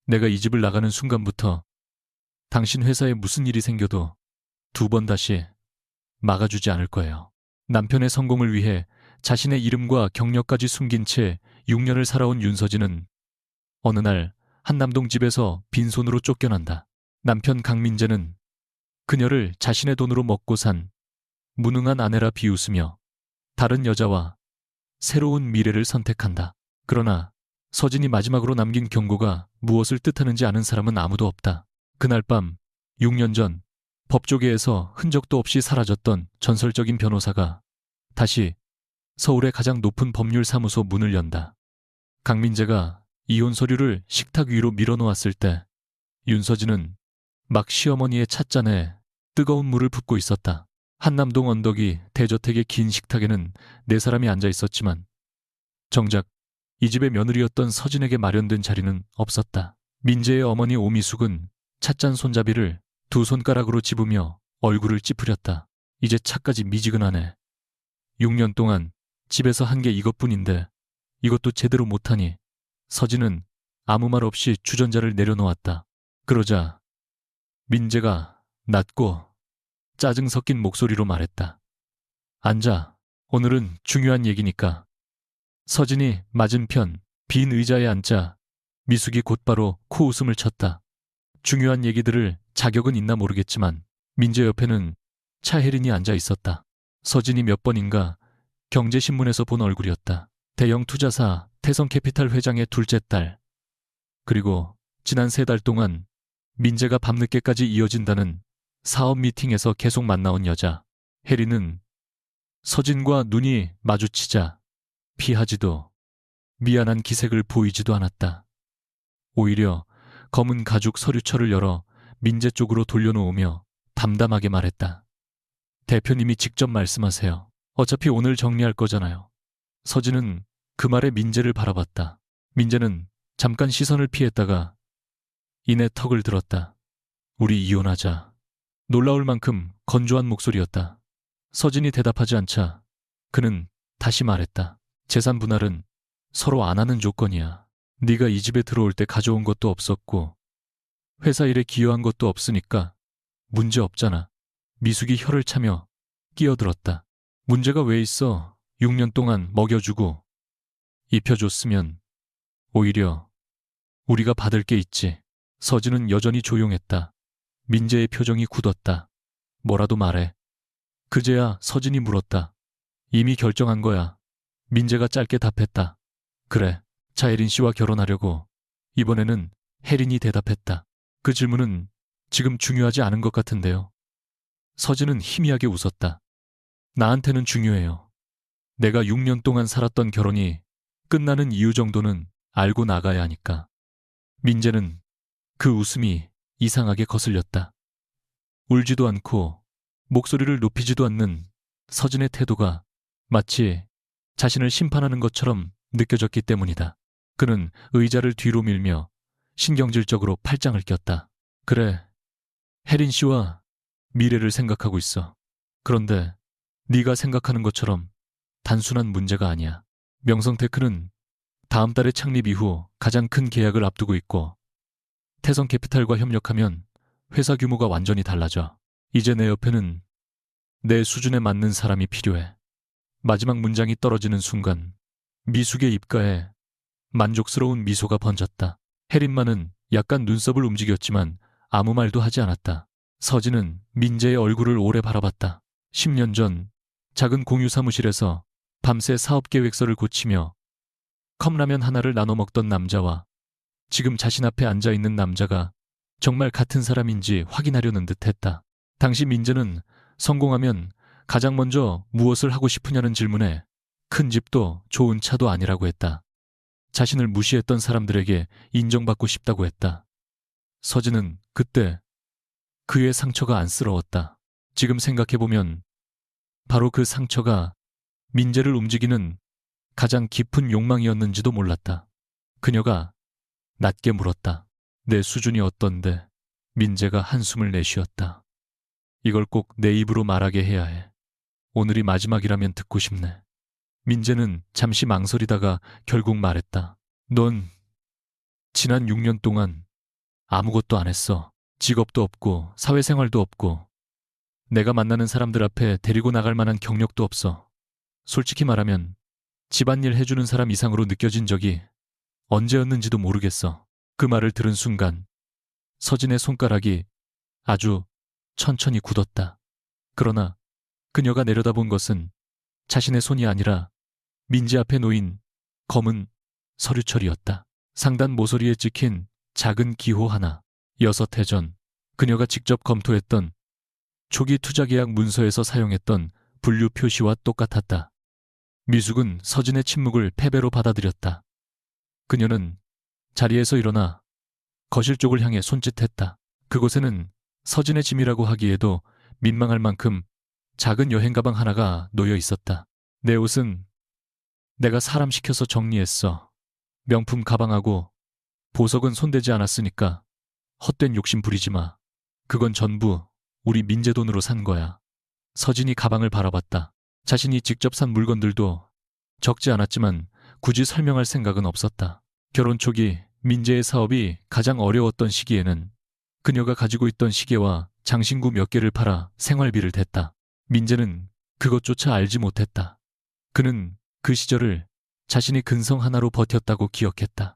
내가 이 집을 나가는 순간부터 당신 회사에 무슨 일이 생겨도 2번 다시 막아주지 않을 거예요. 남편의 성공을 위해 자신의 이름과 경력까지 숨긴 채 6년을 살아온 윤서진은 어느 날 한남동 집에서 빈손으로 쫓겨난다. 남편 강민재는 그녀를 자신의 돈으로 먹고 산 무능한 아내라 비웃으며 다른 여자와 새로운 미래를 선택한다. 그러나 서진이 마지막으로 남긴 경고가 무엇을 뜻하는지 아는 사람은 아무도 없다. 그날 밤 6년 전 법조계에서 흔적도 없이 사라졌던 전설적인 변호사가 다시 서울의 가장 높은 법률사무소 문을 연다. 강민재가 이혼 서류를 식탁 위로 밀어놓았을 때 윤서진은 막 시어머니의 찻잔에 뜨거운 물을 붓고 있었다. 한남동 언덕이 대저택의 긴 식탁에는 4사람이 앉아 있었지만 정작 이 집의 며느리였던 서진에게 마련된 자리는 없었다. 민재의 어머니 오미숙은 찻잔 손잡이를 2손가락으로 집으며 얼굴을 찌푸렸다. 이제 차까지 미지근하네. 6년 동안 집에서 한 게 이것뿐인데 이것도 제대로 못하니 서진은 아무 말 없이 주전자를 내려놓았다. 그러자 민재가 낮고 짜증 섞인 목소리로 말했다. 앉아. 오늘은 중요한 얘기니까. 서진이 맞은편 빈 의자에 앉자 미숙이 곧바로 코웃음을 쳤다. 중요한 얘기들을 자격은 있나 모르겠지만 민재 옆에는 차혜린이 앉아 있었다. 서진이 몇 번인가 경제신문에서 본 얼굴이었다. 대형 투자사 태성캐피탈 회장의 둘째 딸. 그리고 지난 3달 동안 민재가 밤늦게까지 이어진다는 사업 미팅에서 계속 만나온 여자. 혜린은 서진과 눈이 마주치자 피하지도 미안한 기색을 보이지도 않았다. 오히려 검은 가죽 서류철을 열어 민재 쪽으로 돌려놓으며 담담하게 말했다. 대표님이 직접 말씀하세요. 어차피 오늘 정리할 거잖아요. 서진은 그 말에 민재를 바라봤다. 민재는 잠깐 시선을 피했다가 이내 턱을 들었다. 우리 이혼하자. 놀라울 만큼 건조한 목소리였다. 서진이 대답하지 않자 그는 다시 말했다. 재산 분할은 서로 안 하는 조건이야. 네가 이 집에 들어올 때 가져온 것도 없었고 회사 일에 기여한 것도 없으니까 문제 없잖아. 미숙이 혀를 차며 끼어들었다. 문제가 왜 있어? 6년 동안 먹여주고 입혀줬으면 오히려 우리가 받을 게 있지. 서진은 여전히 조용했다. 민재의 표정이 굳었다. 뭐라도 말해. 그제야 서진이 물었다. 이미 결정한 거야. 민재가 짧게 답했다. 그래, 차혜린 씨와 결혼하려고. 이번에는 혜린이 대답했다. 그 질문은 지금 중요하지 않은 것 같은데요. 서진은 희미하게 웃었다. 나한테는 중요해요. 내가 6년 동안 살았던 결혼이 끝나는 이유 정도는 알고 나가야 하니까. 민재는 그 웃음이 이상하게 거슬렸다. 울지도 않고 목소리를 높이지도 않는 서진의 태도가 마치 자신을 심판하는 것처럼 느껴졌기 때문이다. 그는 의자를 뒤로 밀며 신경질적으로 팔짱을 꼈다. 그래, 혜린 씨와 미래를 생각하고 있어. 그런데 네가 생각하는 것처럼 단순한 문제가 아니야. 명성테크는 다음 달에 창립 이후 가장 큰 계약을 앞두고 있고 태성캐피탈과 협력하면 회사 규모가 완전히 달라져. 이제 내 옆에는 내 수준에 맞는 사람이 필요해. 마지막 문장이 떨어지는 순간 미숙의 입가에 만족스러운 미소가 번졌다. 혜린만은 약간 눈썹을 움직였지만 아무 말도 하지 않았다. 서진은 민재의 얼굴을 오래 바라봤다. 10년 전 작은 공유 사무실에서 밤새 사업계획서를 고치며 컵라면 하나를 나눠 먹던 남자와 지금 자신 앞에 앉아있는 남자가 정말 같은 사람인지 확인하려는 듯했다. 당시 민재는 성공하면 가장 먼저 무엇을 하고 싶으냐는 질문에 큰 집도 좋은 차도 아니라고 했다. 자신을 무시했던 사람들에게 인정받고 싶다고 했다. 서진은 그때 그의 상처가 안쓰러웠다. 지금 생각해보면 바로 그 상처가 민재를 움직이는 가장 깊은 욕망이었는지도 몰랐다. 그녀가 낮게 물었다. 내 수준이 어떤데? 민재가 한숨을 내쉬었다. 이걸 꼭 내 입으로 말하게 해야 해. 오늘이 마지막이라면 듣고 싶네. 민재는 잠시 망설이다가 결국 말했다. 넌 지난 6년 동안 아무것도 안 했어. 직업도 없고 사회생활도 없고 내가 만나는 사람들 앞에 데리고 나갈 만한 경력도 없어. 솔직히 말하면 집안일 해주는 사람 이상으로 느껴진 적이 언제였는지도 모르겠어. 그 말을 들은 순간 서진의 손가락이 아주 천천히 굳었다. 그러나 그녀가 내려다본 것은 자신의 손이 아니라 민지 앞에 놓인 검은 서류철이었다. 상단 모서리에 찍힌 작은 기호 하나. 6해 전 그녀가 직접 검토했던 초기 투자계약 문서에서 사용했던 분류 표시와 똑같았다. 미숙은 서진의 침묵을 패배로 받아들였다. 그녀는 자리에서 일어나 거실 쪽을 향해 손짓했다. 그곳에는 서진의 짐이라고 하기에도 민망할 만큼 작은 여행 가방 하나가 놓여 있었다. 내 옷은 내가 사람 시켜서 정리했어. 명품 가방하고 보석은 손대지 않았으니까 헛된 욕심 부리지 마. 그건 전부 우리 민재 돈으로 산 거야. 서진이 가방을 바라봤다. 자신이 직접 산 물건들도 적지 않았지만 굳이 설명할 생각은 없었다. 결혼 초기 민재의 사업이 가장 어려웠던 시기에는 그녀가 가지고 있던 시계와 장신구 몇 개를 팔아 생활비를 댔다. 민재는 그것조차 알지 못했다. 그는 그 시절을 자신이 근성 하나로 버텼다고 기억했다.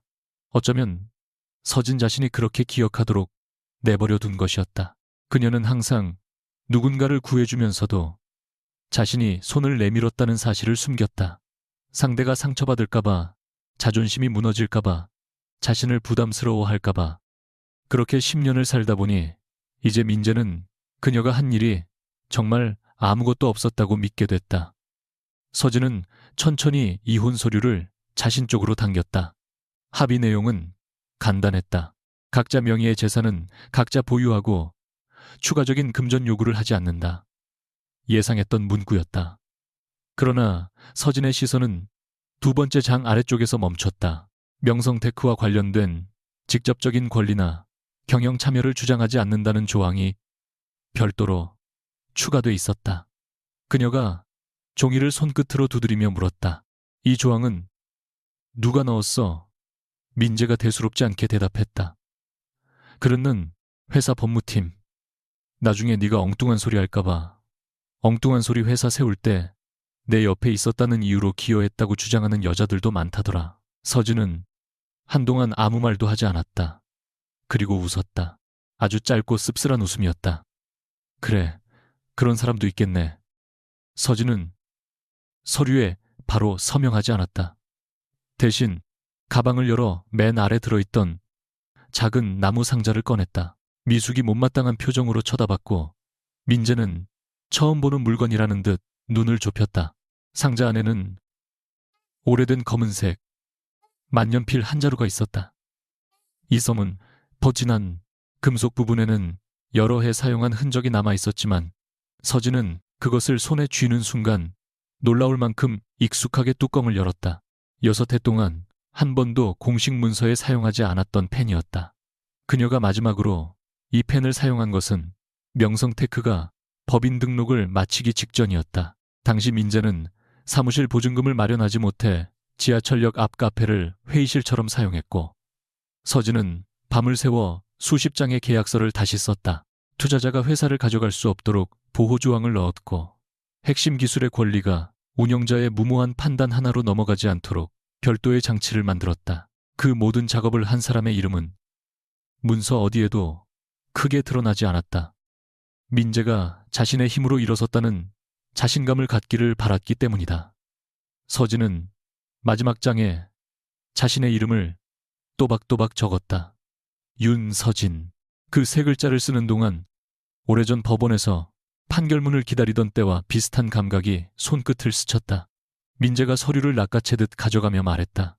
어쩌면 서진 자신이 그렇게 기억하도록 내버려 둔 것이었다. 그녀는 항상 누군가를 구해주면서도 자신이 손을 내밀었다는 사실을 숨겼다. 상대가 상처받을까봐, 자존심이 무너질까봐, 자신을 부담스러워할까봐. 그렇게 10년을 살다 보니 이제 민재는 그녀가 한 일이 정말 아무것도 없었다고 믿게 됐다. 서진은 천천히 이혼 서류를 자신 쪽으로 당겼다. 합의 내용은 간단했다. 각자 명의의 재산은 각자 보유하고 추가적인 금전 요구를 하지 않는다. 예상했던 문구였다. 그러나 서진의 시선은 두 번째 장 아래쪽에서 멈췄다. 명성테크와 관련된 직접적인 권리나 경영 참여를 주장하지 않는다는 조항이 별도로 추가돼 있었다. 그녀가 종이를 손끝으로 두드리며 물었다. 이 조항은 누가 넣었어? 민재가 대수롭지 않게 대답했다. 그는 회사 법무팀. 나중에 네가 엉뚱한 소리 할까봐 엉뚱한 소리 회사 세울 때 내 옆에 있었다는 이유로 기여했다고 주장하는 여자들도 많다더라. 서진은 한동안 아무 말도 하지 않았다. 그리고 웃었다. 아주 짧고 씁쓸한 웃음이었다. 그래, 그런 사람도 있겠네. 서진은 서류에 바로 서명하지 않았다. 대신 가방을 열어 맨 아래 들어있던 작은 나무 상자를 꺼냈다. 미숙이 못마땅한 표정으로 쳐다봤고 민재는 처음 보는 물건이라는 듯 눈을 좁혔다. 상자 안에는 오래된 검은색 만년필 한 자루가 있었다. 이 섬은 퍼진한 금속 부분에는 여러 해 사용한 흔적이 남아 있었지만 서진은 그것을 손에 쥐는 순간 놀라울 만큼 익숙하게 뚜껑을 열었다. 6해 동안 한 번도 공식 문서에 사용하지 않았던 펜이었다. 그녀가 마지막으로 이 펜을 사용한 것은 명성테크가 법인 등록을 마치기 직전이었다. 당시 민재는 사무실 보증금을 마련하지 못해 지하철역 앞 카페를 회의실처럼 사용했고 서진은 밤을 새워 수십 장의 계약서를 다시 썼다. 투자자가 회사를 가져갈 수 없도록 보호조항을 넣었고 핵심 기술의 권리가 운영자의 무모한 판단 하나로 넘어가지 않도록 별도의 장치를 만들었다. 그 모든 작업을 한 사람의 이름은 문서 어디에도 크게 드러나지 않았다. 민재가 자신의 힘으로 일어섰다는 자신감을 갖기를 바랐기 때문이다. 서진은 마지막 장에 자신의 이름을 또박또박 적었다. 윤서진. 그 세 글자를 쓰는 동안 오래전 법원에서 판결문을 기다리던 때와 비슷한 감각이 손끝을 스쳤다. 민재가 서류를 낚아채듯 가져가며 말했다.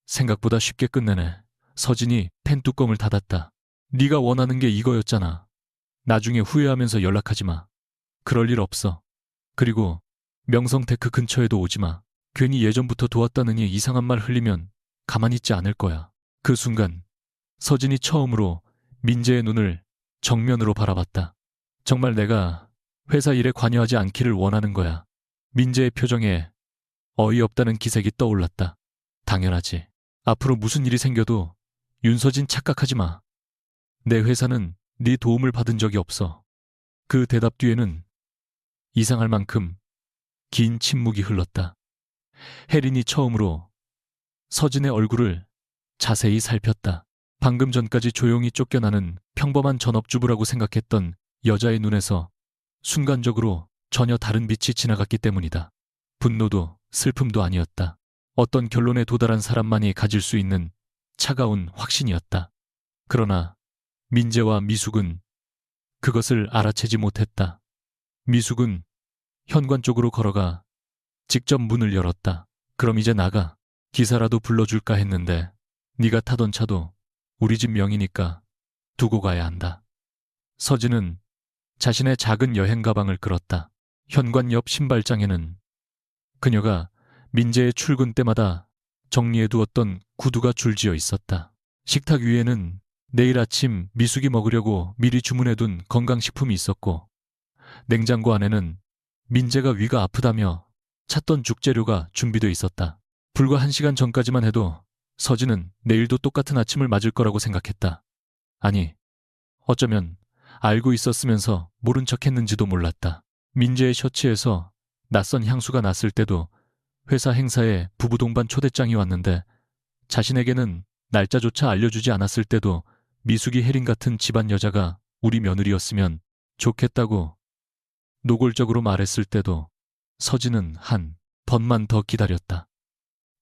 생각보다 쉽게 끝내네. 서진이 펜 뚜껑을 닫았다. 네가 원하는 게 이거였잖아. 나중에 후회하면서 연락하지 마. 그럴 일 없어. 그리고 명성테크 근처에도 오지 마. 괜히 예전부터 도왔다느니 이상한 말 흘리면 가만히 있지 않을 거야. 그 순간 서진이 처음으로 민재의 눈을 정면으로 바라봤다. 정말 내가 회사 일에 관여하지 않기를 원하는 거야. 민재의 표정에 어이없다는 기색이 떠올랐다. 당연하지. 앞으로 무슨 일이 생겨도 윤서진 착각하지 마. 내 회사는 네 도움을 받은 적이 없어. 그 대답 뒤에는 이상할 만큼 긴 침묵이 흘렀다. 혜린이 처음으로 서진의 얼굴을 자세히 살폈다. 방금 전까지 조용히 쫓겨나는 평범한 전업주부라고 생각했던 여자의 눈에서 순간적으로 전혀 다른 빛이 지나갔기 때문이다. 분노도 슬픔도 아니었다. 어떤 결론에 도달한 사람만이 가질 수 있는 차가운 확신이었다. 그러나 민재와 미숙은 그것을 알아채지 못했다. 미숙은 현관 쪽으로 걸어가 직접 문을 열었다. 그럼 이제 나가. 기사라도 불러줄까 했는데 네가 타던 차도 우리 집 명이니까 두고 가야 한다. 서진은 자신의 작은 여행 가방을 끌었다. 현관 옆 신발장에는 그녀가 민재의 출근 때마다 정리해두었던 구두가 줄지어 있었다. 식탁 위에는 내일 아침 미숙이 먹으려고 미리 주문해둔 건강식품이 있었고, 냉장고 안에는 민재가 위가 아프다며 찾던 죽재료가 준비돼 있었다. 불과 1시간 전까지만 해도 서진은 내일도 똑같은 아침을 맞을 거라고 생각했다. 아니, 어쩌면 알고 있었으면서 모른 척 했는지도 몰랐다. 민재의 셔츠에서 낯선 향수가 났을 때도 회사 행사에 부부 동반 초대장이 왔는데 자신에게는 날짜조차 알려주지 않았을 때도 미숙이 혜린 같은 집안 여자가 우리 며느리였으면 좋겠다고 노골적으로 말했을 때도 서진은 한 번만 더 기다렸다.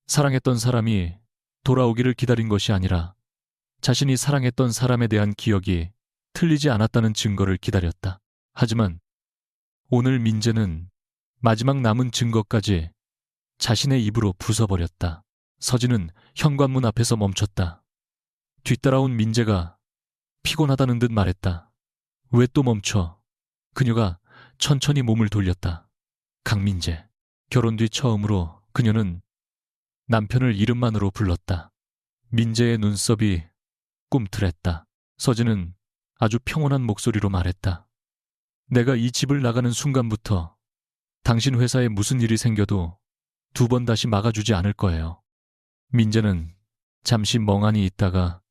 사랑했던 사람이 돌아오기를 기다린 것이 아니라 자신이 사랑했던 사람에 대한 기억이 틀리지 않았다는 증거를 기다렸다. 하지만 오늘 민재는 마지막 남은 증거까지 자신의 입으로 부숴버렸다. 서진은 현관문 앞에서 멈췄다. 뒤따라온 민재가 피곤하다는 듯 말했다. 왜 또 멈춰? 그녀가 천천히 몸을 돌렸다. 강민재. 결혼 뒤 처음으로 그녀는 남편을 이름만으로 불렀다. 민재의 눈썹이 꿈틀했다. 서진은 아주 평온한 목소리로 말했다. 내가 이 집을 나가는 순간부터 당신 회사에 무슨 일이 생겨도 2번 다시 막아주지 않을 거예요. 민재는 잠시 멍하니 있다가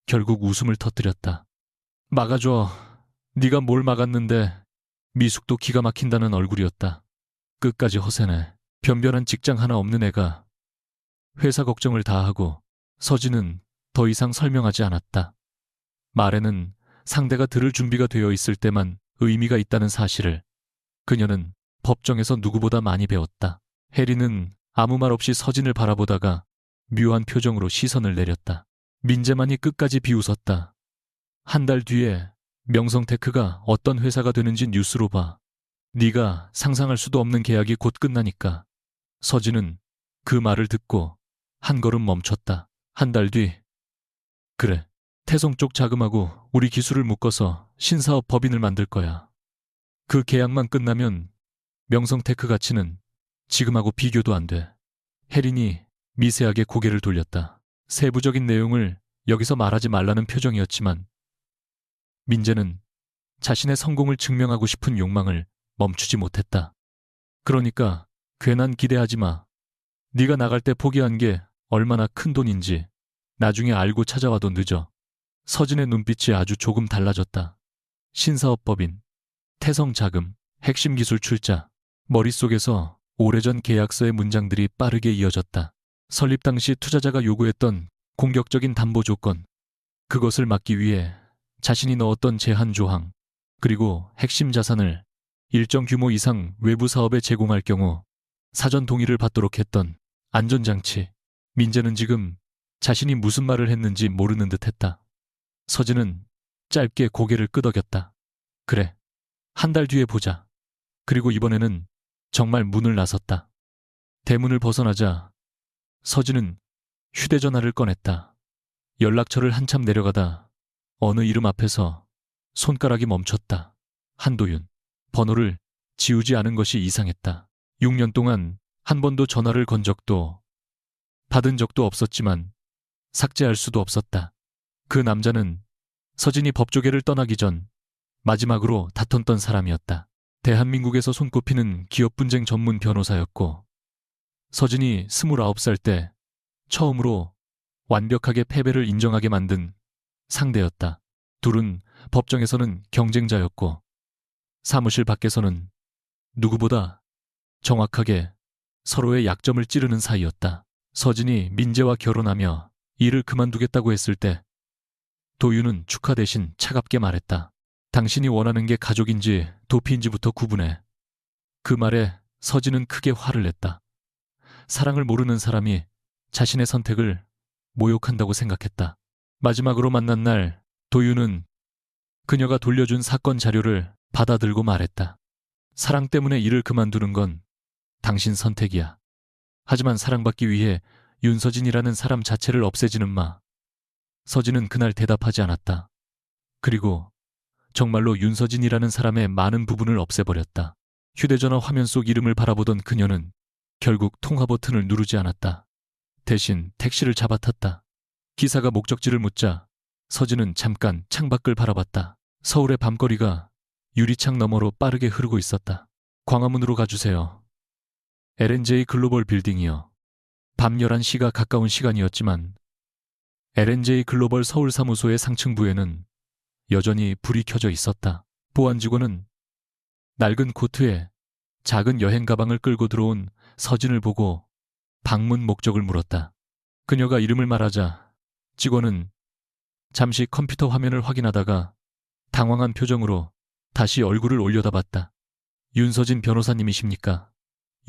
결국 웃음을 터뜨렸다. 막아줘. 네가 뭘 막았는데. 미숙도 기가 막힌다는 얼굴이었다. 끝까지 허세네. 변변한 직장 하나 없는 애가 회사 걱정을 다 하고. 서진은 더 이상 설명하지 않았다. 말에는 상대가 들을 준비가 되어 있을 때만 의미가 있다는 사실을 그녀는 법정에서 누구보다 많이 배웠다. 혜리는 아무 말 없이 서진을 바라보다가 묘한 표정으로 시선을 내렸다. 민재만이 끝까지 비웃었다. 1달 뒤에 명성테크가 어떤 회사가 되는지 뉴스로 봐. 네가 상상할 수도 없는 계약이 곧 끝나니까. 서진은 그 말을 듣고 한 걸음 멈췄다. 1달 뒤. 그래. 태성 쪽 자금하고 우리 기술을 묶어서 신사업 법인을 만들 거야. 그 계약만 끝나면 명성테크 가치는 지금하고 비교도 안 돼. 혜린이 미세하게 고개를 돌렸다. 세부적인 내용을 여기서 말하지 말라는 표정이었지만 민재는 자신의 성공을 증명하고 싶은 욕망을 멈추지 못했다. 그러니까 괜한 기대하지 마. 네가 나갈 때 포기한 게 얼마나 큰 돈인지 나중에 알고 찾아와도 늦어. 서진의 눈빛이 아주 조금 달라졌다. 신사업법인, 태성자금, 핵심 기술 출자. 머릿속에서 오래전 계약서의 문장들이 빠르게 이어졌다. 설립 당시 투자자가 요구했던 공격적인 담보 조건, 그것을 막기 위해 자신이 넣었던 제한 조항, 그리고 핵심 자산을 일정 규모 이상 외부 사업에 제공할 경우 사전 동의를 받도록 했던 안전장치. 민재는 지금 자신이 무슨 말을 했는지 모르는 듯했다. 서진은 짧게 고개를 끄덕였다. 그래, 1달 뒤에 보자. 그리고 이번에는 정말 문을 나섰다. 대문을 벗어나자 서진은 휴대전화를 꺼냈다. 연락처를 한참 내려가다 어느 이름 앞에서 손가락이 멈췄다. 한도윤. 번호를 지우지 않은 것이 이상했다. 6년 동안 한 번도 전화를 건 적도 받은 적도 없었지만 삭제할 수도 없었다. 그 남자는 서진이 법조계를 떠나기 전 마지막으로 다퉜던 사람이었다. 대한민국에서 손꼽히는 기업 분쟁 전문 변호사였고 서진이 29살 때 처음으로 완벽하게 패배를 인정하게 만든 상대였다. 둘은 법정에서는 경쟁자였고 사무실 밖에서는 누구보다 정확하게 서로의 약점을 찌르는 사이였다. 서진이 민재와 결혼하며 일을 그만두겠다고 했을 때 도윤은 축하 대신 차갑게 말했다. 당신이 원하는 게 가족인지 도피인지부터 구분해. 그 말에 서진은 크게 화를 냈다. 사랑을 모르는 사람이 자신의 선택을 모욕한다고 생각했다. 마지막으로 만난 날 도윤은 그녀가 돌려준 사건 자료를 받아들고 말했다. 사랑 때문에 일을 그만두는 건 당신 선택이야. 하지만 사랑받기 위해 윤서진이라는 사람 자체를 없애지는 마. 서진은 그날 대답하지 않았다. 그리고 정말로 윤서진이라는 사람의 많은 부분을 없애버렸다. 휴대전화 화면 속 이름을 바라보던 그녀는 결국 통화 버튼을 누르지 않았다. 대신 택시를 잡아탔다. 기사가 목적지를 묻자 서진은 잠깐 창밖을 바라봤다. 서울의 밤거리가 유리창 너머로 빠르게 흐르고 있었다. 광화문으로 가주세요. LNJ 글로벌 빌딩이요. 밤 11시가 가까운 시간이었지만 LNJ 글로벌 서울 사무소의 상층부에는 여전히 불이 켜져 있었다. 보안 직원은 낡은 코트에 작은 여행 가방을 끌고 들어온 서진을 보고 방문 목적을 물었다. 그녀가 이름을 말하자 직원은 잠시 컴퓨터 화면을 확인하다가 당황한 표정으로 다시 얼굴을 올려다봤다. 윤서진 변호사님이십니까?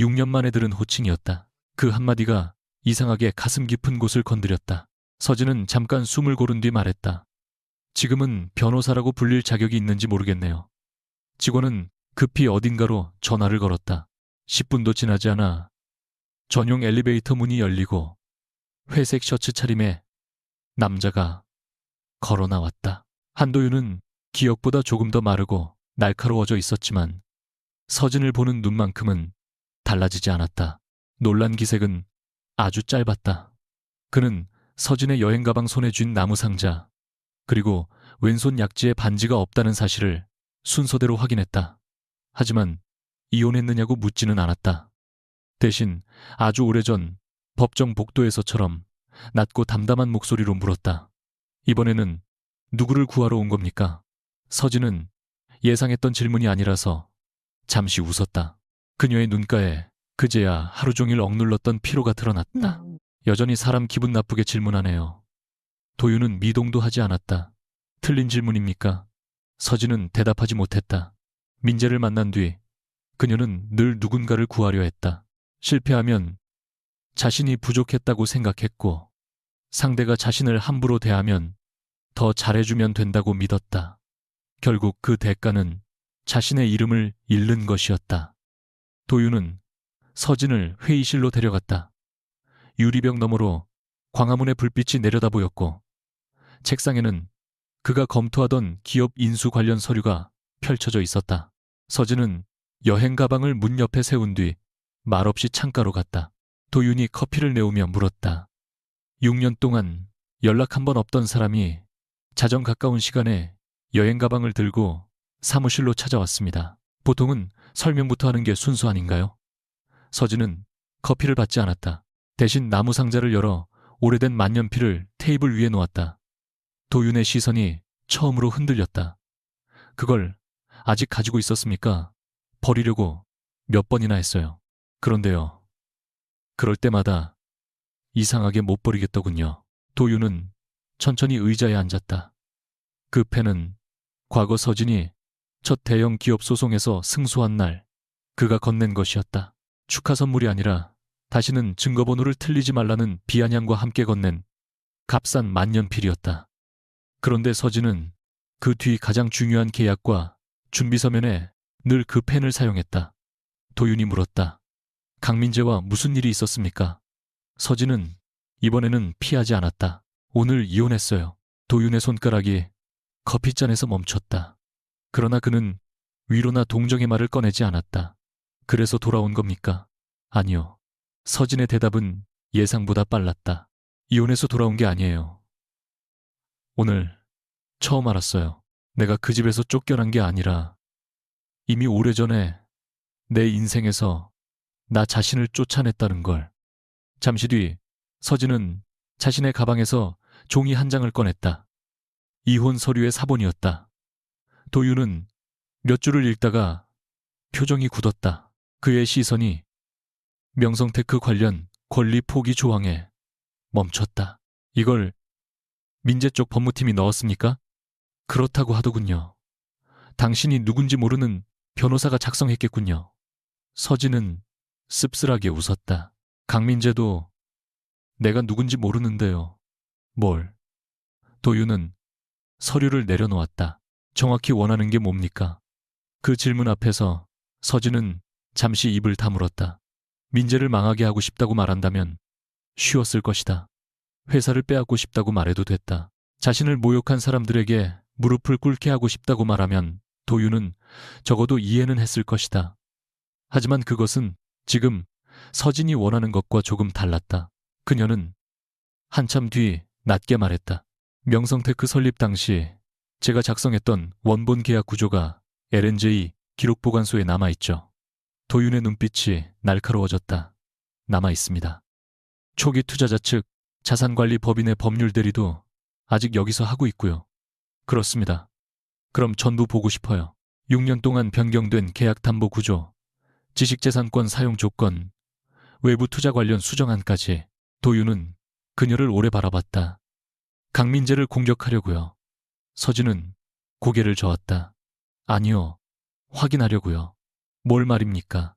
6년 만에 들은 호칭이었다. 그 한마디가 이상하게 가슴 깊은 곳을 건드렸다. 서진은 잠깐 숨을 고른 뒤 말했다. 지금은 변호사라고 불릴 자격이 있는지 모르겠네요. 직원은 급히 어딘가로 전화를 걸었다. 10분도 지나지 않아 전용 엘리베이터 문이 열리고 회색 셔츠 차림의 남자가 걸어 나왔다. 한도윤은 기억보다 조금 더 마르고 날카로워져 있었지만 서진을 보는 눈만큼은 달라지지 않았다. 놀란 기색은 아주 짧았다. 그는 서진의 여행 가방 손에 쥔 나무 상자 그리고 왼손 약지에 반지가 없다는 사실을 순서대로 확인했다. 하지만 이혼했느냐고 묻지는 않았다. 대신 아주 오래전 법정 복도에서처럼 낮고 담담한 목소리로 물었다. 이번에는 누구를 구하러 온 겁니까? 서진은 예상했던 질문이 아니라서 잠시 웃었다. 그녀의 눈가에 그제야 하루 종일 억눌렀던 피로가 드러났다. 여전히 사람 기분 나쁘게 질문하네요. 도윤은 미동도 하지 않았다. 틀린 질문입니까? 서진은 대답하지 못했다. 민재를 만난 뒤 그녀는 늘 누군가를 구하려 했다. 실패하면 자신이 부족했다고 생각했고 상대가 자신을 함부로 대하면 더 잘해주면 된다고 믿었다. 결국 그 대가는 자신의 이름을 잃는 것이었다. 도윤은 서진을 회의실로 데려갔다. 유리벽 너머로 광화문의 불빛이 내려다 보였고 책상에는 그가 검토하던 기업 인수 관련 서류가 펼쳐져 있었다. 서진은 여행 가방을 문 옆에 세운 뒤 말없이 창가로 갔다. 도윤이 커피를 내오며 물었다. 6년 동안 연락 한 번 없던 사람이 자정 가까운 시간에 여행 가방을 들고 사무실로 찾아왔습니다. 보통은 설명부터 하는 게 순서 아닌가요? 서진은 커피를 받지 않았다. 대신 나무 상자를 열어 오래된 만년필을 테이블 위에 놓았다. 도윤의 시선이 처음으로 흔들렸다. 그걸 아직 가지고 있었습니까? 버리려고 몇 번이나 했어요. 그런데요. 그럴 때마다 이상하게 못 버리겠더군요. 도윤은 천천히 의자에 앉았다. 그 펜은 과거 서진이 첫 대형 기업 소송에서 승소한 날 그가 건넨 것이었다. 축하 선물이 아니라 다시는 증거번호를 틀리지 말라는 비아냥과 함께 건넨 값싼 만년필이었다. 그런데 서진은 그 뒤 가장 중요한 계약과 준비 서면에 늘 그 펜을 사용했다. 도윤이 물었다. 강민재와 무슨 일이 있었습니까? 서진은 이번에는 피하지 않았다. 오늘 이혼했어요. 도윤의 손가락이 커피잔에서 멈췄다. 그러나 그는 위로나 동정의 말을 꺼내지 않았다. 그래서 돌아온 겁니까? 아니요. 서진의 대답은 예상보다 빨랐다. 이혼해서 돌아온 게 아니에요. 오늘 처음 알았어요. 내가 그 집에서 쫓겨난 게 아니라 이미 오래전에 내 인생에서 나 자신을 쫓아냈다는 걸. 잠시 뒤 서진은 자신의 가방에서 종이 한 장을 꺼냈다. 이혼 서류의 사본이었다. 도윤은 몇 줄을 읽다가 표정이 굳었다. 그의 시선이 명성테크 관련 권리 포기 조항에 멈췄다. 이걸 민재 쪽 법무팀이 넣었습니까? 그렇다고 하더군요. 당신이 누군지 모르는 변호사가 작성했겠군요. 서진은 씁쓸하게 웃었다. 강민재도 내가 누군지 모르는데요. 뭘? 도윤은 서류를 내려놓았다. 정확히 원하는 게 뭡니까? 그 질문 앞에서 서진은 잠시 입을 다물었다. 민재를 망하게 하고 싶다고 말한다면 쉬웠을 것이다. 회사를 빼앗고 싶다고 말해도 됐다. 자신을 모욕한 사람들에게 무릎을 꿇게 하고 싶다고 말하면 도윤은 적어도 이해는 했을 것이다. 하지만 그것은 지금 서진이 원하는 것과 조금 달랐다. 그녀는 한참 뒤 낮게 말했다. 명성테크 설립 당시 제가 작성했던 원본 계약 구조가 LNJ 기록보관소에 남아있죠. 도윤의 눈빛이 날카로워졌다. 남아있습니다. 초기 투자자 측 자산관리 법인의 법률 대리도 아직 여기서 하고 있고요. 그렇습니다. 그럼 전부 보고 싶어요. 6년 동안 변경된 계약 담보 구조, 지식재산권 사용 조건, 외부 투자 관련 수정안까지. 도윤은 그녀를 오래 바라봤다. 강민재를 공격하려고요. 서진은 고개를 저었다. 아니요. 확인하려고요. 뭘 말입니까?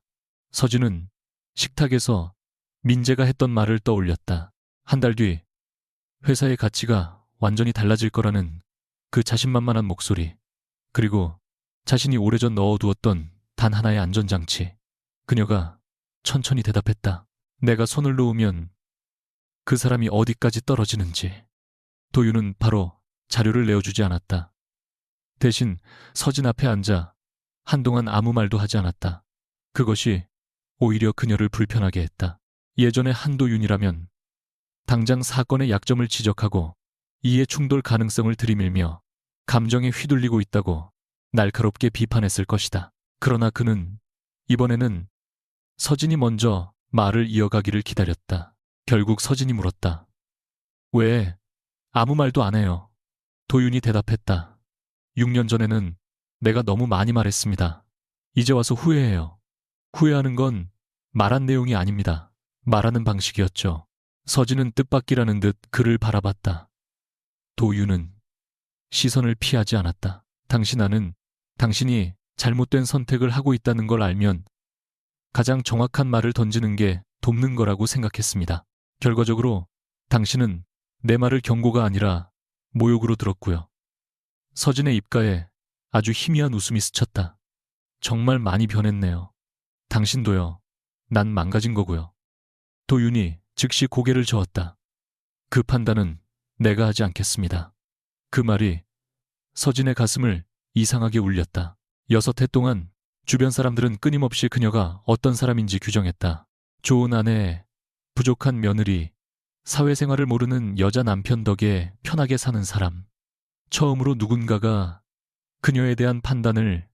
서진은 식탁에서 민재가 했던 말을 떠올렸다. 한 달 뒤 회사의 가치가 완전히 달라질 거라는 그 자신만만한 목소리, 그리고 자신이 오래전 넣어두었던 단 하나의 안전장치. 그녀가 천천히 대답했다. 내가 손을 놓으면 그 사람이 어디까지 떨어지는지. 도윤은 바로 자료를 내어주지 않았다. 대신 서진 앞에 앉아 한동안 아무 말도 하지 않았다. 그것이 오히려 그녀를 불편하게 했다. 예전의 한도윤이라면 당장 사건의 약점을 지적하고 이해 충돌 가능성을 들이밀며 감정에 휘둘리고 있다고 날카롭게 비판했을 것이다. 그러나 그는 이번에는 서진이 먼저 말을 이어가기를 기다렸다. 결국 서진이 물었다. 왜 아무 말도 안 해요? 도윤이 대답했다. 6년 전에는 내가 너무 많이 말했습니다. 이제 와서 후회해요. 후회하는 건 말한 내용이 아닙니다. 말하는 방식이었죠. 서진은 뜻밖이라는 듯 그를 바라봤다. 도윤은 시선을 피하지 않았다. 당신이 잘못된 선택을 하고 있다는 걸 알면 가장 정확한 말을 던지는 게 돕는 거라고 생각했습니다. 결과적으로 당신은 내 말을 경고가 아니라 모욕으로 들었고요. 서진의 입가에 아주 희미한 웃음이 스쳤다. 정말 많이 변했네요. 당신도요. 난 망가진 거고요. 도윤이 즉시 고개를 저었다. 그 판단은 내가 하지 않겠습니다. 그 말이 서진의 가슴을 이상하게 울렸다. 6해 동안 주변 사람들은 끊임없이 그녀가 어떤 사람인지 규정했다. 좋은 아내, 부족한 며느리, 사회생활을 모르는 여자 남편 덕에 편하게 사는 사람. 처음으로 누군가가 그녀에 대한 판단을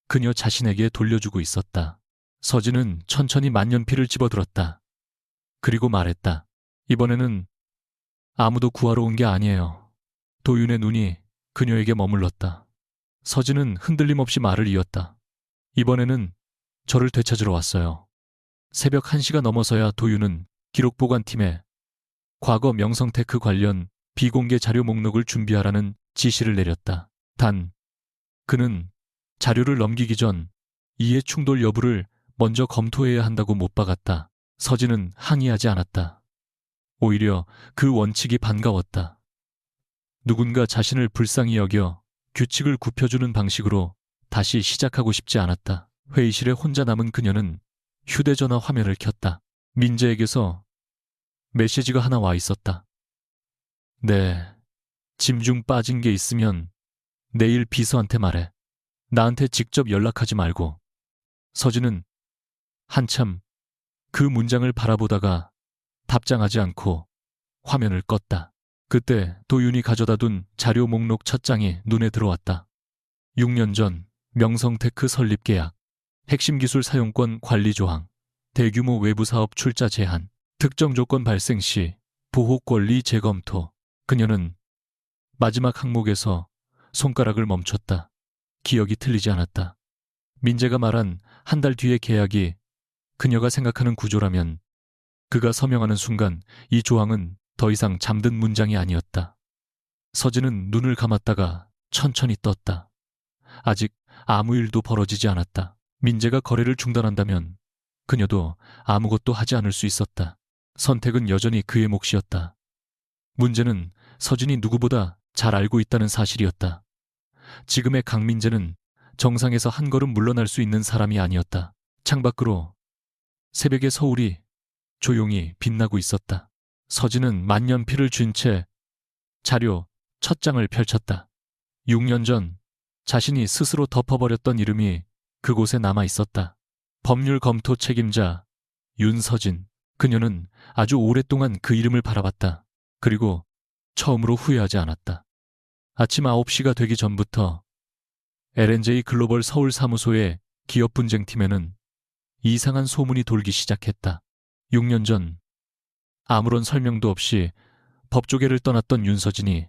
그녀 자신에게 돌려주고 있었다. 서진은 천천히 만년필을 집어들었다. 그리고 말했다. 이번에는 아무도 구하러 온 게 아니에요. 도윤의 눈이 그녀에게 머물렀다. 서진은 흔들림 없이 말을 이었다. 이번에는 저를 되찾으러 왔어요. 새벽 1시가 넘어서야 도윤은 기록보관팀에 과거 명성테크 관련 비공개 자료 목록을 준비하라는 지시를 내렸다. 단, 그는 자료를 넘기기 전 이해 충돌 여부를 먼저 검토해야 한다고 못 박았다. 서진은 항의하지 않았다. 오히려 그 원칙이 반가웠다. 누군가 자신을 불쌍히 여겨 규칙을 굽혀주는 방식으로 다시 시작하고 싶지 않았다. 회의실에 혼자 남은 그녀는 휴대전화 화면을 켰다. 민재에게서 메시지가 하나 와 있었다. 네, 짐 중 빠진 게 있으면 내일 비서한테 말해. 나한테 직접 연락하지 말고. 서진은 한참 그 문장을 바라보다가 답장하지 않고 화면을 껐다. 그때 도윤이 가져다 둔 자료 목록 첫 장이 눈에 들어왔다. 6년 전 명성테크 설립 계약, 핵심 기술 사용권 관리 조항, 대규모 외부 사업 출자 제한, 특정 조건 발생 시 보호 권리 재검토. 그녀는 마지막 항목에서 손가락을 멈췄다. 기억이 틀리지 않았다. 민재가 말한 한 달 뒤의 계약이 그녀가 생각하는 구조라면 그가 서명하는 순간 이 조항은 더 이상 잠든 문장이 아니었다. 서진은 눈을 감았다가 천천히 떴다. 아직 아무 일도 벌어지지 않았다. 민재가 거래를 중단한다면 그녀도 아무것도 하지 않을 수 있었다. 선택은 여전히 그의 몫이었다. 문제는 서진이 누구보다 잘 알고 있다는 사실이었다. 지금의 강민재는 정상에서 한 걸음 물러날 수 있는 사람이 아니었다. 창밖으로 새벽의 서울이 조용히 빛나고 있었다. 서진은 만년필을 쥔 채 자료 첫 장을 펼쳤다. 6년 전 자신이 스스로 덮어버렸던 이름이 그곳에 남아 있었다. 법률 검토 책임자 윤서진. 그녀는 아주 오랫동안 그 이름을 바라봤다. 그리고 처음으로 후회하지 않았다. 아침 9시가 되기 전부터 L&J 글로벌 서울 사무소의 기업 분쟁팀에는 이상한 소문이 돌기 시작했다. 6년 전 아무런 설명도 없이 법조계를 떠났던 윤서진이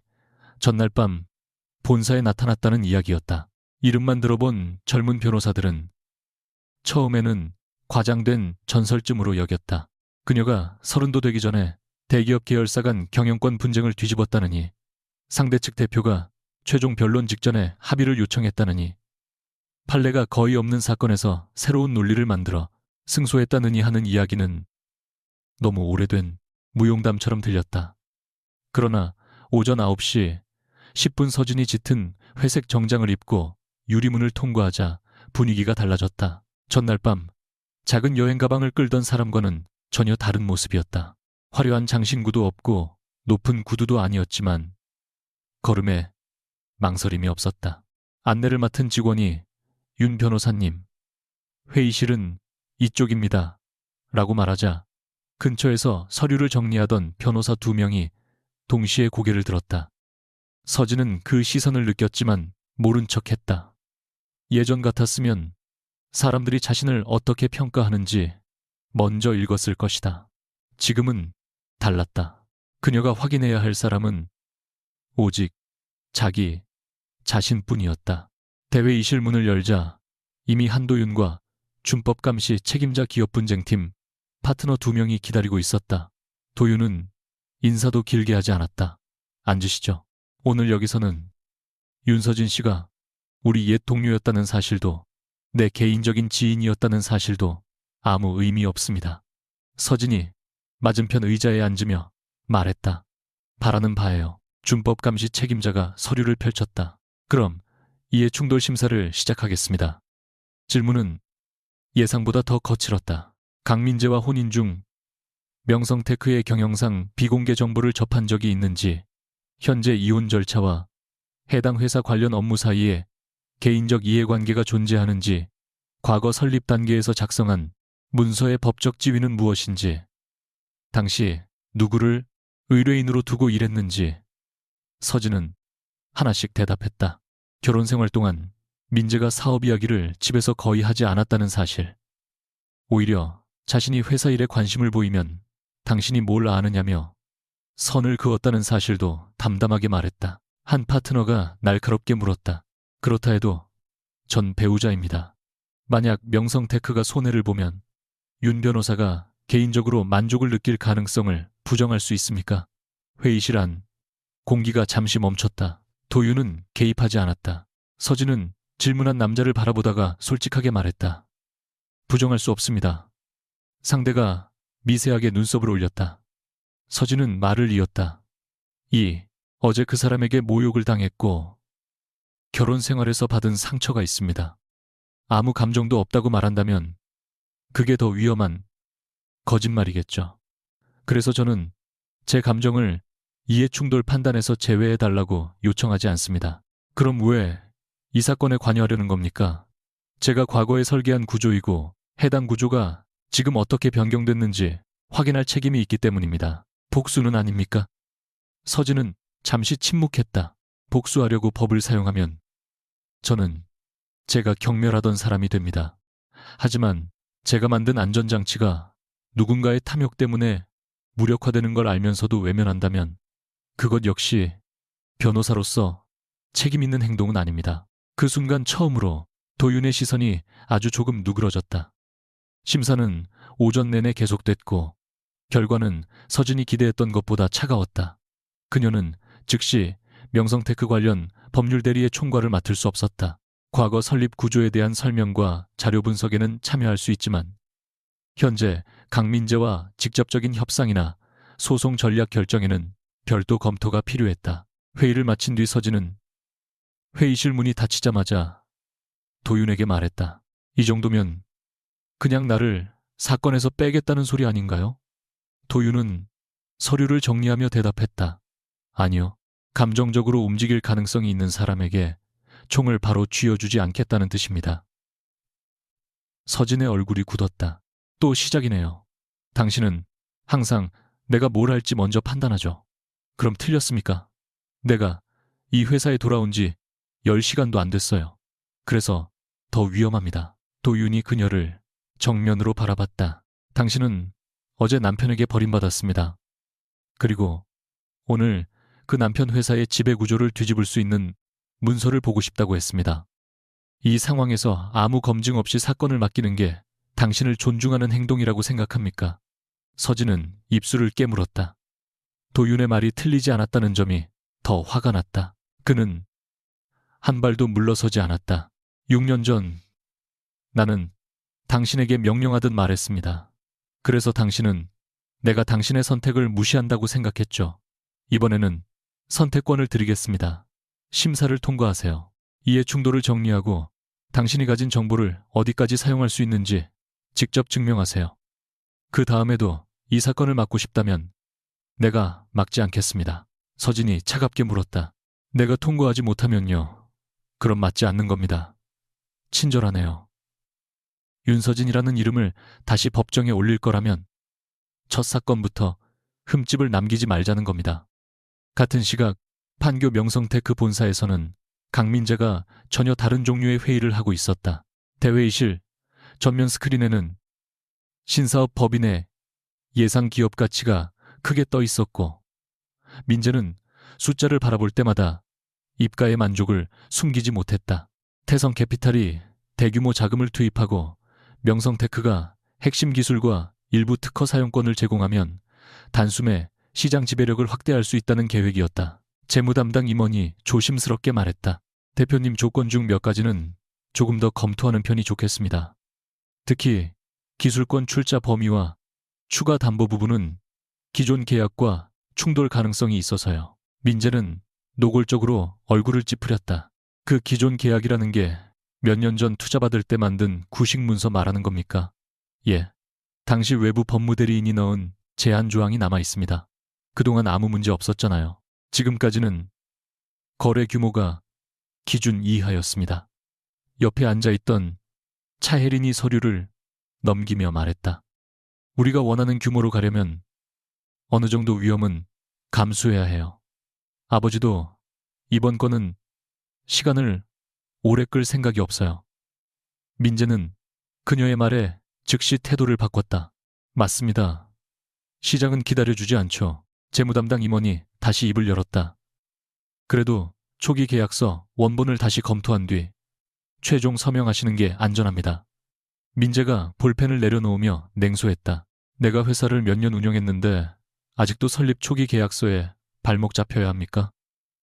전날 밤 본사에 나타났다는 이야기였다. 이름만 들어본 젊은 변호사들은 처음에는 과장된 전설쯤으로 여겼다. 그녀가 30도 되기 전에 대기업 계열사 간 경영권 분쟁을 뒤집었다느니, 상대 측 대표가 최종 변론 직전에 합의를 요청했다느니, 판례가 거의 없는 사건에서 새로운 논리를 만들어 승소했다느니 하는 이야기는 너무 오래된 무용담처럼 들렸다. 그러나 오전 9시 10분 서진이 짙은 회색 정장을 입고 유리문을 통과하자 분위기가 달라졌다. 전날 밤 작은 여행 가방을 끌던 사람과는 전혀 다른 모습이었다. 화려한 장신구도 없고 높은 구두도 아니었지만 걸음에 망설임이 없었다. 안내를 맡은 직원이 윤 변호사님, 회의실은 이쪽입니다. 라고 말하자 근처에서 서류를 정리하던 변호사 2명이 동시에 고개를 들었다. 서진은 그 시선을 느꼈지만 모른 척했다. 예전 같았으면 사람들이 자신을 어떻게 평가하는지 먼저 읽었을 것이다. 지금은 달랐다. 그녀가 확인해야 할 사람은 오직 자기 자신뿐이었다. 대회의실 문을 열자 이미 한도윤과 준법감시 책임자 기업분쟁팀 파트너 2명이 기다리고 있었다. 도윤은 인사도 길게 하지 않았다. 앉으시죠. 오늘 여기서는 윤서진 씨가 우리 옛 동료였다는 사실도 내 개인적인 지인이었다는 사실도 아무 의미 없습니다. 서진이 맞은편 의자에 앉으며 말했다. 바라는 바예요. 준법감시 책임자가 서류를 펼쳤다. 그럼 이해충돌 심사를 시작하겠습니다. 질문은 예상보다 더 거칠었다. 강민재와 혼인 중 명성테크의 경영상 비공개 정보를 접한 적이 있는지, 현재 이혼 절차와 해당 회사 관련 업무 사이에 개인적 이해관계가 존재하는지, 과거 설립 단계에서 작성한 문서의 법적 지위는 무엇인지, 당시 누구를 의뢰인으로 두고 일했는지. 서진은 하나씩 대답했다. 결혼 생활 동안 민재가 사업 이야기를 집에서 거의 하지 않았다는 사실, 오히려 자신이 회사 일에 관심을 보이면 당신이 뭘 아느냐며 선을 그었다는 사실도 담담하게 말했다. 한 파트너가 날카롭게 물었다. 그렇다 해도 전 배우자입니다. 만약 명성테크가 손해를 보면 윤 변호사가 개인적으로 만족을 느낄 가능성을 부정할 수 있습니까? 회의실 안 공기가 잠시 멈췄다. 도윤은 개입하지 않았다. 서진은 질문한 남자를 바라보다가 솔직하게 말했다. 부정할 수 없습니다. 상대가 미세하게 눈썹을 올렸다. 서진은 말을 이었다. 어제 그 사람에게 모욕을 당했고 결혼 생활에서 받은 상처가 있습니다. 아무 감정도 없다고 말한다면 그게 더 위험한 거짓말이겠죠. 그래서 저는 제 감정을 이해충돌 판단에서 제외해달라고 요청하지 않습니다. 그럼 왜 이 사건에 관여하려는 겁니까? 제가 과거에 설계한 구조이고 해당 구조가 지금 어떻게 변경됐는지 확인할 책임이 있기 때문입니다. 복수는 아닙니까? 서진은 잠시 침묵했다. 복수하려고 법을 사용하면 저는 제가 경멸하던 사람이 됩니다. 하지만 제가 만든 안전장치가 누군가의 탐욕 때문에 무력화되는 걸 알면서도 외면한다면 그것 역시 변호사로서 책임 있는 행동은 아닙니다. 그 순간 처음으로 도윤의 시선이 아주 조금 누그러졌다. 심사는 오전 내내 계속됐고 결과는 서진이 기대했던 것보다 차가웠다. 그녀는 즉시 명성테크 관련 법률 대리의 총괄을 맡을 수 없었다. 과거 설립 구조에 대한 설명과 자료 분석에는 참여할 수 있지만 현재 강민재와 직접적인 협상이나 소송 전략 결정에는 별도 검토가 필요했다. 회의를 마친 뒤 서진은 회의실 문이 닫히자마자 도윤에게 말했다. 이 정도면 그냥 나를 사건에서 빼겠다는 소리 아닌가요? 도윤은 서류를 정리하며 대답했다. 아니요. 감정적으로 움직일 가능성이 있는 사람에게 총을 바로 쥐어주지 않겠다는 뜻입니다. 서진의 얼굴이 굳었다. 또 시작이네요. 당신은 항상 내가 뭘 할지 먼저 판단하죠. 그럼 틀렸습니까? 내가 이 회사에 돌아온 지 10시간도 안 됐어요. 그래서 더 위험합니다. 도윤이 그녀를 정면으로 바라봤다. 당신은 어제 남편에게 버림받았습니다. 그리고 오늘 그 남편 회사의 지배 구조를 뒤집을 수 있는 문서를 보고 싶다고 했습니다. 이 상황에서 아무 검증 없이 사건을 맡기는 게 당신을 존중하는 행동이라고 생각합니까? 서진은 입술을 깨물었다. 도윤의 말이 틀리지 않았다는 점이 더 화가 났다. 그는 한 발도 물러서지 않았다. 6년 전 나는 당신에게 명령하듯 말했습니다. 그래서 당신은 내가 당신의 선택을 무시한다고 생각했죠. 이번에는 선택권을 드리겠습니다. 심사를 통과하세요. 이해 충돌을 정리하고 당신이 가진 정보를 어디까지 사용할 수 있는지 직접 증명하세요. 그 다음에도 이 사건을 막고 싶다면 내가 막지 않겠습니다. 서진이 차갑게 물었다. 내가 통과하지 못하면요. 그럼 맞지 않는 겁니다. 친절하네요. 윤서진이라는 이름을 다시 법정에 올릴 거라면 첫 사건부터 흠집을 남기지 말자는 겁니다. 같은 시각 판교 명성테크 본사에서는 강민재가 전혀 다른 종류의 회의를 하고 있었다. 대회의실 전면 스크린에는 신사업 법인의 예상 기업 가치가 크게 떠 있었고 민재는 숫자를 바라볼 때마다 입가의 만족을 숨기지 못했다. 태성캐피탈이 대규모 자금을 투입하고 명성테크가 핵심 기술과 일부 특허 사용권을 제공하면 단숨에 시장 지배력을 확대할 수 있다는 계획이었다. 재무 담당 임원이 조심스럽게 말했다. 대표님 조건 중 몇 가지는 조금 더 검토하는 편이 좋겠습니다. 특히 기술권 출자 범위와 추가 담보 부분은 기존 계약과 충돌 가능성이 있어서요. 민재는 노골적으로 얼굴을 찌푸렸다. 그 기존 계약이라는 게 몇 년 전 투자받을 때 만든 구식 문서 말하는 겁니까? 예. 당시 외부 법무대리인이 넣은 제한 조항이 남아 있습니다. 그동안 아무 문제 없었잖아요. 지금까지는 거래 규모가 기준 이하였습니다. 옆에 앉아있던 차혜린이 서류를 넘기며 말했다. 우리가 원하는 규모로 가려면 어느 정도 위험은 감수해야 해요. 아버지도 이번 건은 시간을 오래 끌 생각이 없어요. 민재는 그녀의 말에 즉시 태도를 바꿨다. 맞습니다. 시장은 기다려주지 않죠. 재무담당 임원이 다시 입을 열었다. 그래도 초기 계약서 원본을 다시 검토한 뒤 최종 서명하시는 게 안전합니다. 민재가 볼펜을 내려놓으며 냉소했다. 내가 회사를 몇 년 운영했는데 아직도 설립 초기 계약서에 발목 잡혀야 합니까?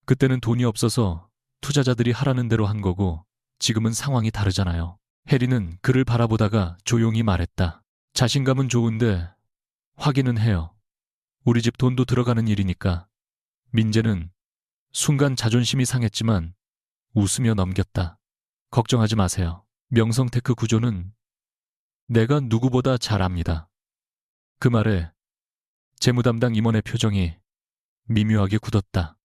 그때는 돈이 없어서 투자자들이 하라는 대로 한 거고 지금은 상황이 다르잖아요. 혜리는 그를 바라보다가 조용히 말했다. 자신감은 좋은데 확인은 해요. 우리 집 돈도 들어가는 일이니까. 민재는 순간 자존심이 상했지만 웃으며 넘겼다. 걱정하지 마세요. 명성테크 구조는 내가 누구보다 잘 압니다. 그 말에 재무담당 임원의 표정이 미묘하게 굳었다.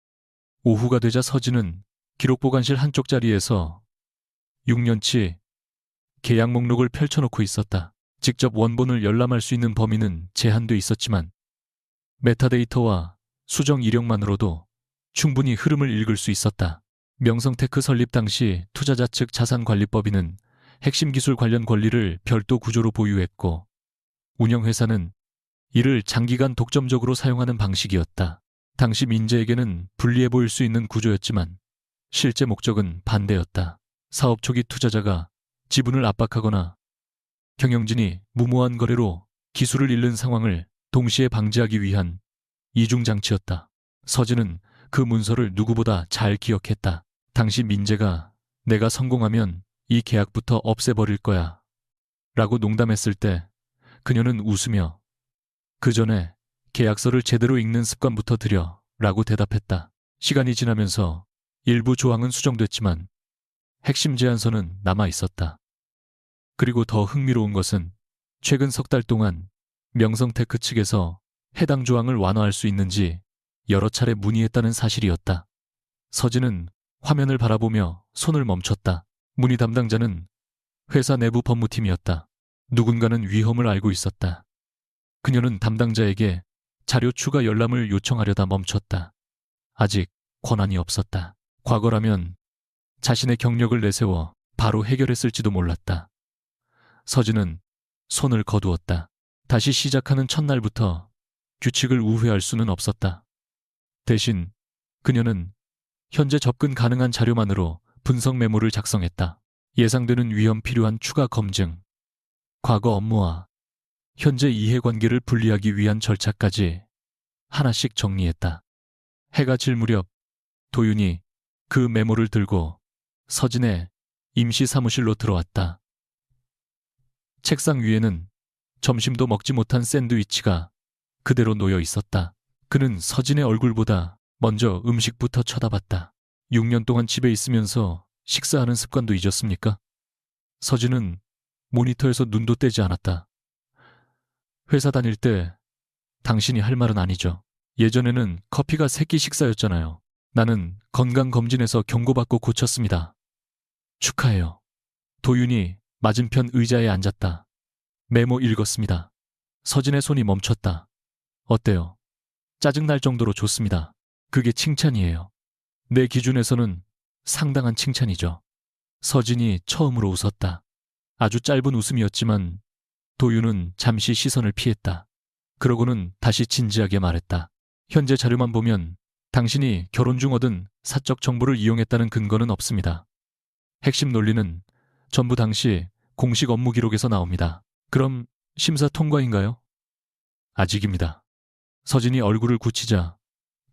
오후가 되자 서진은 기록보관실 한쪽 자리에서 6년치 계약 목록을 펼쳐놓고 있었다. 직접 원본을 열람할 수 있는 범위는 제한돼 있었지만 메타데이터와 수정 이력만으로도 충분히 흐름을 읽을 수 있었다. 명성테크 설립 당시 투자자 측 자산관리법인은 핵심 기술 관련 권리를 별도 구조로 보유했고 운영회사는 이를 장기간 독점적으로 사용하는 방식이었다. 당시 민재에게는 불리해 보일 수 있는 구조였지만 실제 목적은 반대였다. 사업 초기 투자자가 지분을 압박하거나 경영진이 무모한 거래로 기술을 잃는 상황을 동시에 방지하기 위한 이중장치였다. 서진은 그 문서를 누구보다 잘 기억했다. 당시 민재가 내가 성공하면 이 계약부터 없애버릴 거야 라고 농담했을 때 그녀는 웃으며 그 전에 계약서를 제대로 읽는 습관부터 들여 라고 대답했다. 시간이 지나면서 일부 조항은 수정됐지만 핵심 제안서는 남아 있었다. 그리고 더 흥미로운 것은 최근 석 달 동안 명성테크 측에서 해당 조항을 완화할 수 있는지 여러 차례 문의했다는 사실이었다. 서진은 화면을 바라보며 손을 멈췄다. 문의 담당자는 회사 내부 법무팀이었다. 누군가는 위험을 알고 있었다. 그녀는 담당자에게 자료 추가 열람을 요청하려다 멈췄다. 아직 권한이 없었다. 과거라면 자신의 경력을 내세워 바로 해결했을지도 몰랐다. 서진은 손을 거두었다. 다시 시작하는 첫날부터 규칙을 우회할 수는 없었다. 대신 그녀는 현재 접근 가능한 자료만으로 분석 메모를 작성했다. 예상되는 위험 필요한 추가 검증, 과거 업무와 현재 이해관계를 분리하기 위한 절차까지 하나씩 정리했다. 해가 질 무렵 도윤이 그 메모를 들고 서진의 임시 사무실로 들어왔다. 책상 위에는 점심도 먹지 못한 샌드위치가 그대로 놓여 있었다. 그는 서진의 얼굴보다 먼저 음식부터 쳐다봤다. 6년 동안 집에 있으면서 식사하는 습관도 잊었습니까? 서진은 모니터에서 눈도 떼지 않았다. 회사 다닐 때 당신이 할 말은 아니죠. 예전에는 커피가 세끼 식사였잖아요. 나는 건강검진에서 경고받고 고쳤습니다. 축하해요. 도윤이 맞은편 의자에 앉았다. 메모 읽었습니다. 서진의 손이 멈췄다. 어때요? 짜증날 정도로 좋습니다. 그게 칭찬이에요. 내 기준에서는 상당한 칭찬이죠. 서진이 처음으로 웃었다. 아주 짧은 웃음이었지만 도윤은 잠시 시선을 피했다. 그러고는 다시 진지하게 말했다. 현재 자료만 보면 당신이 결혼 중 얻은 사적 정보를 이용했다는 근거는 없습니다. 핵심 논리는 전부 당시 공식 업무 기록에서 나옵니다. 그럼 심사 통과인가요? 아직입니다. 서진이 얼굴을 굳히자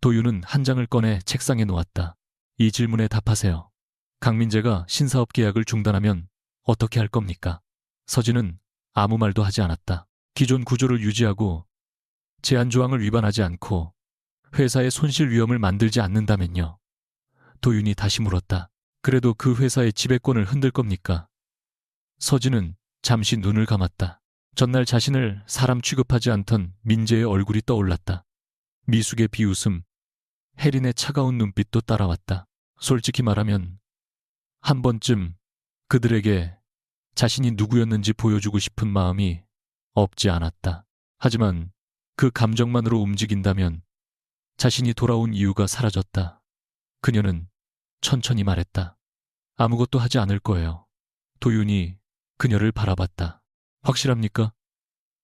도윤은 한 장을 꺼내 책상에 놓았다. 이 질문에 답하세요. 강민재가 신사업 계약을 중단하면 어떻게 할 겁니까? 서진은 아무 말도 하지 않았다. 기존 구조를 유지하고 제한 조항을 위반하지 않고 회사의 손실 위험을 만들지 않는다면요. 도윤이 다시 물었다. 그래도 그 회사의 지배권을 흔들 겁니까? 서진은 잠시 눈을 감았다. 전날 자신을 사람 취급하지 않던 민재의 얼굴이 떠올랐다. 미숙의 비웃음, 혜린의 차가운 눈빛도 따라왔다. 솔직히 말하면 한 번쯤 그들에게 자신이 누구였는지 보여주고 싶은 마음이 없지 않았다. 하지만 그 감정만으로 움직인다면 자신이 돌아온 이유가 사라졌다. 그녀는 천천히 말했다. 아무것도 하지 않을 거예요. 도윤이 그녀를 바라봤다. 확실합니까?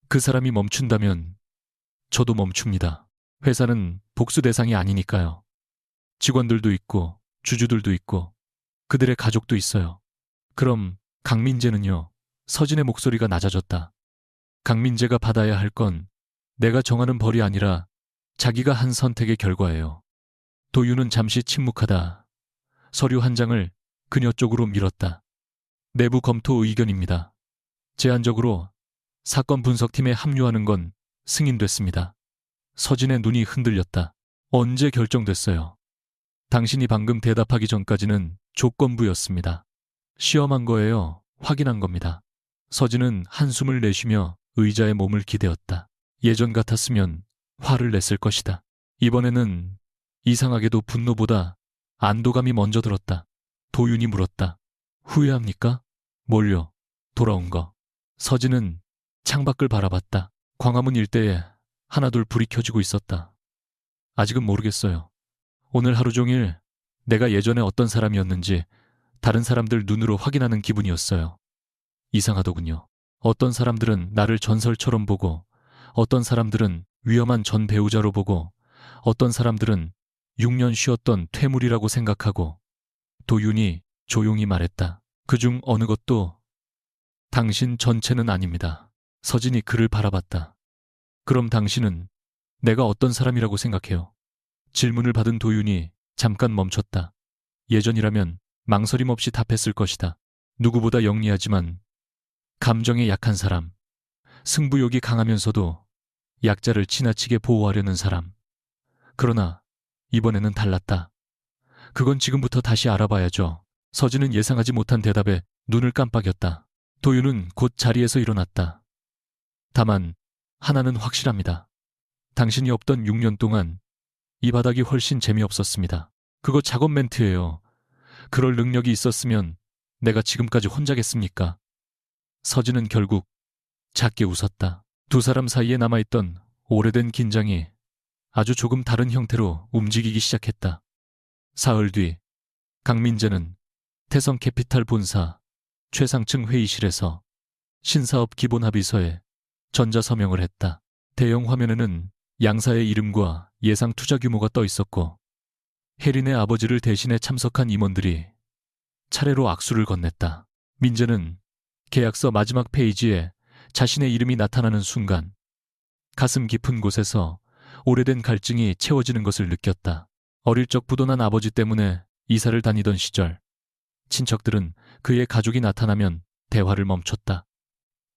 그 사람이 멈춘다면 저도 멈춥니다. 회사는 복수 대상이 아니니까요. 직원들도 있고 주주들도 있고 그들의 가족도 있어요. 그럼 강민재는요? 서진의 목소리가 낮아졌다. 강민재가 받아야 할 건 내가 정하는 벌이 아니라 자기가 한 선택의 결과예요. 도윤은 잠시 침묵하다 서류 한 장을 그녀 쪽으로 밀었다. 내부 검토 의견입니다. 제한적으로 사건 분석팀에 합류하는 건 승인됐습니다. 서진의 눈이 흔들렸다. 언제 결정됐어요? 당신이 방금 대답하기 전까지는 조건부였습니다. 시험한 거예요. 확인한 겁니다. 서진은 한숨을 내쉬며 의자에 몸을 기대었다. 예전 같았으면 화를 냈을 것이다. 이번에는 이상하게도 분노보다 안도감이 먼저 들었다. 도윤이 물었다. 후회합니까? 뭘요? 돌아온 거. 서진은 창밖을 바라봤다. 광화문 일대에 하나둘 불이 켜지고 있었다. 아직은 모르겠어요. 오늘 하루 종일 내가 예전에 어떤 사람이었는지 다른 사람들 눈으로 확인하는 기분이었어요. 이상하더군요. 어떤 사람들은 나를 전설처럼 보고 어떤 사람들은 위험한 전 배우자로 보고 어떤 사람들은 6년 쉬었던 퇴물이라고 생각하고 도윤이 조용히 말했다. 그중 어느 것도 당신 전체는 아닙니다. 서진이 그를 바라봤다. 그럼 당신은 내가 어떤 사람이라고 생각해요? 질문을 받은 도윤이 잠깐 멈췄다. 예전이라면 망설임 없이 답했을 것이다. 누구보다 영리하지만 감정에 약한 사람, 승부욕이 강하면서도 약자를 지나치게 보호하려는 사람. 그러나 이번에는 달랐다. 그건 지금부터 다시 알아봐야죠. 서진은 예상하지 못한 대답에 눈을 깜빡였다. 도윤은 곧 자리에서 일어났다. 다만 하나는 확실합니다. 당신이 없던 6년 동안 이 바닥이 훨씬 재미없었습니다. 그거 작업 멘트예요. 그럴 능력이 있었으면 내가 지금까지 혼자겠습니까? 서진은 결국 작게 웃었다. 두 사람 사이에 남아있던 오래된 긴장이 아주 조금 다른 형태로 움직이기 시작했다. 사흘 뒤 강민재는 태성캐피탈 본사 최상층 회의실에서 신사업 기본합의서에 전자서명을 했다. 대형 화면에는 양사의 이름과 예상 투자 규모가 떠 있었고 혜린의 아버지를 대신해 참석한 임원들이 차례로 악수를 건넸다. 민재는 계약서 마지막 페이지에 자신의 이름이 나타나는 순간 가슴 깊은 곳에서 오래된 갈증이 채워지는 것을 느꼈다. 어릴 적 부도난 아버지 때문에 이사를 다니던 시절 친척들은 그의 가족이 나타나면 대화를 멈췄다.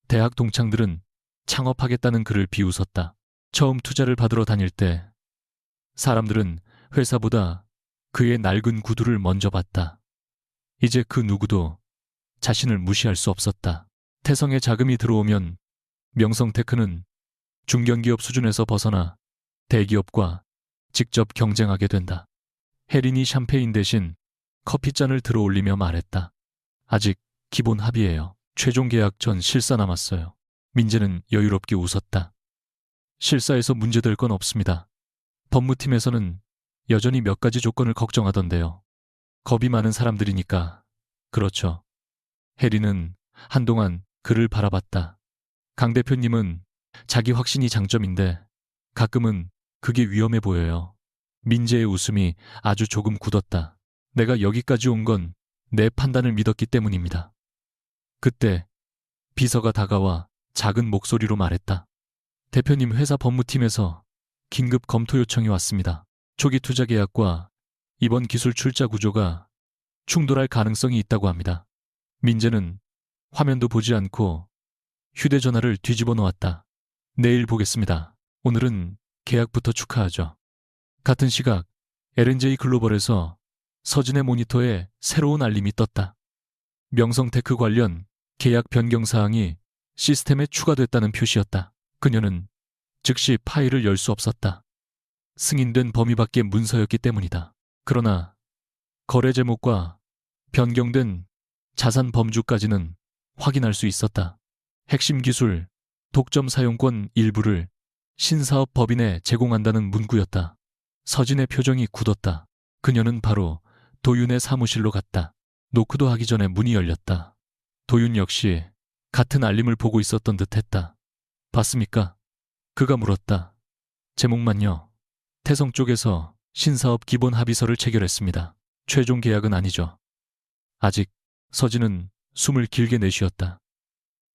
대학 동창들은 창업하겠다는 그를 비웃었다. 처음 투자를 받으러 다닐 때 사람들은 회사보다 그의 낡은 구두를 먼저 봤다. 이제 그 누구도 자신을 무시할 수 없었다. 태성에 자금이 들어오면 명성테크는 중견기업 수준에서 벗어나 대기업과 직접 경쟁하게 된다. 혜린이 샴페인 대신 커피잔을 들어올리며 말했다. 아직 기본 합의예요. 최종 계약 전 실사 남았어요. 민재는 여유롭게 웃었다. 실사에서 문제될 건 없습니다. 법무팀에서는 여전히 몇 가지 조건을 걱정하던데요. 겁이 많은 사람들이니까. 그렇죠. 혜린은 한동안 그를 바라봤다. 강 대표님은 자기 확신이 장점인데 가끔은 그게 위험해 보여요. 민재의 웃음이 아주 조금 굳었다. 내가 여기까지 온 건 내 판단을 믿었기 때문입니다. 그때 비서가 다가와 작은 목소리로 말했다. 대표님 회사 법무팀에서 긴급 검토 요청이 왔습니다. 초기 투자 계약과 이번 기술 출자 구조가 충돌할 가능성이 있다고 합니다. 민재는 화면도 보지 않고 휴대전화를 뒤집어 놓았다. 내일 보겠습니다. 오늘은 계약부터 축하하죠. 같은 시각 LNJ 글로벌에서 서진의 모니터에 새로운 알림이 떴다. 명성테크 관련 계약 변경 사항이 시스템에 추가됐다는 표시였다. 그녀는 즉시 파일을 열 수 없었다. 승인된 범위 밖의 문서였기 때문이다. 그러나 거래 제목과 변경된 자산 범주까지는 확인할 수 있었다. 핵심 기술, 독점 사용권 일부를 신사업 법인에 제공한다는 문구였다. 서진의 표정이 굳었다. 그녀는 바로 도윤의 사무실로 갔다. 노크도 하기 전에 문이 열렸다. 도윤 역시 같은 알림을 보고 있었던 듯했다. 봤습니까? 그가 물었다. 제목만요. 태성 쪽에서 신사업 기본 합의서를 체결했습니다. 최종 계약은 아니죠. 아직. 서진은 숨을 길게 내쉬었다.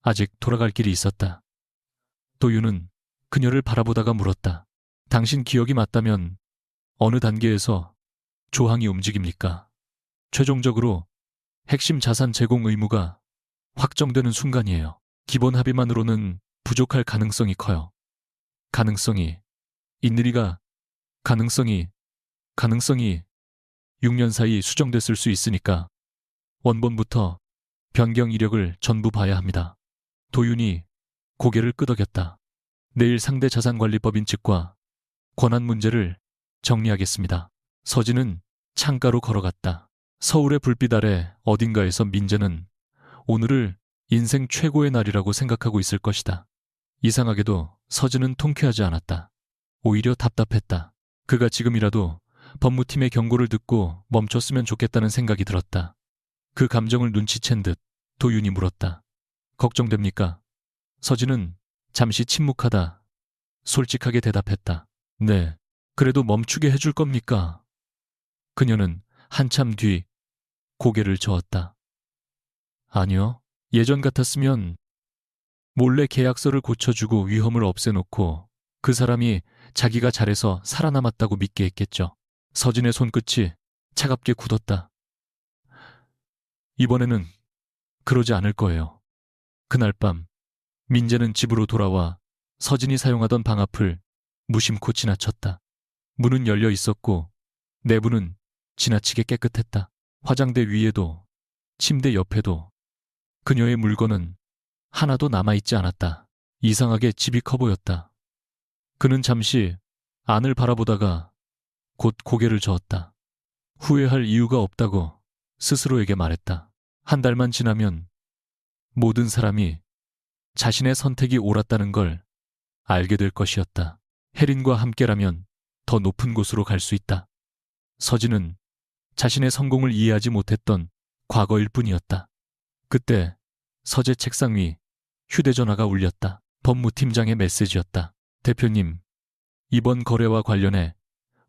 아직 돌아갈 길이 있었다. 도윤은 그녀를 바라보다가 물었다. 당신 기억이 맞다면 어느 단계에서 조항이 움직입니까? 최종적으로 핵심 자산 제공 의무가 확정되는 순간이에요. 기본 합의만으로는 부족할 가능성이 커요. 가능성이 있는 리가 가능성이 6년 사이 수정됐을 수 있으니까 원본부터 변경 이력을 전부 봐야 합니다. 도윤이 고개를 끄덕였다. 내일 상대 자산관리법인 측과 권한 문제를 정리하겠습니다. 서진은 창가로 걸어갔다. 서울의 불빛 아래 어딘가에서 민재는 오늘을 인생 최고의 날이라고 생각하고 있을 것이다. 이상하게도 서진은 통쾌하지 않았다. 오히려 답답했다. 그가 지금이라도 법무팀의 경고를 듣고 멈췄으면 좋겠다는 생각이 들었다. 그 감정을 눈치챈 듯 도윤이 물었다. 걱정됩니까? 서진은 잠시 침묵하다 솔직하게 대답했다. 네, 그래도 멈추게 해줄 겁니까? 그녀는 한참 뒤 고개를 저었다. 아니요. 예전 같았으면 몰래 계약서를 고쳐주고 위험을 없애놓고 그 사람이 자기가 잘해서 살아남았다고 믿게 했겠죠. 서진의 손끝이 차갑게 굳었다. 이번에는 그러지 않을 거예요. 그날 밤 민재는 집으로 돌아와 서진이 사용하던 방 앞을 무심코 지나쳤다. 문은 열려 있었고 내부는 지나치게 깨끗했다. 화장대 위에도 침대 옆에도 그녀의 물건은 하나도 남아있지 않았다. 이상하게 집이 커 보였다. 그는 잠시 안을 바라보다가 곧 고개를 저었다. 후회할 이유가 없다고 스스로에게 말했다. 한 달만 지나면 모든 사람이 자신의 선택이 옳았다는 걸 알게 될 것이었다. 혜린과 함께라면 더 높은 곳으로 갈 수 있다. 서진은 자신의 성공을 이해하지 못했던 과거일 뿐이었다. 그때 서재 책상 위 휴대전화가 울렸다. 법무팀장의 메시지였다. 대표님, 이번 거래와 관련해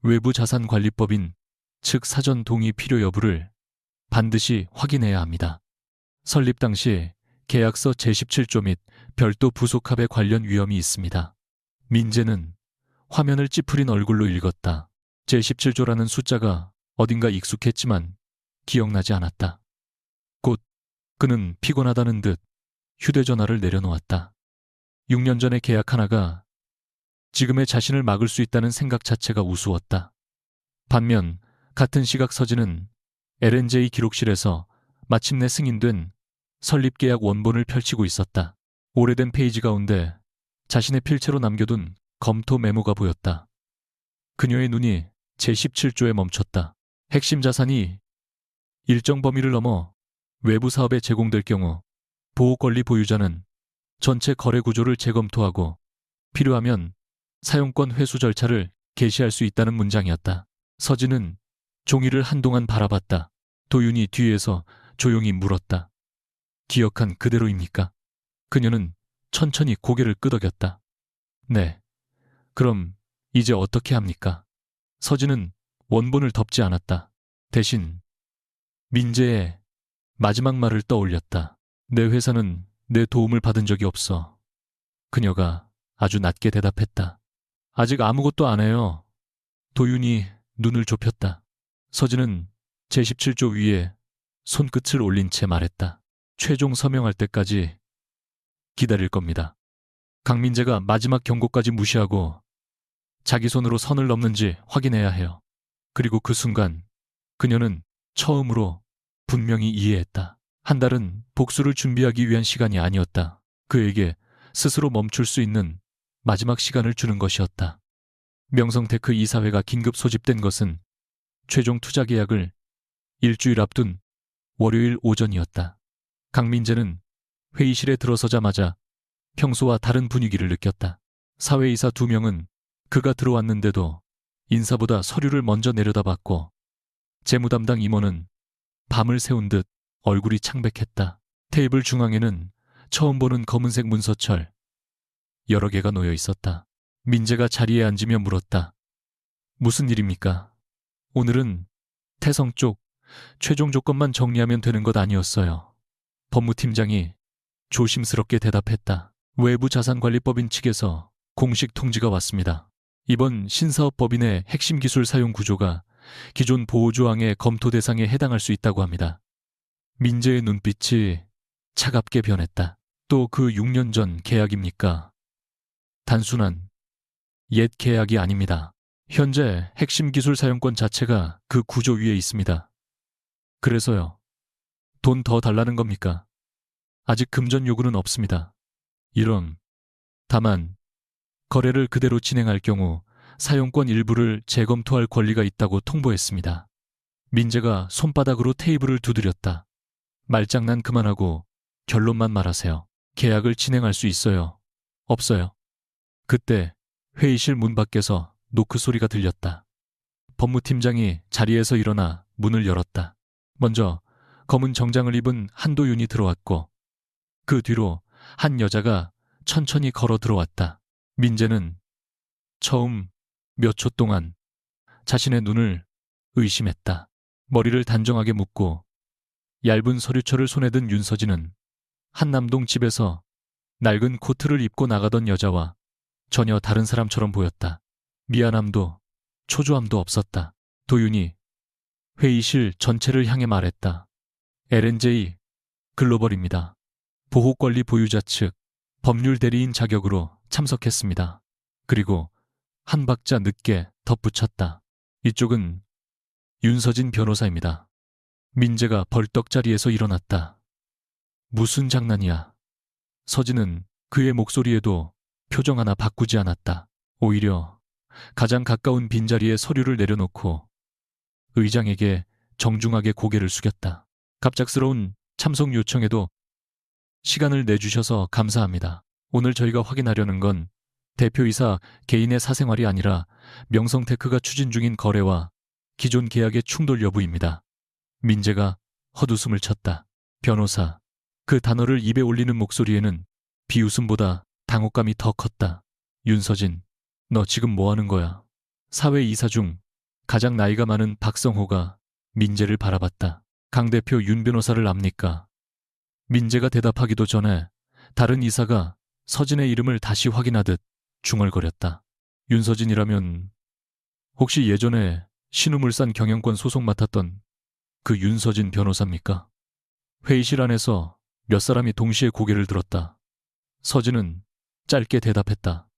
외부자산관리법인 측 사전 동의 필요 여부를 반드시 확인해야 합니다. 설립 당시 계약서 제17조 및 별도 부속합의 관련 위험이 있습니다. 민재는 화면을 찌푸린 얼굴로 읽었다. 제17조라는 숫자가 어딘가 익숙했지만 기억나지 않았다. 곧 그는 피곤하다는 듯 휴대전화를 내려놓았다. 6년 전의 계약 하나가 지금의 자신을 막을 수 있다는 생각 자체가 우스웠다. 반면 같은 시각 서진은 L&J 기록실에서 마침내 승인된 설립계약 원본을 펼치고 있었다. 오래된 페이지 가운데 자신의 필체로 남겨둔 검토 메모가 보였다. 그녀의 눈이 제17조에 멈췄다. 핵심 자산이 일정 범위를 넘어 외부 사업에 제공될 경우 보호권리 보유자는 전체 거래 구조를 재검토하고 필요하면 사용권 회수 절차를 개시할 수 있다는 문장이었다. 서진은 종이를 한동안 바라봤다. 도윤이 뒤에서 조용히 물었다. 기억한 그대로입니까? 그녀는 천천히 고개를 끄덕였다. 네. 그럼 이제 어떻게 합니까? 서진은 원본을 덮지 않았다. 대신 민재의 마지막 말을 떠올렸다. 내 회사는 내 도움을 받은 적이 없어. 그녀가 아주 낮게 대답했다. 아직 아무것도 안 해요. 도윤이 눈을 좁혔다. 서진은 제17조 위에 손끝을 올린 채 말했다. 최종 서명할 때까지 기다릴 겁니다. 강민재가 마지막 경고까지 무시하고 자기 손으로 선을 넘는지 확인해야 해요. 그리고 그 순간 그녀는 처음으로 분명히 이해했다. 한 달은 복수를 준비하기 위한 시간이 아니었다. 그에게 스스로 멈출 수 있는 마지막 시간을 주는 것이었다. 명성테크 이사회가 긴급 소집된 것은 최종 투자 계약을 일주일 앞둔 월요일 오전이었다. 강민재는 회의실에 들어서자마자 평소와 다른 분위기를 느꼈다. 사회이사 2명은 그가 들어왔는데도 인사보다 서류를 먼저 내려다봤고 재무담당 임원은 밤을 새운 듯 얼굴이 창백했다. 테이블 중앙에는 처음 보는 검은색 문서철 여러 개가 놓여 있었다. 민재가 자리에 앉으며 물었다. 무슨 일입니까? 오늘은 태성 쪽 최종 조건만 정리하면 되는 것 아니었어요. 법무팀장이 조심스럽게 대답했다. 외부자산관리법인 측에서 공식 통지가 왔습니다. 이번 신사업법인의 핵심 기술 사용 구조가 기존 보호조항의 검토 대상에 해당할 수 있다고 합니다. 민재의 눈빛이 차갑게 변했다. 또 그 6년 전 계약입니까? 단순한 옛 계약이 아닙니다. 현재 핵심 기술 사용권 자체가 그 구조 위에 있습니다. 그래서요. 돈 더 달라는 겁니까? 아직 금전 요구는 없습니다. 이런. 다만 거래를 그대로 진행할 경우 사용권 일부를 재검토할 권리가 있다고 통보했습니다. 민재가 손바닥으로 테이블을 두드렸다. 말장난 그만하고 결론만 말하세요. 계약을 진행할 수 있어요? 없어요? 그때 회의실 문 밖에서 노크 소리가 들렸다. 법무팀장이 자리에서 일어나 문을 열었다. 먼저 검은 정장을 입은 한도윤이 들어왔고 그 뒤로 한 여자가 천천히 걸어 들어왔다. 민재는 처음 몇 초 동안 자신의 눈을 의심했다. 머리를 단정하게 묶고 얇은 서류철을 손에 든 윤서진은 한남동 집에서 낡은 코트를 입고 나가던 여자와 전혀 다른 사람처럼 보였다. 미안함도 초조함도 없었다. 도윤이 회의실 전체를 향해 말했다. L&J 글로벌입니다. 보호권리 보유자 측 법률 대리인 자격으로 참석했습니다. 그리고 한 박자 늦게 덧붙였다. 이쪽은 윤서진 변호사입니다. 민재가 벌떡 자리에서 일어났다. 무슨 장난이야. 서진은 그의 목소리에도 표정 하나 바꾸지 않았다. 오히려 가장 가까운 빈자리에 서류를 내려놓고 의장에게 정중하게 고개를 숙였다. 갑작스러운 참석 요청에도 시간을 내주셔서 감사합니다. 오늘 저희가 확인하려는 건 대표이사 개인의 사생활이 아니라 명성테크가 추진 중인 거래와 기존 계약의 충돌 여부입니다. 민재가 헛웃음을 쳤다. 변호사. 그 단어를 입에 올리는 목소리에는 비웃음보다 당혹감이 더 컸다. 윤서진, 너 지금 뭐 하는 거야? 사회 이사 중 가장 나이가 많은 박성호가 민재를 바라봤다. 강 대표 윤 변호사를 압니까? 민재가 대답하기도 전에 다른 이사가 서진의 이름을 다시 확인하듯 중얼거렸다. 윤서진이라면 혹시 예전에 신우물산 경영권 소송 맡았던 그 윤서진 변호사입니까? 회의실 안에서 몇 사람이 동시에 고개를 들었다. 서진은 짧게 대답했다.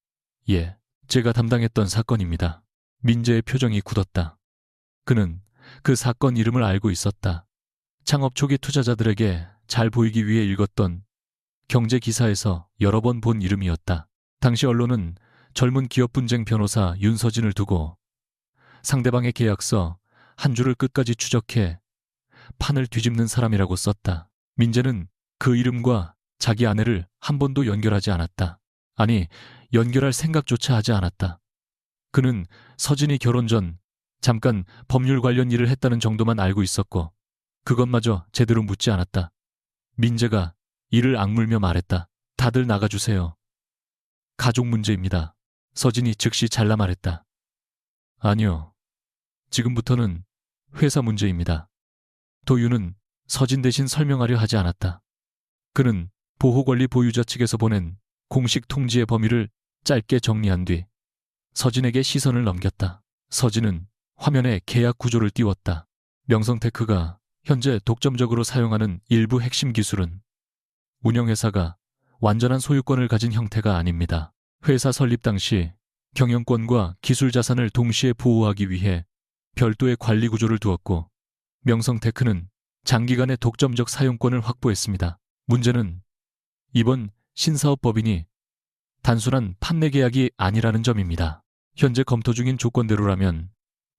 예, 제가 담당했던 사건입니다. 민재의 표정이 굳었다. 그는 그 사건 이름을 알고 있었다. 창업 초기 투자자들에게 잘 보이기 위해 읽었던 경제 기사에서 여러 번 본 이름이었다. 당시 언론은 젊은 기업 분쟁 변호사 윤서진을 두고 상대방의 계약서 한 줄을 끝까지 추적해 판을 뒤집는 사람이라고 썼다. 민재는 그 이름과 자기 아내를 한 번도 연결하지 않았다. 아니, 연결할 생각조차 하지 않았다. 그는 서진이 결혼 전 잠깐 법률 관련 일을 했다는 정도만 알고 있었고 그것마저 제대로 묻지 않았다. 민재가 이를 악물며 말했다. 다들 나가주세요. 가족 문제입니다. 서진이 즉시 잘라 말했다. 아니요. 지금부터는 회사 문제입니다. 도윤은 서진 대신 설명하려 하지 않았다. 그는 보호권리 보유자 측에서 보낸 공식 통지의 범위를 짧게 정리한 뒤 서진에게 시선을 넘겼다. 서진은 화면에 계약 구조를 띄웠다. 명성테크가 현재 독점적으로 사용하는 일부 핵심 기술은 운영회사가 완전한 소유권을 가진 형태가 아닙니다. 회사 설립 당시 경영권과 기술 자산을 동시에 보호하기 위해 별도의 관리 구조를 두었고 명성테크는 장기간의 독점적 사용권을 확보했습니다. 문제는 이번 신사업법인이 단순한 판매 계약이 아니라는 점입니다. 현재 검토 중인 조건대로라면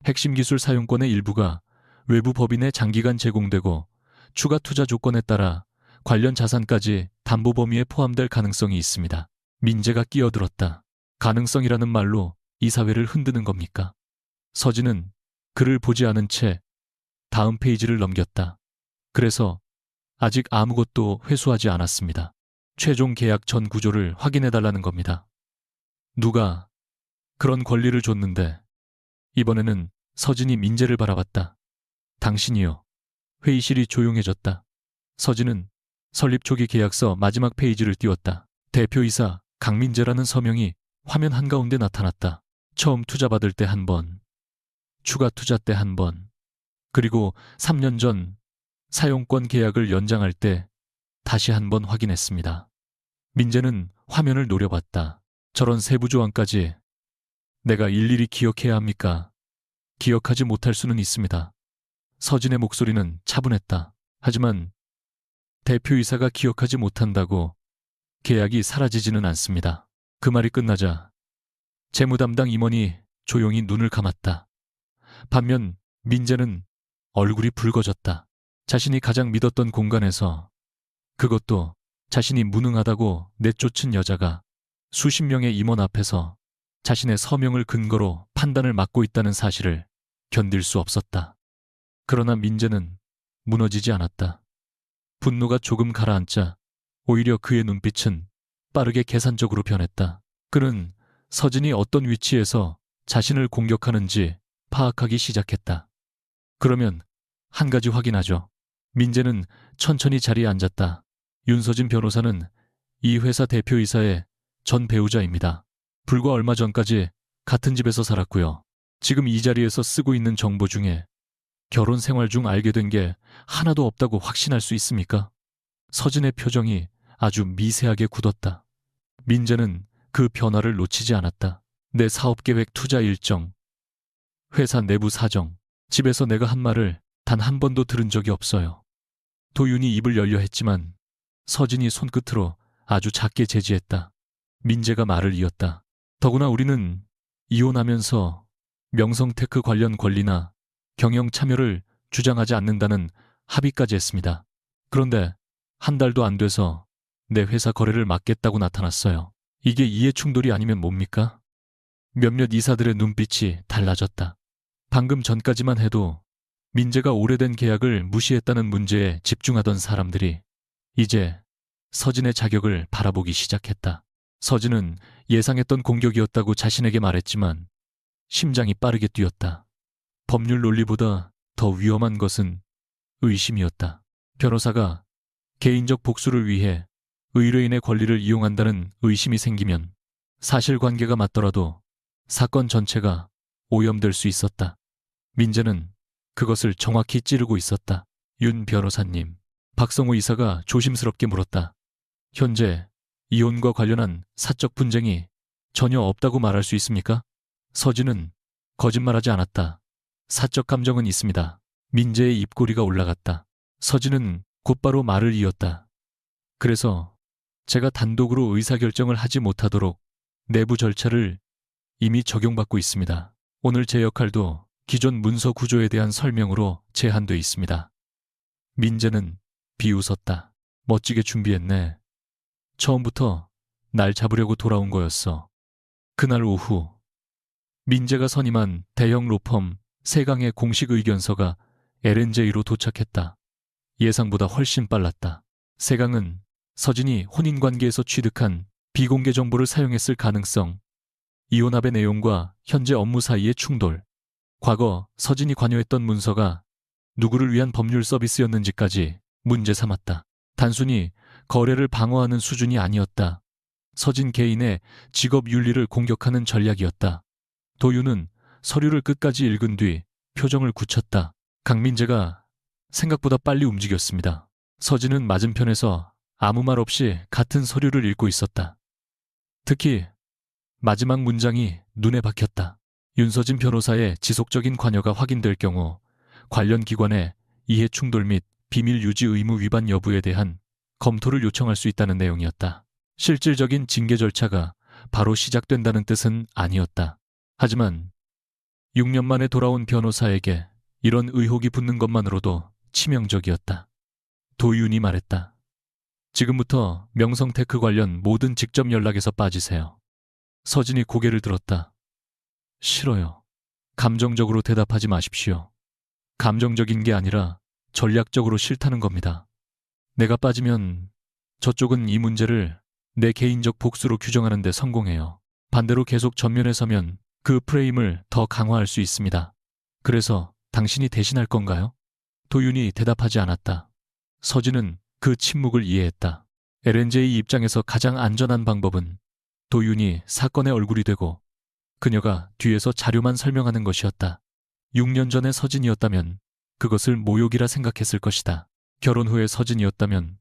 핵심 기술 사용권의 일부가 외부 법인에 장기간 제공되고 추가 투자 조건에 따라 관련 자산까지 담보 범위에 포함될 가능성이 있습니다. 민재가 끼어들었다. 가능성이라는 말로 이 사회를 흔드는 겁니까? 서진은 글을 보지 않은 채 다음 페이지를 넘겼다. 그래서 아직 아무것도 회수하지 않았습니다. 최종 계약 전 구조를 확인해달라는 겁니다. 누가 그런 권리를 줬는데 이번에는 서진이 민재를 바라봤다. 당신이요. 회의실이 조용해졌다. 서진은 설립 초기 계약서 마지막 페이지를 띄웠다. 대표이사 강민재라는 서명이 화면 한가운데 나타났다. 처음 투자받을 때 한 번, 추가 투자 때 한 번, 그리고 3년 전 사용권 계약을 연장할 때 다시 한 번 확인했습니다. 민재는 화면을 노려봤다. 저런 세부 조항까지 내가 일일이 기억해야 합니까? 기억하지 못할 수는 있습니다. 서진의 목소리는 차분했다. 하지만 대표이사가 기억하지 못한다고 계약이 사라지지는 않습니다. 그 말이 끝나자 재무담당 임원이 조용히 눈을 감았다. 반면 민재는 얼굴이 붉어졌다. 자신이 가장 믿었던 공간에서, 그것도 자신이 무능하다고 내쫓은 여자가 수십 명의 임원 앞에서 자신의 서명을 근거로 판단을 맡고 있다는 사실을 견딜 수 없었다. 그러나 민재는 무너지지 않았다. 분노가 조금 가라앉자 오히려 그의 눈빛은 빠르게 계산적으로 변했다. 그는 서진이 어떤 위치에서 자신을 공격하는지 파악하기 시작했다. 그러면 한 가지 확인하죠. 민재는 천천히 자리에 앉았다. 윤서진 변호사는 이 회사 대표이사의 전 배우자입니다. 불과 얼마 전까지 같은 집에서 살았고요. 지금 이 자리에서 쓰고 있는 정보 중에 결혼 생활 중 알게 된 게 하나도 없다고 확신할 수 있습니까? 서진의 표정이 아주 미세하게 굳었다. 민재는 그 변화를 놓치지 않았다. 내 사업계획 투자 일정, 회사 내부 사정, 집에서 내가 한 말을 단 한 번도 들은 적이 없어요. 도윤이 입을 열려 했지만 서진이 손끝으로 아주 작게 제지했다. 민재가 말을 이었다. 더구나 우리는 이혼하면서 명성테크 관련 권리나 경영 참여를 주장하지 않는다는 합의까지 했습니다. 그런데 한 달도 안 돼서 내 회사 거래를 막겠다고 나타났어요. 이게 이해 충돌이 아니면 뭡니까? 몇몇 이사들의 눈빛이 달라졌다. 방금 전까지만 해도 민재가 오래된 계약을 무시했다는 문제에 집중하던 사람들이 이제 서진의 자격을 바라보기 시작했다. 서진은 예상했던 공격이었다고 자신에게 말했지만 심장이 빠르게 뛰었다. 법률 논리보다 더 위험한 것은 의심이었다. 변호사가 개인적 복수를 위해 의뢰인의 권리를 이용한다는 의심이 생기면 사실관계가 맞더라도 사건 전체가 오염될 수 있었다. 민재는 그것을 정확히 찌르고 있었다. 윤 변호사님, 박성호 이사가 조심스럽게 물었다. 현재 이혼과 관련한 사적 분쟁이 전혀 없다고 말할 수 있습니까? 서진은 거짓말하지 않았다. 사적 감정은 있습니다. 민재의 입꼬리가 올라갔다. 서진은 곧바로 말을 이었다. 그래서 제가 단독으로 의사결정을 하지 못하도록 내부 절차를 이미 적용받고 있습니다. 오늘 제 역할도 기존 문서 구조에 대한 설명으로 제한돼 있습니다. 민재는 비웃었다. 멋지게 준비했네. 처음부터 날 잡으려고 돌아온 거였어. 그날 오후 민재가 선임한 대형 로펌 세강의 공식 의견서가 LNJ로 도착했다. 예상보다 훨씬 빨랐다. 세강은 서진이 혼인관계에서 취득한 비공개 정보를 사용했을 가능성, 이혼합의 내용과 현재 업무 사이의 충돌, 과거 서진이 관여했던 문서가 누구를 위한 법률 서비스였는지까지 문제 삼았다. 단순히 거래를 방어하는 수준이 아니었다. 서진 개인의 직업 윤리를 공격하는 전략이었다. 도윤은 서류를 끝까지 읽은 뒤 표정을 굳혔다. 강민재가 생각보다 빨리 움직였습니다. 서진은 맞은편에서 아무 말 없이 같은 서류를 읽고 있었다. 특히 마지막 문장이 눈에 박혔다. 윤서진 변호사의 지속적인 관여가 확인될 경우 관련 기관의 이해 충돌 및 비밀 유지 의무 위반 여부에 대한 검토를 요청할 수 있다는 내용이었다. 실질적인 징계 절차가 바로 시작된다는 뜻은 아니었다. 하지만 6년 만에 돌아온 변호사에게 이런 의혹이 붙는 것만으로도 치명적이었다. 도윤이 말했다. 지금부터 명성테크 관련 모든 직접 연락에서 빠지세요. 서진이 고개를 들었다. 싫어요. 감정적으로 대답하지 마십시오. 감정적인 게 아니라 전략적으로 싫다는 겁니다. 내가 빠지면 저쪽은 이 문제를 내 개인적 복수로 규정하는 데 성공해요. 반대로 계속 전면에 서면 그 프레임을 더 강화할 수 있습니다. 그래서 당신이 대신할 건가요? 도윤이 대답하지 않았다. 서진은 그 침묵을 이해했다. LNJ 입장에서 가장 안전한 방법은 도윤이 사건의 얼굴이 되고 그녀가 뒤에서 자료만 설명하는 것이었다. 6년 전의 서진이었다면 그것을 모욕이라 생각했을 것이다. 결혼 후의 서진이었다면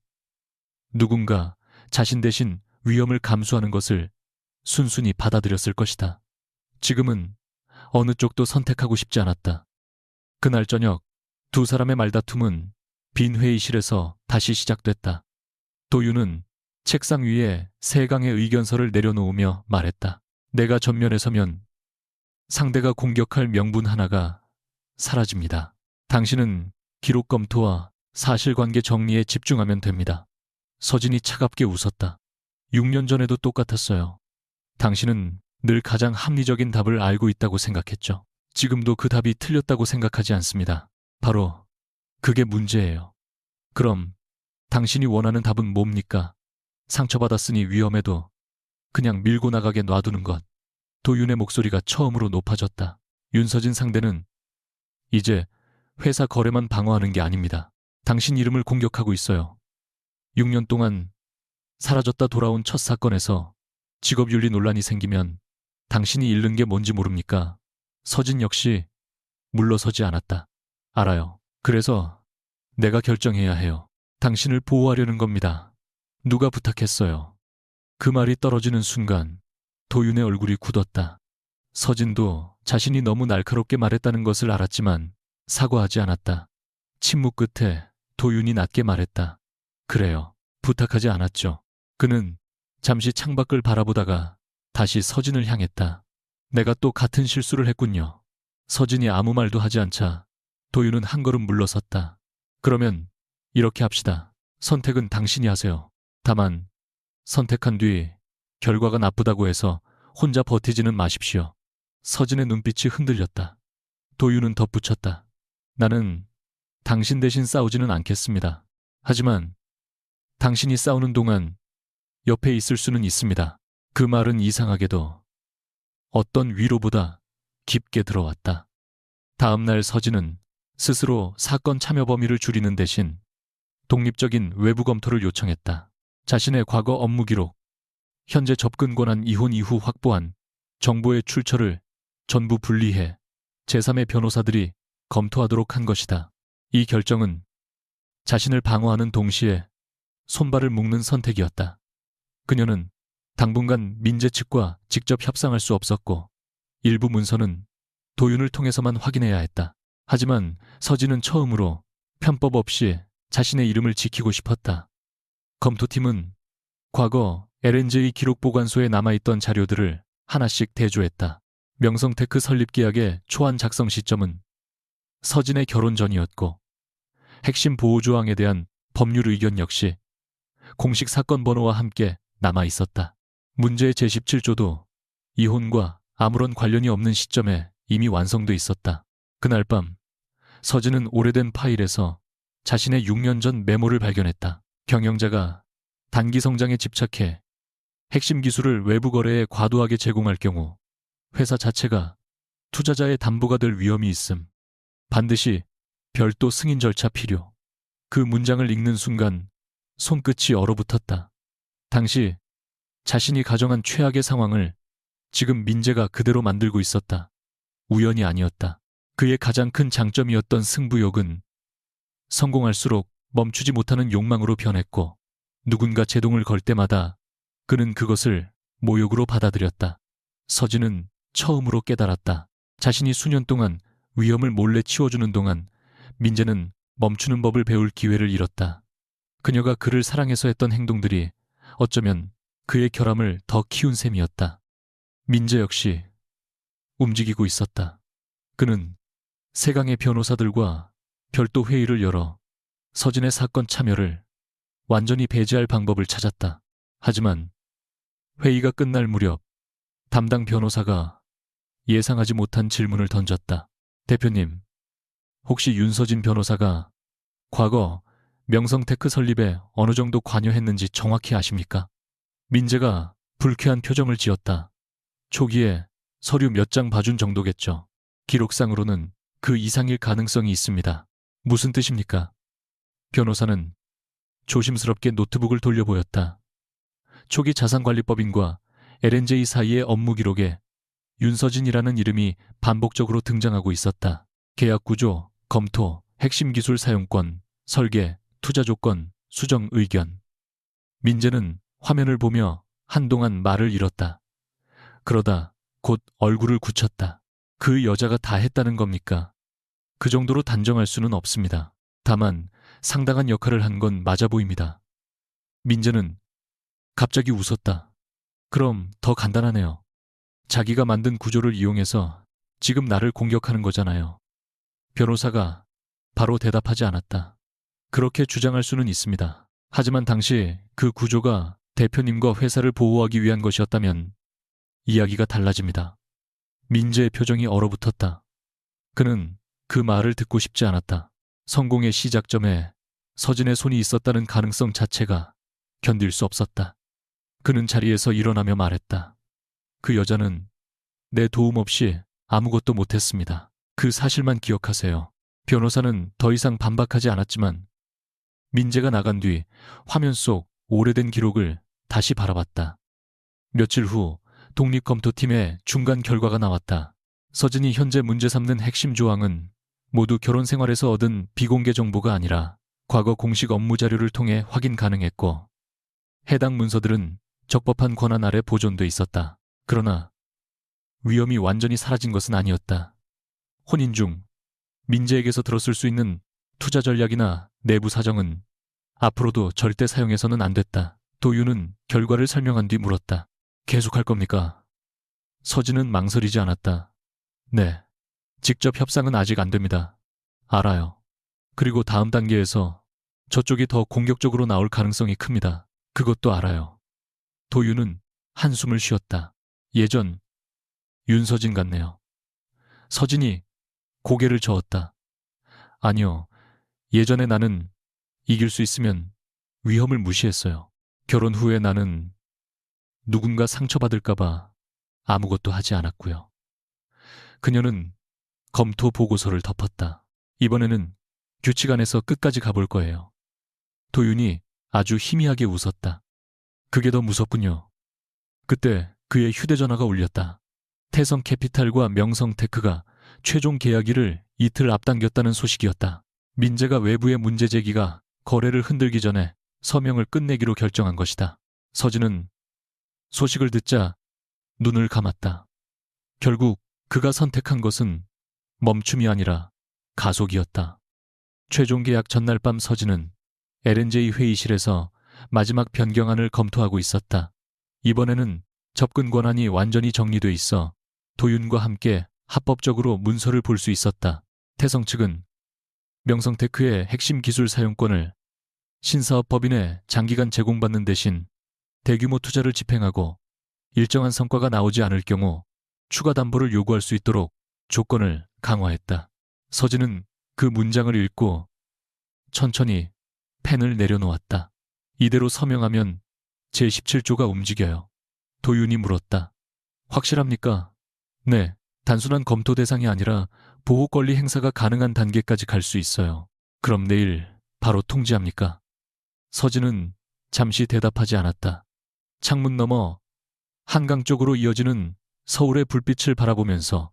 누군가 자신 대신 위험을 감수하는 것을 순순히 받아들였을 것이다. 지금은 어느 쪽도 선택하고 싶지 않았다. 그날 저녁 두 사람의 말다툼은 빈 회의실에서 다시 시작됐다. 도윤은 책상 위에 세강의 의견서를 내려놓으며 말했다. 내가 전면에 서면 상대가 공격할 명분 하나가 사라집니다. 당신은 기록 검토와 사실관계 정리에 집중하면 됩니다. 서진이 차갑게 웃었다. 6년 전에도 똑같았어요. 당신은 늘 가장 합리적인 답을 알고 있다고 생각했죠. 지금도 그 답이 틀렸다고 생각하지 않습니다. 바로 그게 문제예요. 그럼 당신이 원하는 답은 뭡니까? 상처받았으니 위험해도 그냥 밀고 나가게 놔두는 것. 도윤의 목소리가 처음으로 높아졌다. 윤서진 상대는 이제 회사 거래만 방어하는 게 아닙니다. 당신 이름을 공격하고 있어요. 6년 동안 사라졌다 돌아온 첫 사건에서 직업윤리 논란이 생기면 당신이 잃는 게 뭔지 모릅니까? 서진 역시 물러서지 않았다. 알아요. 그래서 내가 결정해야 해요. 당신을 보호하려는 겁니다. 누가 부탁했어요. 그 말이 떨어지는 순간 도윤의 얼굴이 굳었다. 서진도 자신이 너무 날카롭게 말했다는 것을 알았지만 사과하지 않았다. 침묵 끝에 도윤이 낮게 말했다. 그래요. 부탁하지 않았죠. 그는 잠시 창밖을 바라보다가 다시 서진을 향했다. 내가 또 같은 실수를 했군요. 서진이 아무 말도 하지 않자 도윤은 한 걸음 물러섰다. 그러면 이렇게 합시다. 선택은 당신이 하세요. 다만 선택한 뒤 결과가 나쁘다고 해서 혼자 버티지는 마십시오. 서진의 눈빛이 흔들렸다. 도윤은 덧붙였다. 나는 당신 대신 싸우지는 않겠습니다. 하지만 당신이 싸우는 동안 옆에 있을 수는 있습니다. 그 말은 이상하게도 어떤 위로보다 깊게 들어왔다. 다음 날 서진은 스스로 사건 참여 범위를 줄이는 대신 독립적인 외부 검토를 요청했다. 자신의 과거 업무 기록, 현재 접근 권한 이혼 이후 확보한 정보의 출처를 전부 분리해 제3의 변호사들이 검토하도록 한 것이다. 이 결정은 자신을 방어하는 동시에 손발을 묶는 선택이었다. 그녀는 당분간 민재 측과 직접 협상할 수 없었고 일부 문서는 도윤을 통해서만 확인해야 했다. 하지만 서진은 처음으로 편법 없이 자신의 이름을 지키고 싶었다. 검토팀은 과거 LNJ 기록보관소에 남아있던 자료들을 하나씩 대조했다. 명성테크 설립 계약의 초안 작성 시점은 서진의 결혼 전이었고 핵심 보호조항에 대한 법률 의견 역시 공식 사건 번호와 함께 남아있었다. 문제의 제17조도 이혼과 아무런 관련이 없는 시점에 이미 완성돼 있었다. 그날 밤 서진은 오래된 파일에서 자신의 6년 전 메모를 발견했다. 경영자가 단기 성장에 집착해 핵심 기술을 외부 거래에 과도하게 제공할 경우 회사 자체가 투자자의 담보가 될 위험이 있음. 반드시 별도 승인 절차 필요. 그 문장을 읽는 순간 손끝이 얼어붙었다. 당시 자신이 가정한 최악의 상황을 지금 민재가 그대로 만들고 있었다. 우연이 아니었다. 그의 가장 큰 장점이었던 승부욕은 성공할수록 멈추지 못하는 욕망으로 변했고 누군가 제동을 걸 때마다 그는 그것을 모욕으로 받아들였다. 서진은 처음으로 깨달았다. 자신이 수년 동안 위험을 몰래 치워주는 동안 민재는 멈추는 법을 배울 기회를 잃었다. 그녀가 그를 사랑해서 했던 행동들이 어쩌면 그의 결함을 더 키운 셈이었다. 민재 역시 움직이고 있었다. 그는 세강의 변호사들과 별도 회의를 열어 서진의 사건 참여를 완전히 배제할 방법을 찾았다. 하지만 회의가 끝날 무렵 담당 변호사가 예상하지 못한 질문을 던졌다. 대표님, 혹시 윤서진 변호사가 과거 명성테크 설립에 어느 정도 관여했는지 정확히 아십니까? 민재가 불쾌한 표정을 지었다. 초기에 서류 몇 장 봐준 정도겠죠. 기록상으로는 그 이상일 가능성이 있습니다. 무슨 뜻입니까? 변호사는 조심스럽게 노트북을 돌려보였다. 초기 자산관리법인과 LNJ 사이의 업무 기록에 윤서진이라는 이름이 반복적으로 등장하고 있었다. 계약 구조, 검토, 핵심 기술 사용권, 설계, 투자 조건, 수정 의견. 민재는 화면을 보며 한동안 말을 잃었다. 그러다 곧 얼굴을 굳혔다. 그 여자가 다 했다는 겁니까? 그 정도로 단정할 수는 없습니다. 다만 상당한 역할을 한 건 맞아 보입니다. 민재는 갑자기 웃었다. 그럼 더 간단하네요. 자기가 만든 구조를 이용해서 지금 나를 공격하는 거잖아요. 변호사가 바로 대답하지 않았다. 그렇게 주장할 수는 있습니다. 하지만 당시 그 구조가 대표님과 회사를 보호하기 위한 것이었다면 이야기가 달라집니다. 민재의 표정이 얼어붙었다. 그는 그 말을 듣고 싶지 않았다. 성공의 시작점에 서진의 손이 있었다는 가능성 자체가 견딜 수 없었다. 그는 자리에서 일어나며 말했다. 그 여자는 내 도움 없이 아무것도 못했습니다. 그 사실만 기억하세요. 변호사는 더 이상 반박하지 않았지만 민재가 나간 뒤 화면 속 오래된 기록을 다시 바라봤다. 며칠 후 독립검토팀의 중간 결과가 나왔다. 서진이 현재 문제 삼는 핵심 조항은 모두 결혼 생활에서 얻은 비공개 정보가 아니라 과거 공식 업무 자료를 통해 확인 가능했고 해당 문서들은 적법한 권한 아래 보존돼 있었다. 그러나 위험이 완전히 사라진 것은 아니었다. 혼인 중 민재에게서 들었을 수 있는 투자 전략이나 내부 사정은 앞으로도 절대 사용해서는 안 됐다. 도윤은 결과를 설명한 뒤 물었다. 계속할 겁니까? 서진은 망설이지 않았다. 네. 직접 협상은 아직 안 됩니다. 알아요. 그리고 다음 단계에서 저쪽이 더 공격적으로 나올 가능성이 큽니다. 그것도 알아요. 도윤은 한숨을 쉬었다. 예전 윤서진 같네요. 서진이 고개를 저었다. 아니요. 예전에 나는 이길 수 있으면 위험을 무시했어요. 결혼 후에 나는 누군가 상처받을까봐 아무것도 하지 않았고요. 그녀는 검토 보고서를 덮었다. 이번에는 규칙 안에서 끝까지 가볼 거예요. 도윤이 아주 희미하게 웃었다. 그게 더 무섭군요. 그때 그의 휴대전화가 울렸다. 태성캐피탈과 명성테크가 최종 계약일을 이틀 앞당겼다는 소식이었다. 민재가 외부의 문제 제기가 거래를 흔들기 전에 서명을 끝내기로 결정한 것이다. 서진은 소식을 듣자 눈을 감았다. 결국 그가 선택한 것은 멈춤이 아니라 가속이었다. 최종 계약 전날 밤 서진은 LNJ 회의실에서 마지막 변경안을 검토하고 있었다. 이번에는 접근 권한이 완전히 정리돼 있어 도윤과 함께 합법적으로 문서를 볼 수 있었다. 태성 측은 명성테크의 핵심 기술 사용권을 신사업 법인에 장기간 제공받는 대신 대규모 투자를 집행하고 일정한 성과가 나오지 않을 경우 추가 담보를 요구할 수 있도록 조건을 강화했다. 서진은 그 문장을 읽고 천천히 펜을 내려놓았다. 이대로 서명하면 제17조가 움직여요. 도윤이 물었다. 확실합니까? 네, 단순한 검토 대상이 아니라 보호 권리 행사가 가능한 단계까지 갈 수 있어요. 그럼 내일 바로 통지합니까? 서진은 잠시 대답하지 않았다. 창문 너머 한강 쪽으로 이어지는 서울의 불빛을 바라보면서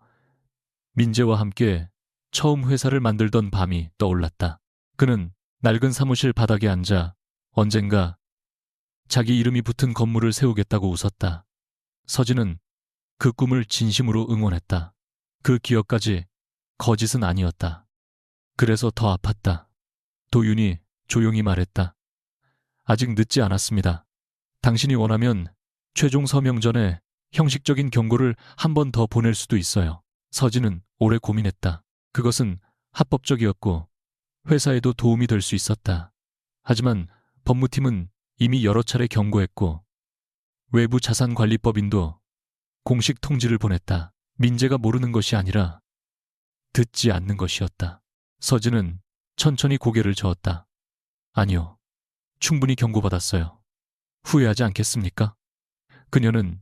민재와 함께 처음 회사를 만들던 밤이 떠올랐다. 그는 낡은 사무실 바닥에 앉아 언젠가 자기 이름이 붙은 건물을 세우겠다고 웃었다. 서진은 그 꿈을 진심으로 응원했다. 그 기억까지 거짓은 아니었다. 그래서 더 아팠다. 도윤이 조용히 말했다. 아직 늦지 않았습니다. 당신이 원하면 최종 서명 전에 형식적인 경고를 한 번 더 보낼 수도 있어요. 서진은 오래 고민했다. 그것은 합법적이었고 회사에도 도움이 될 수 있었다. 하지만 법무팀은 이미 여러 차례 경고했고 외부 자산관리법인도 공식 통지를 보냈다. 민재가 모르는 것이 아니라 듣지 않는 것이었다. 서진은 천천히 고개를 저었다. 아니요. 충분히 경고받았어요. 후회하지 않겠습니까? 그녀는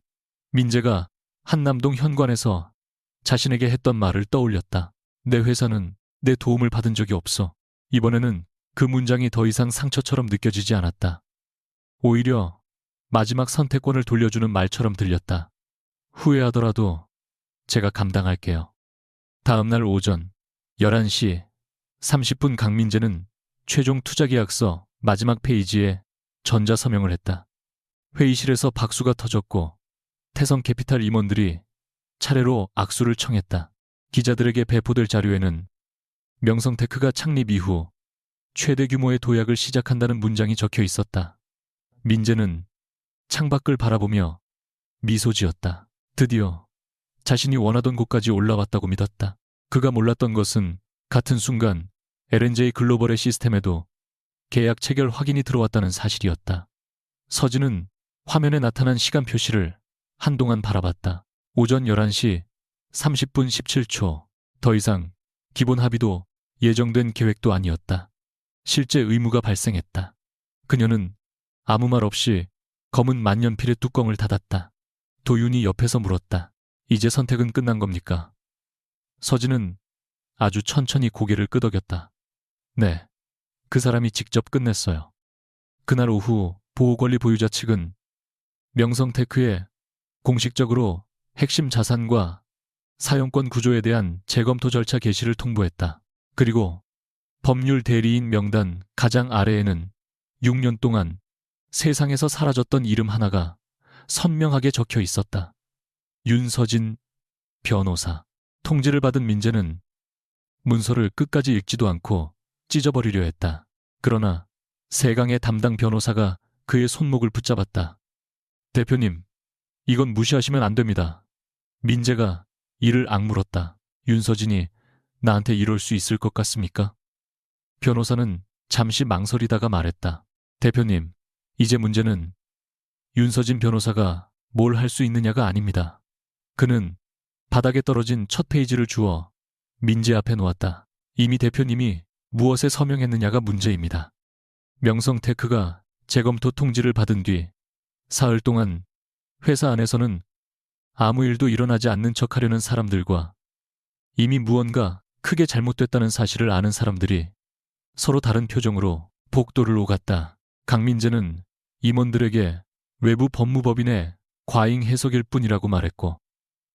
민재가 한남동 현관에서 자신에게 했던 말을 떠올렸다. 내 회사는 내 도움을 받은 적이 없어. 이번에는 그 문장이 더 이상 상처처럼 느껴지지 않았다. 오히려 마지막 선택권을 돌려주는 말처럼 들렸다. 후회하더라도 제가 감당할게요. 다음 날 오전 11시 30분 강민재는 최종 투자계약서 마지막 페이지에 전자서명을 했다. 회의실에서 박수가 터졌고 태성캐피탈 임원들이 차례로 악수를 청했다. 기자들에게 배포될 자료에는 명성테크가 창립 이후 최대 규모의 도약을 시작한다는 문장이 적혀 있었다. 민재는 창밖을 바라보며 미소 지었다. 드디어 자신이 원하던 곳까지 올라왔다고 믿었다. 그가 몰랐던 것은 같은 순간 LNJ 글로벌의 시스템에도 계약 체결 확인이 들어왔다는 사실이었다. 서진은 화면에 나타난 시간 표시를 한동안 바라봤다. 오전 11시 30분 17초. 더 이상 기본 합의도 예정된 계획도 아니었다. 실제 의무가 발생했다. 그녀는 아무 말 없이 검은 만년필의 뚜껑을 닫았다. 도윤이 옆에서 물었다. 이제 선택은 끝난 겁니까? 서진은 아주 천천히 고개를 끄덕였다. 네, 그 사람이 직접 끝냈어요. 그날 오후 보호권리 보유자 측은 명성테크에 공식적으로 핵심 자산과 사용권 구조에 대한 재검토 절차 개시를 통보했다. 그리고 법률 대리인 명단 가장 아래에는 6년 동안 세상에서 사라졌던 이름 하나가 선명하게 적혀 있었다. 윤서진 변호사. 통지를 받은 민재는 문서를 끝까지 읽지도 않고 찢어버리려 했다. 그러나 세강의 담당 변호사가 그의 손목을 붙잡았다. 대표님, 이건 무시하시면 안 됩니다. 민재가 이를 악물었다. 윤서진이 나한테 이럴 수 있을 것 같습니까? 변호사는 잠시 망설이다가 말했다. 대표님, 이제 문제는 윤서진 변호사가 뭘 할 수 있느냐가 아닙니다. 그는 바닥에 떨어진 첫 페이지를 주워 민재 앞에 놓았다. 이미 대표님이 무엇에 서명했느냐가 문제입니다. 명성테크가 재검토 통지를 받은 뒤 사흘 동안 회사 안에서는 아무 일도 일어나지 않는 척하려는 사람들과 이미 무언가 크게 잘못됐다는 사실을 아는 사람들이 서로 다른 표정으로 복도를 오갔다. 강민재는 임원들에게 외부 법무법인의 과잉 해석일 뿐이라고 말했고,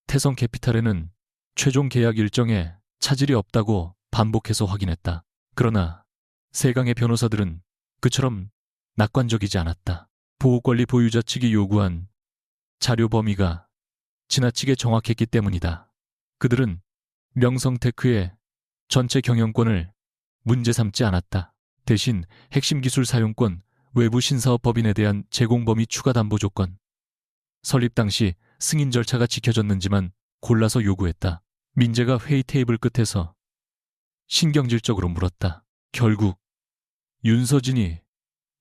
태성캐피탈에는 최종 계약 일정에 차질이 없다고 반복해서 확인했다. 그러나 세강의 변호사들은 그처럼 낙관적이지 않았다. 보호권리 보유자 측이 요구한 자료 범위가 지나치게 정확했기 때문이다. 그들은 명성테크의 전체 경영권을 문제 삼지 않았다. 대신 핵심 기술 사용권, 외부 신사업 법인에 대한 제공 범위 추가 담보 조건, 설립 당시 승인 절차가 지켜졌는지만 골라서 요구했다. 민재가 회의 테이블 끝에서 신경질적으로 물었다. 결국 윤서진이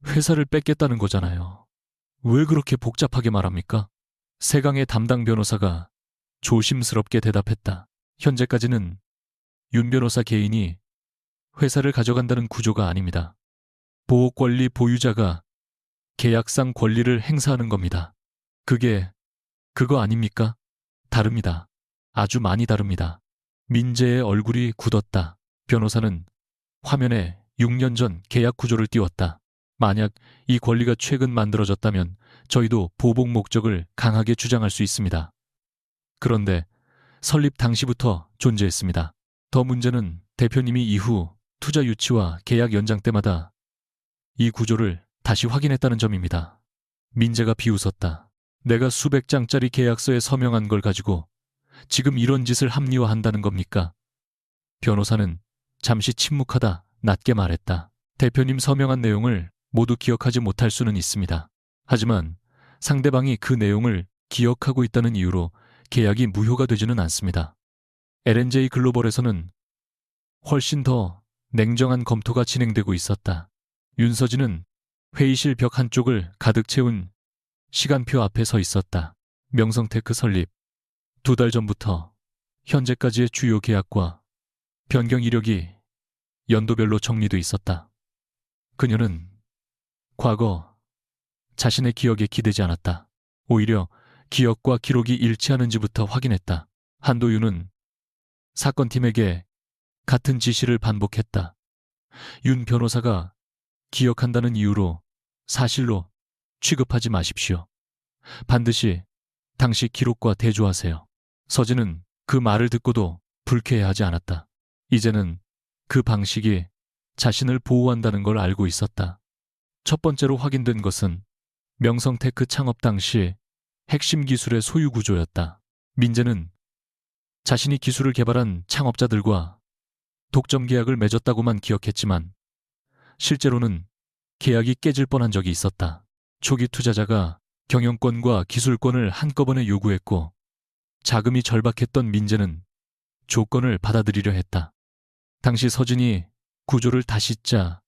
회사를 뺏겠다는 거잖아요. 왜 그렇게 복잡하게 말합니까? 세강의 담당 변호사가 조심스럽게 대답했다. 현재까지는 윤 변호사 개인이 회사를 가져간다는 구조가 아닙니다. 보호권리 보유자가 계약상 권리를 행사하는 겁니다. 그거 아닙니까? 다릅니다. 아주 많이 다릅니다. 민재의 얼굴이 굳었다. 변호사는 화면에 6년 전 계약 구조를 띄웠다. 만약 이 권리가 최근 만들어졌다면 저희도 보복 목적을 강하게 주장할 수 있습니다. 그런데 설립 당시부터 존재했습니다. 더 문제는 대표님이 이후 투자 유치와 계약 연장 때마다 이 구조를 다시 확인했다는 점입니다. 민재가 비웃었다. 내가 수백 장짜리 계약서에 서명한 걸 가지고 지금 이런 짓을 합리화한다는 겁니까? 변호사는 잠시 침묵하다 낮게 말했다. 대표님 서명한 내용을 모두 기억하지 못할 수는 있습니다. 하지만 상대방이 그 내용을 기억하고 있다는 이유로 계약이 무효가 되지는 않습니다. L&J 글로벌에서는 훨씬 더 냉정한 검토가 진행되고 있었다. 윤서진은 회의실 벽 한쪽을 가득 채운 시간표 앞에 서 있었다. 명성테크 설립 2달 전부터 현재까지의 주요 계약과 변경 이력이 연도별로 정리돼 있었다. 그녀는 과거 자신의 기억에 기대지 않았다. 오히려 기억과 기록이 일치하는지부터 확인했다. 한도윤은 사건팀에게 같은 지시를 반복했다. 윤 변호사가 기억한다는 이유로 사실로 취급하지 마십시오. 반드시 당시 기록과 대조하세요. 서진은 그 말을 듣고도 불쾌해하지 않았다. 이제는 그 방식이 자신을 보호한다는 걸 알고 있었다. 첫 번째로 확인된 것은 명성테크 창업 당시 핵심 기술의 소유 구조였다. 민재는 자신이 기술을 개발한 창업자들과 독점 계약을 맺었다고만 기억했지만 실제로는 계약이 깨질 뻔한 적이 있었다. 초기 투자자가 경영권과 기술권을 한꺼번에 요구했고 자금이 절박했던 민재는 조건을 받아들이려 했다. 당시 서진이 구조를 다시 짜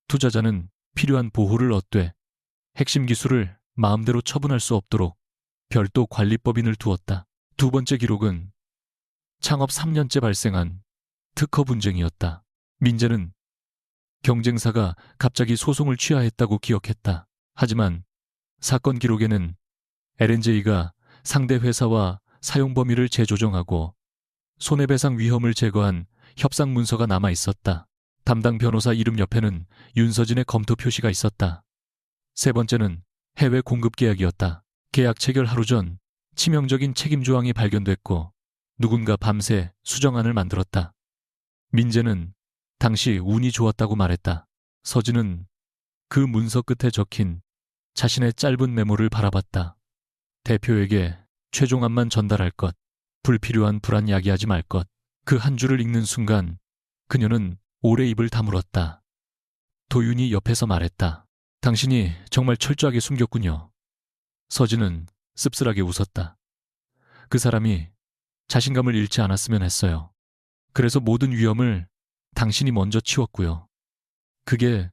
투자자는 필요한 보호를 얻되 핵심 기술을 마음대로 처분할 수 없도록 별도 관리법인을 두었다. 두 번째 기록은 창업 3년째 발생한 특허 분쟁이었다. 민재는 경쟁사가 갑자기 소송을 취하했다고 기억했다. 하지만 사건 기록에는 L&J가 상대 회사와 사용 범위를 재조정하고 손해배상 위험을 제거한 협상 문서가 남아 있었다. 담당 변호사 이름 옆에는 윤서진의 검토 표시가 있었다. 세 번째는 해외 공급 계약이었다. 계약 체결 하루 전 치명적인 책임 조항이 발견됐고 누군가 밤새 수정안을 만들었다. 민재는 당시 운이 좋았다고 말했다. 서진은 그 문서 끝에 적힌 자신의 짧은 메모를 바라봤다. 대표에게 최종안만 전달할 것, 불필요한 불안 야기하지 말 것. 그 한 줄을 읽는 순간 그녀는 오래 입을 다물었다. 도윤이 옆에서 말했다. 당신이 정말 철저하게 숨겼군요. 서진은 씁쓸하게 웃었다. 그 사람이 자신감을 잃지 않았으면 했어요. 그래서 모든 위험을 당신이 먼저 치웠고요. 그게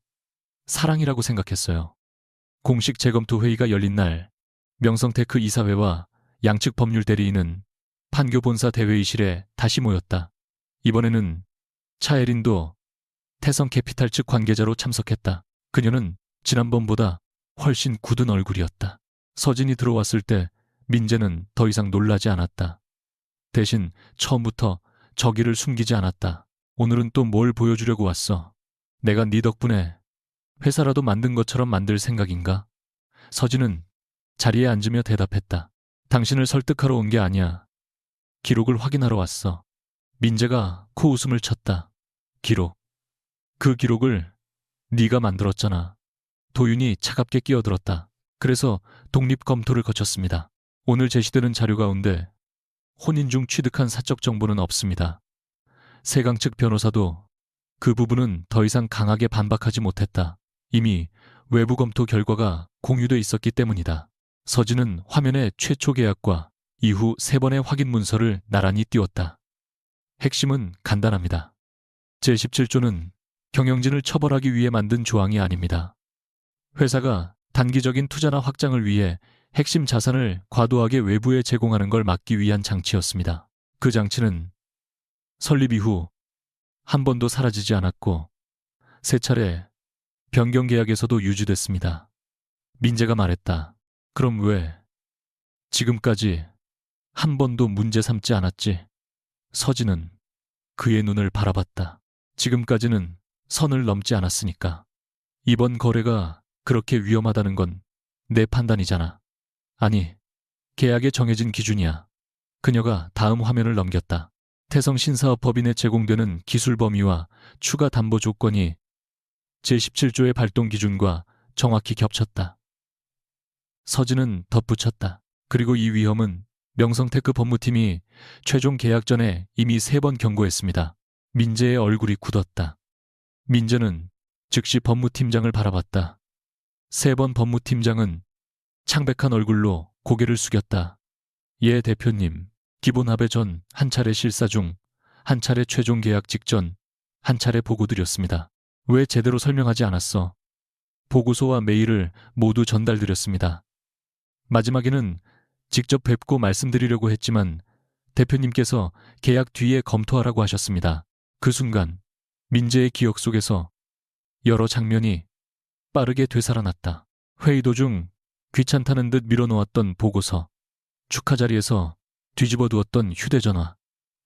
사랑이라고 생각했어요. 공식 재검토 회의가 열린 날 명성테크 이사회와 양측 법률 대리인은 판교 본사 대회의실에 다시 모였다. 이번에는 차혜린도 태성캐피탈 측 관계자로 참석했다. 그녀는 지난번보다 훨씬 굳은 얼굴이었다. 서진이 들어왔을 때 민재는 더 이상 놀라지 않았다. 대신 처음부터 저기를 숨기지 않았다. 오늘은 또 뭘 보여주려고 왔어? 내가 네 덕분에 회사라도 만든 것처럼 만들 생각인가? 서진은 자리에 앉으며 대답했다. 당신을 설득하러 온 게 아니야. 기록을 확인하러 왔어. 민재가 코웃음을 쳤다. 기록. 그 기록을 네가 만들었잖아. 도윤이 차갑게 끼어들었다. 그래서 독립검토를 거쳤습니다. 오늘 제시되는 자료 가운데 혼인 중 취득한 사적 정보는 없습니다. 세강 측 변호사도 그 부분은 더 이상 강하게 반박하지 못했다. 이미 외부 검토 결과가 공유돼 있었기 때문이다. 서진은 화면에 최초 계약과 이후 3번의 확인 문서를 나란히 띄웠다. 핵심은 간단합니다. 제17조는 경영진을 처벌하기 위해 만든 조항이 아닙니다. 회사가 단기적인 투자나 확장을 위해 핵심 자산을 과도하게 외부에 제공하는 걸 막기 위한 장치였습니다. 그 장치는 설립 이후 한 번도 사라지지 않았고 3차례 변경 계약에서도 유지됐습니다. 민재가 말했다. 그럼 왜 지금까지 한 번도 문제 삼지 않았지? 서진은 그의 눈을 바라봤다. 지금까지는 선을 넘지 않았으니까. 이번 거래가 그렇게 위험하다는 건 내 판단이잖아. 아니, 계약에 정해진 기준이야. 그녀가 다음 화면을 넘겼다. 태성신사업 법인에 제공되는 기술 범위와 추가 담보 조건이 제17조의 발동 기준과 정확히 겹쳤다. 서진은 덧붙였다. 그리고 이 위험은 명성테크 법무팀이 최종 계약 전에 이미 3번 경고했습니다. 민재의 얼굴이 굳었다. 민재는 즉시 법무팀장을 바라봤다. 3번 법무팀장은 창백한 얼굴로 고개를 숙였다. 예, 대표님. 기본 합의 전 한 차례 실사 중 한 차례 최종 계약 직전 한 차례 보고 드렸습니다. 왜 제대로 설명하지 않았어? 보고서와 메일을 모두 전달드렸습니다. 마지막에는 직접 뵙고 말씀드리려고 했지만 대표님께서 계약 뒤에 검토하라고 하셨습니다. 그 순간 민재의 기억 속에서 여러 장면이 빠르게 되살아났다. 회의 도중 귀찮다는 듯 밀어놓았던 보고서, 축하 자리에서 뒤집어 두었던 휴대전화,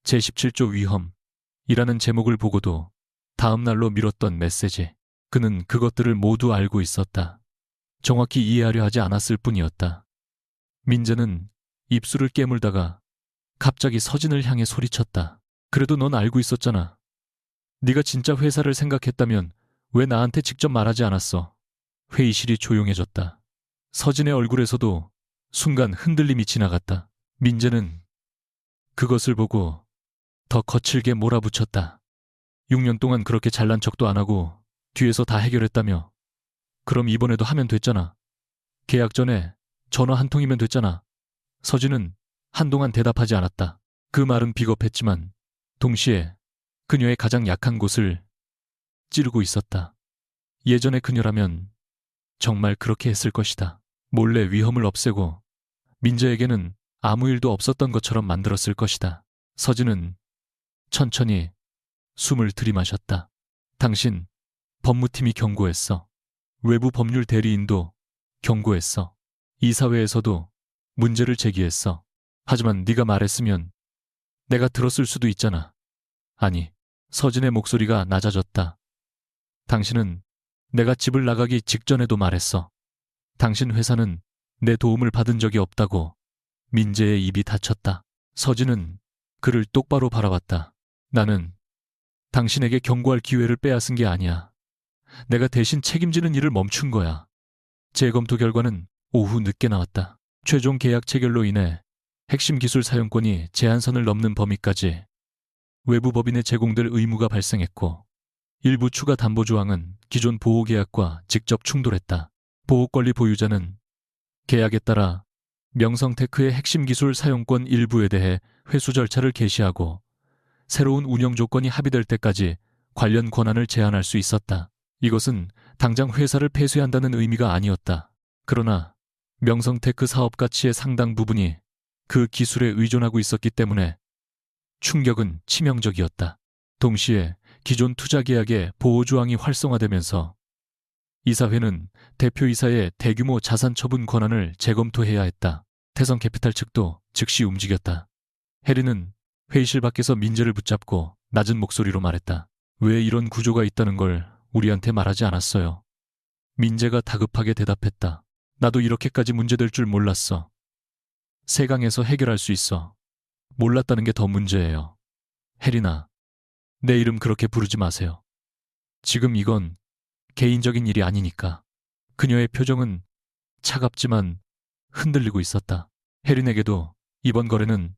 제17조 위험이라는 제목을 보고도 다음 날로 미뤘던 메시지. 그는 그것들을 모두 알고 있었다. 정확히 이해하려 하지 않았을 뿐이었다. 민재는 입술을 깨물다가 갑자기 서진을 향해 소리쳤다. 그래도 넌 알고 있었잖아. 네가 진짜 회사를 생각했다면 왜 나한테 직접 말하지 않았어? 회의실이 조용해졌다. 서진의 얼굴에서도 순간 흔들림이 지나갔다. 민재는 그것을 보고 더 거칠게 몰아붙였다. 6년 동안 그렇게 잘난 척도 안 하고 뒤에서 다 해결했다며. 그럼 이번에도 하면 됐잖아. 계약 전에 전화 한 통이면 됐잖아. 서진은 한동안 대답하지 않았다. 그 말은 비겁했지만 동시에 그녀의 가장 약한 곳을 찌르고 있었다. 예전의 그녀라면 정말 그렇게 했을 것이다. 몰래 위험을 없애고 민재에게는 아무 일도 없었던 것처럼 만들었을 것이다. 서진은 천천히 숨을 들이마셨다. 당신 법무팀이 경고했어. 외부 법률 대리인도 경고했어. 이사회에서도 문제를 제기했어. 하지만 네가 말했으면 내가 들었을 수도 있잖아. 아니, 서진의 목소리가 낮아졌다. 당신은 내가 집을 나가기 직전에도 말했어. 당신 회사는 내 도움을 받은 적이 없다고. 민재의 입이 닫혔다. 서진은 그를 똑바로 바라봤다. 나는 당신에게 경고할 기회를 빼앗은 게 아니야. 내가 대신 책임지는 일을 멈춘 거야. 재검토 결과는 오후 늦게 나왔다. 최종 계약 체결로 인해 핵심 기술 사용권이 제한선을 넘는 범위까지 외부 법인에 제공될 의무가 발생했고, 일부 추가 담보 조항은 기존 보호계약과 직접 충돌했다. 보호권리 보유자는 계약에 따라 명성테크의 핵심 기술 사용권 일부에 대해 회수 절차를 개시하고 새로운 운영 조건이 합의될 때까지 관련 권한을 제한할 수 있었다. 이것은 당장 회사를 폐쇄한다는 의미가 아니었다. 그러나 명성테크 사업 가치의 상당 부분이 그 기술에 의존하고 있었기 때문에 충격은 치명적이었다. 동시에 기존 투자 계약의 보호 조항이 활성화되면서 이사회는 대표이사의 대규모 자산 처분 권한을 재검토해야 했다. 태성캐피탈 측도 즉시 움직였다. 해리는 회의실 밖에서 민재를 붙잡고 낮은 목소리로 말했다. 왜 이런 구조가 있다는 걸 우리한테 말하지 않았어요? 민재가 다급하게 대답했다. 나도 이렇게까지 문제될 줄 몰랐어. 세강에서 해결할 수 있어. 몰랐다는 게 더 문제예요. 혜리나, 내 이름 그렇게 부르지 마세요. 지금 이건 개인적인 일이 아니니까. 그녀의 표정은 차갑지만 흔들리고 있었다. 혜린에게도 이번 거래는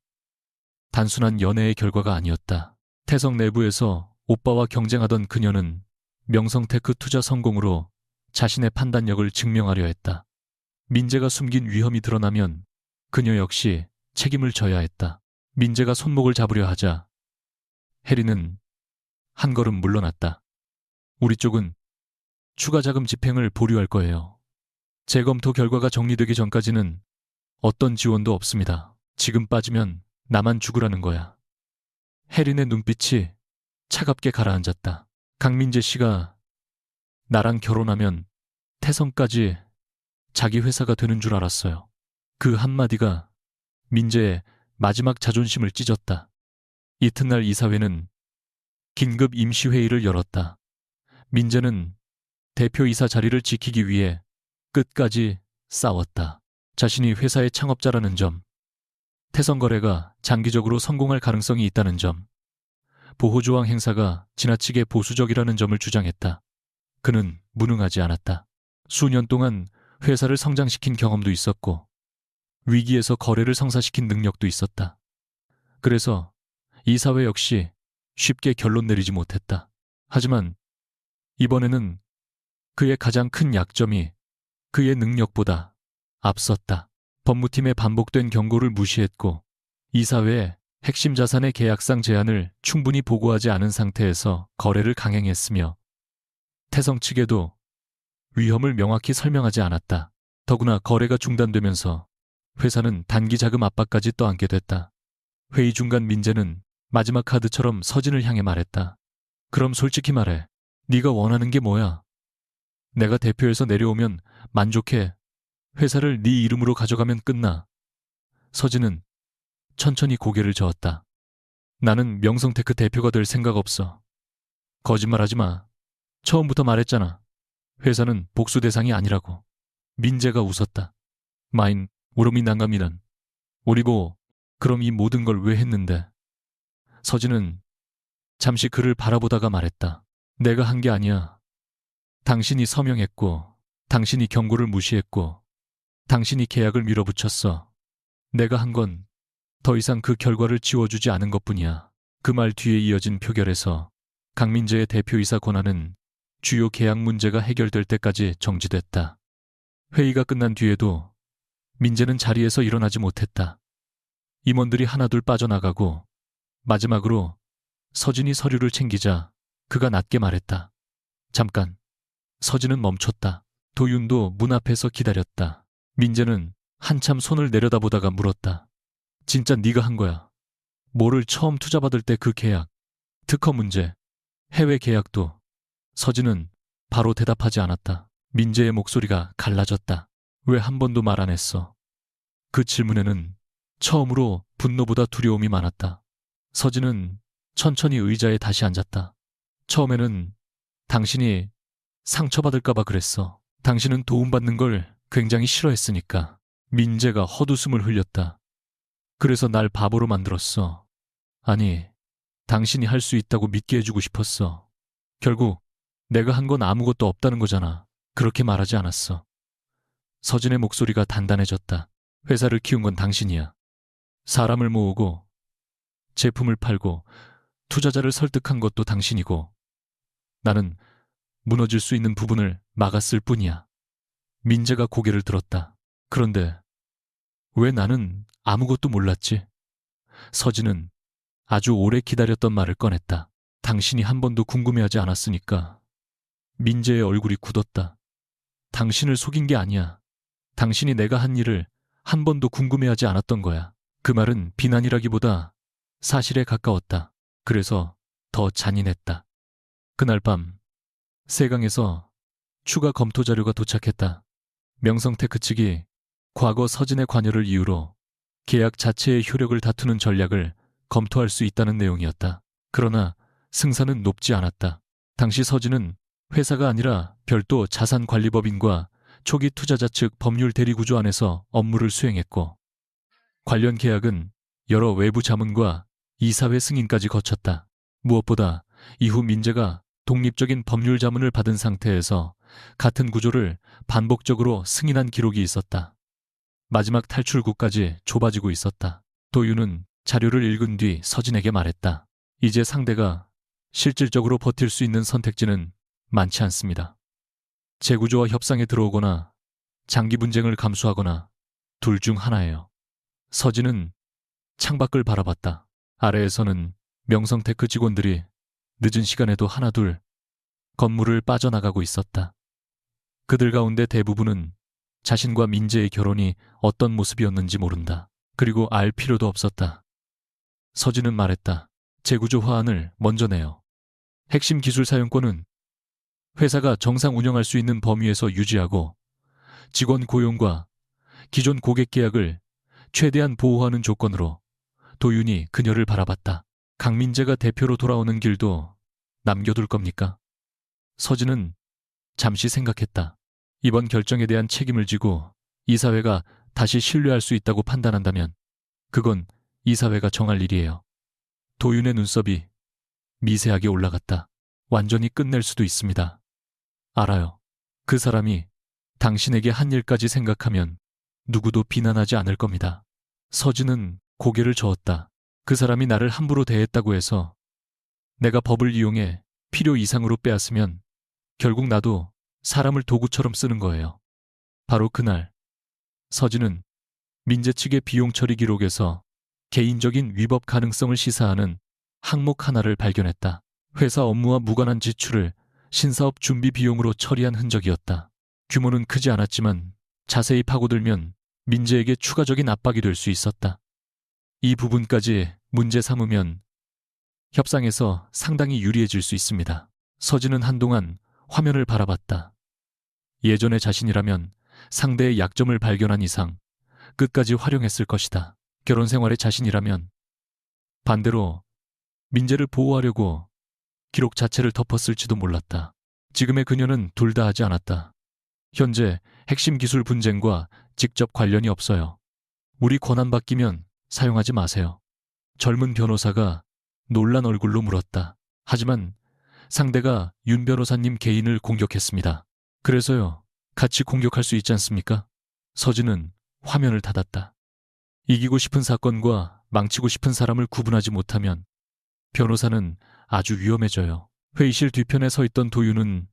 단순한 연애의 결과가 아니었다. 태성 내부에서 오빠와 경쟁하던 그녀는 명성테크 투자 성공으로 자신의 판단력을 증명하려 했다. 민재가 숨긴 위험이 드러나면 그녀 역시 책임을 져야 했다. 민재가 손목을 잡으려 하자 혜리는 한 걸음 물러났다. 우리 쪽은 추가 자금 집행을 보류할 거예요. 재검토 결과가 정리되기 전까지는 어떤 지원도 없습니다. 지금 빠지면 나만 죽으라는 거야. 혜린의 눈빛이 차갑게 가라앉았다. 강민재 씨가 나랑 결혼하면 태성까지 자기 회사가 되는 줄 알았어요. 그 한마디가 민재의 마지막 자존심을 찢었다. 이튿날 이사회는 긴급 임시회의를 열었다. 민재는 대표이사 자리를 지키기 위해 끝까지 싸웠다. 자신이 회사의 창업자라는 점, 태성거래가 장기적으로 성공할 가능성이 있다는 점, 보호조항 행사가 지나치게 보수적이라는 점을 주장했다. 그는 무능하지 않았다. 수년 동안 회사를 성장시킨 경험도 있었고 위기에서 거래를 성사시킨 능력도 있었다. 그래서 이사회 역시 쉽게 결론 내리지 못했다. 하지만 이번에는 그의 가장 큰 약점이 그의 능력보다 앞섰다. 법무팀의 반복된 경고를 무시했고 이사회에 핵심 자산의 계약상 제한을 충분히 보고하지 않은 상태에서 거래를 강행했으며 태성 측에도 위험을 명확히 설명하지 않았다. 더구나 거래가 중단되면서 회사는 단기 자금 압박까지 떠안게 됐다. 회의 중간 민재는 마지막 카드처럼 서진을 향해 말했다. 그럼 솔직히 말해. 네가 원하는 게 뭐야? 내가 대표에서 내려오면 만족해. 회사를 네 이름으로 가져가면 끝나. 서진은 천천히 고개를 저었다. 나는 명성테크 대표가 될 생각 없어. 거짓말하지 마. 처음부터 말했잖아. 회사는 복수 대상이 아니라고. 민재가 웃었다. 마인, 우름이 난감이는. 우리고 그럼 이 모든 걸 왜 했는데? 서진은 잠시 그를 바라보다가 말했다. 내가 한 게 아니야. 당신이 서명했고, 당신이 경고를 무시했고, 당신이 계약을 밀어붙였어. 내가 한 건 더 이상 그 결과를 지워주지 않은 것뿐이야. 그 말 뒤에 이어진 표결에서 강민재의 대표이사 권한은 주요 계약 문제가 해결될 때까지 정지됐다. 회의가 끝난 뒤에도 민재는 자리에서 일어나지 못했다. 임원들이 하나둘 빠져나가고 마지막으로 서진이 서류를 챙기자 그가 낮게 말했다. 잠깐. 서진은 멈췄다. 도윤도 문 앞에서 기다렸다. 민재는 한참 손을 내려다보다가 물었다. 진짜 네가 한 거야. 뭐를 처음 투자받을 때 그 계약, 특허 문제, 해외 계약도. 서진은 바로 대답하지 않았다. 민재의 목소리가 갈라졌다. 왜 한 번도 말 안 했어? 그 질문에는 처음으로 분노보다 두려움이 많았다. 서진은 천천히 의자에 다시 앉았다. 처음에는 당신이 상처받을까봐 그랬어. 당신은 도움받는 걸 굉장히 싫어했으니까. 민재가 헛웃음을 흘렸다. 그래서 날 바보로 만들었어. 아니, 당신이 할 수 있다고 믿게 해주고 싶었어. 결국 내가 한 건 아무것도 없다는 거잖아. 그렇게 말하지 않았어. 서진의 목소리가 단단해졌다. 회사를 키운 건 당신이야. 사람을 모으고 제품을 팔고 투자자를 설득한 것도 당신이고 나는 무너질 수 있는 부분을 막았을 뿐이야. 민재가 고개를 들었다. 그런데 왜 나는 아무것도 몰랐지? 서진은 아주 오래 기다렸던 말을 꺼냈다. 당신이 한 번도 궁금해하지 않았으니까. 민재의 얼굴이 굳었다. 당신을 속인 게 아니야. 당신이 내가 한 일을 한 번도 궁금해하지 않았던 거야. 그 말은 비난이라기보다 사실에 가까웠다. 그래서 더 잔인했다. 그날 밤 세강에서 추가 검토 자료가 도착했다. 명성테크 측이 과거 서진의 관여를 이유로 계약 자체의 효력을 다투는 전략을 검토할 수 있다는 내용이었다. 그러나 승산은 높지 않았다. 당시 서진은 회사가 아니라 별도 자산관리법인과 초기 투자자 측 법률 대리구조 안에서 업무를 수행했고 관련 계약은 여러 외부 자문과 이사회 승인까지 거쳤다. 무엇보다 이후 민재가 독립적인 법률 자문을 받은 상태에서 같은 구조를 반복적으로 승인한 기록이 있었다. 마지막 탈출구까지 좁아지고 있었다. 도윤은 자료를 읽은 뒤 서진에게 말했다. 이제 상대가 실질적으로 버틸 수 있는 선택지는 많지 않습니다. 재구조와 협상에 들어오거나 장기 분쟁을 감수하거나 둘 중 하나예요. 서진은 창밖을 바라봤다. 아래에서는 명성테크 직원들이 늦은 시간에도 하나둘 건물을 빠져나가고 있었다. 그들 가운데 대부분은 자신과 민재의 결혼이 어떤 모습이었는지 모른다. 그리고 알 필요도 없었다. 서진은 말했다. 재구조 화안을 먼저 내요. 핵심 기술 사용권은 회사가 정상 운영할 수 있는 범위에서 유지하고 직원 고용과 기존 고객 계약을 최대한 보호하는 조건으로. 도윤이 그녀를 바라봤다. 강민재가 대표로 돌아오는 길도 남겨둘 겁니까? 서진은 잠시 생각했다. 이번 결정에 대한 책임을 지고 이사회가 다시 신뢰할 수 있다고 판단한다면 그건 이사회가 정할 일이에요. 도윤의 눈썹이 미세하게 올라갔다. 완전히 끝낼 수도 있습니다. 알아요. 그 사람이 당신에게 한 일까지 생각하면 누구도 비난하지 않을 겁니다. 서진은 고개를 저었다. 그 사람이 나를 함부로 대했다고 해서 내가 법을 이용해 필요 이상으로 빼앗으면 결국 나도 사람을 도구처럼 쓰는 거예요. 바로 그날 서진은 민재 측의 비용 처리 기록에서 개인적인 위법 가능성을 시사하는 항목 하나를 발견했다. 회사 업무와 무관한 지출을 신사업 준비 비용으로 처리한 흔적이었다. 규모는 크지 않았지만 자세히 파고들면 민재에게 추가적인 압박이 될 수 있었다. 이 부분까지 문제 삼으면 협상에서 상당히 유리해질 수 있습니다. 서진은 한동안 화면을 바라봤다. 예전의 자신이라면 상대의 약점을 발견한 이상 끝까지 활용했을 것이다. 결혼 생활의 자신이라면 반대로 민재를 보호하려고 기록 자체를 덮었을지도 몰랐다. 지금의 그녀는 둘 다 하지 않았다. 현재 핵심 기술 분쟁과 직접 관련이 없어요. 우리 권한 바뀌면 사용하지 마세요. 젊은 변호사가 놀란 얼굴로 물었다. 하지만 상대가 윤 변호사님 개인을 공격했습니다. 그래서요, 같이 공격할 수 있지 않습니까? 서진은 화면을 닫았다. 이기고 싶은 사건과 망치고 싶은 사람을 구분하지 못하면 변호사는 아주 위험해져요. 회의실 뒤편에 서 있던 도윤은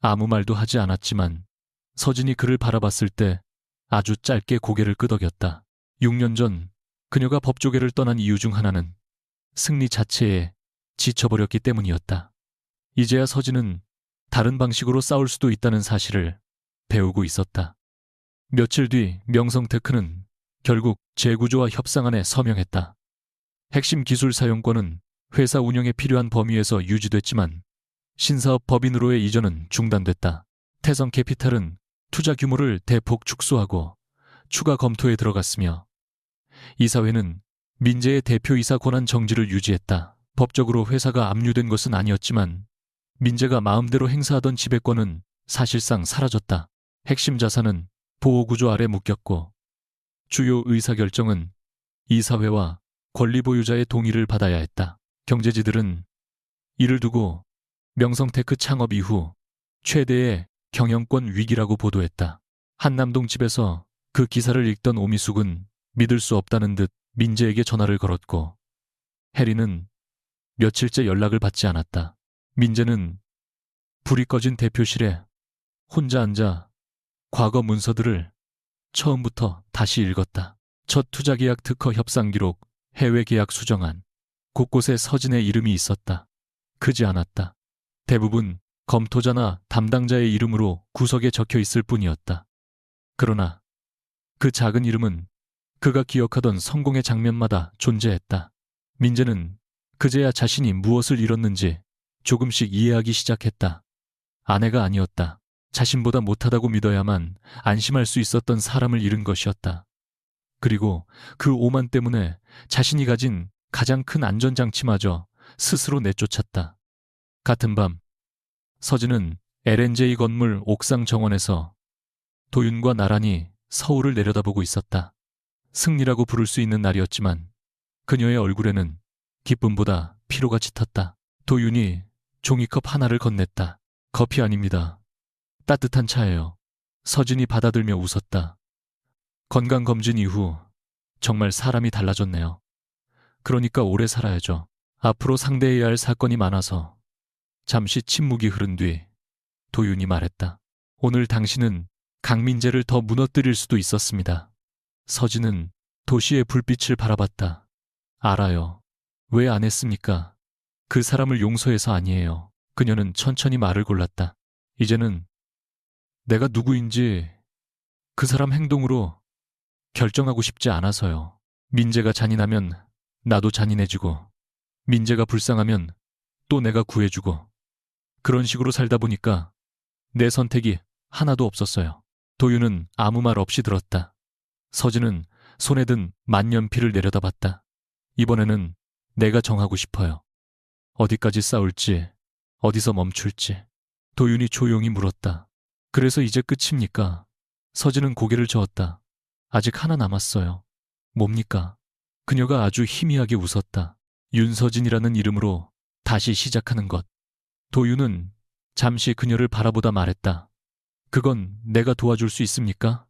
아무 말도 하지 않았지만 서진이 그를 바라봤을 때 아주 짧게 고개를 끄덕였다. 6년 전 그녀가 법조계를 떠난 이유 중 하나는 승리 자체에 지쳐버렸기 때문이었다. 이제야 서진은 다른 방식으로 싸울 수도 있다는 사실을 배우고 있었다. 며칠 뒤 명성테크는 결국 재구조와 협상안에 서명했다. 핵심 기술 사용권은 회사 운영에 필요한 범위에서 유지됐지만 신사업 법인으로의 이전은 중단됐다. 태성캐피탈은 투자 규모를 대폭 축소하고 추가 검토에 들어갔으며 이사회는 민재의 대표이사 권한 정지를 유지했다. 법적으로 회사가 압류된 것은 아니었지만 민재가 마음대로 행사하던 지배권은 사실상 사라졌다. 핵심 자산은 보호구조 아래 묶였고 주요 의사결정은 이사회와 권리 보유자의 동의를 받아야 했다. 경제지들은 이를 두고 명성테크 창업 이후 최대의 경영권 위기라고 보도했다. 한남동 집에서 그 기사를 읽던 오미숙은 믿을 수 없다는 듯 민재에게 전화를 걸었고 해리는 며칠째 연락을 받지 않았다. 민재는 불이 꺼진 대표실에 혼자 앉아 과거 문서들을 처음부터 다시 읽었다. 첫 투자계약 특허 협상 기록, 해외 계약 수정안, 곳곳에 서진의 이름이 있었다. 크지 않았다. 대부분 검토자나 담당자의 이름으로 구석에 적혀 있을 뿐이었다. 그러나 그 작은 이름은 그가 기억하던 성공의 장면마다 존재했다. 민재는 그제야 자신이 무엇을 잃었는지 조금씩 이해하기 시작했다. 아내가 아니었다. 자신보다 못하다고 믿어야만 안심할 수 있었던 사람을 잃은 것이었다. 그리고 그 오만 때문에 자신이 가진 가장 큰 안전장치마저 스스로 내쫓았다. 같은 밤, 서진은 LNJ 건물 옥상 정원에서 도윤과 나란히 서울을 내려다보고 있었다. 승리라고 부를 수 있는 날이었지만 그녀의 얼굴에는 기쁨보다 피로가 짙었다. 도윤이 종이컵 하나를 건넸다. 커피 아닙니다. 따뜻한 차예요. 서진이 받아들며 웃었다. 건강검진 이후 정말 사람이 달라졌네요. 그러니까 오래 살아야죠. 앞으로 상대해야 할 사건이 많아서 잠시 침묵이 흐른 뒤 도윤이 말했다. 오늘 당신은 강민재를 더 무너뜨릴 수도 있었습니다. 서진은 도시의 불빛을 바라봤다. 알아요. 왜 안 했습니까? 그 사람을 용서해서 아니에요. 그녀는 천천히 말을 골랐다. 이제는 내가 누구인지 그 사람 행동으로 결정하고 싶지 않아서요. 민재가 잔인하면 나도 잔인해지고 민재가 불쌍하면 또 내가 구해주고 그런 식으로 살다 보니까 내 선택이 하나도 없었어요. 도윤은 아무 말 없이 들었다. 서진은 손에 든 만년필을 내려다봤다. 이번에는 내가 정하고 싶어요. 어디까지 싸울지, 어디서 멈출지. 도윤이 조용히 물었다. 그래서 이제 끝입니까? 서진은 고개를 저었다. 아직 하나 남았어요. 뭡니까? 그녀가 아주 희미하게 웃었다. 윤서진이라는 이름으로 다시 시작하는 것. 도윤은 잠시 그녀를 바라보다 말했다. 그건 내가 도와줄 수 있습니까?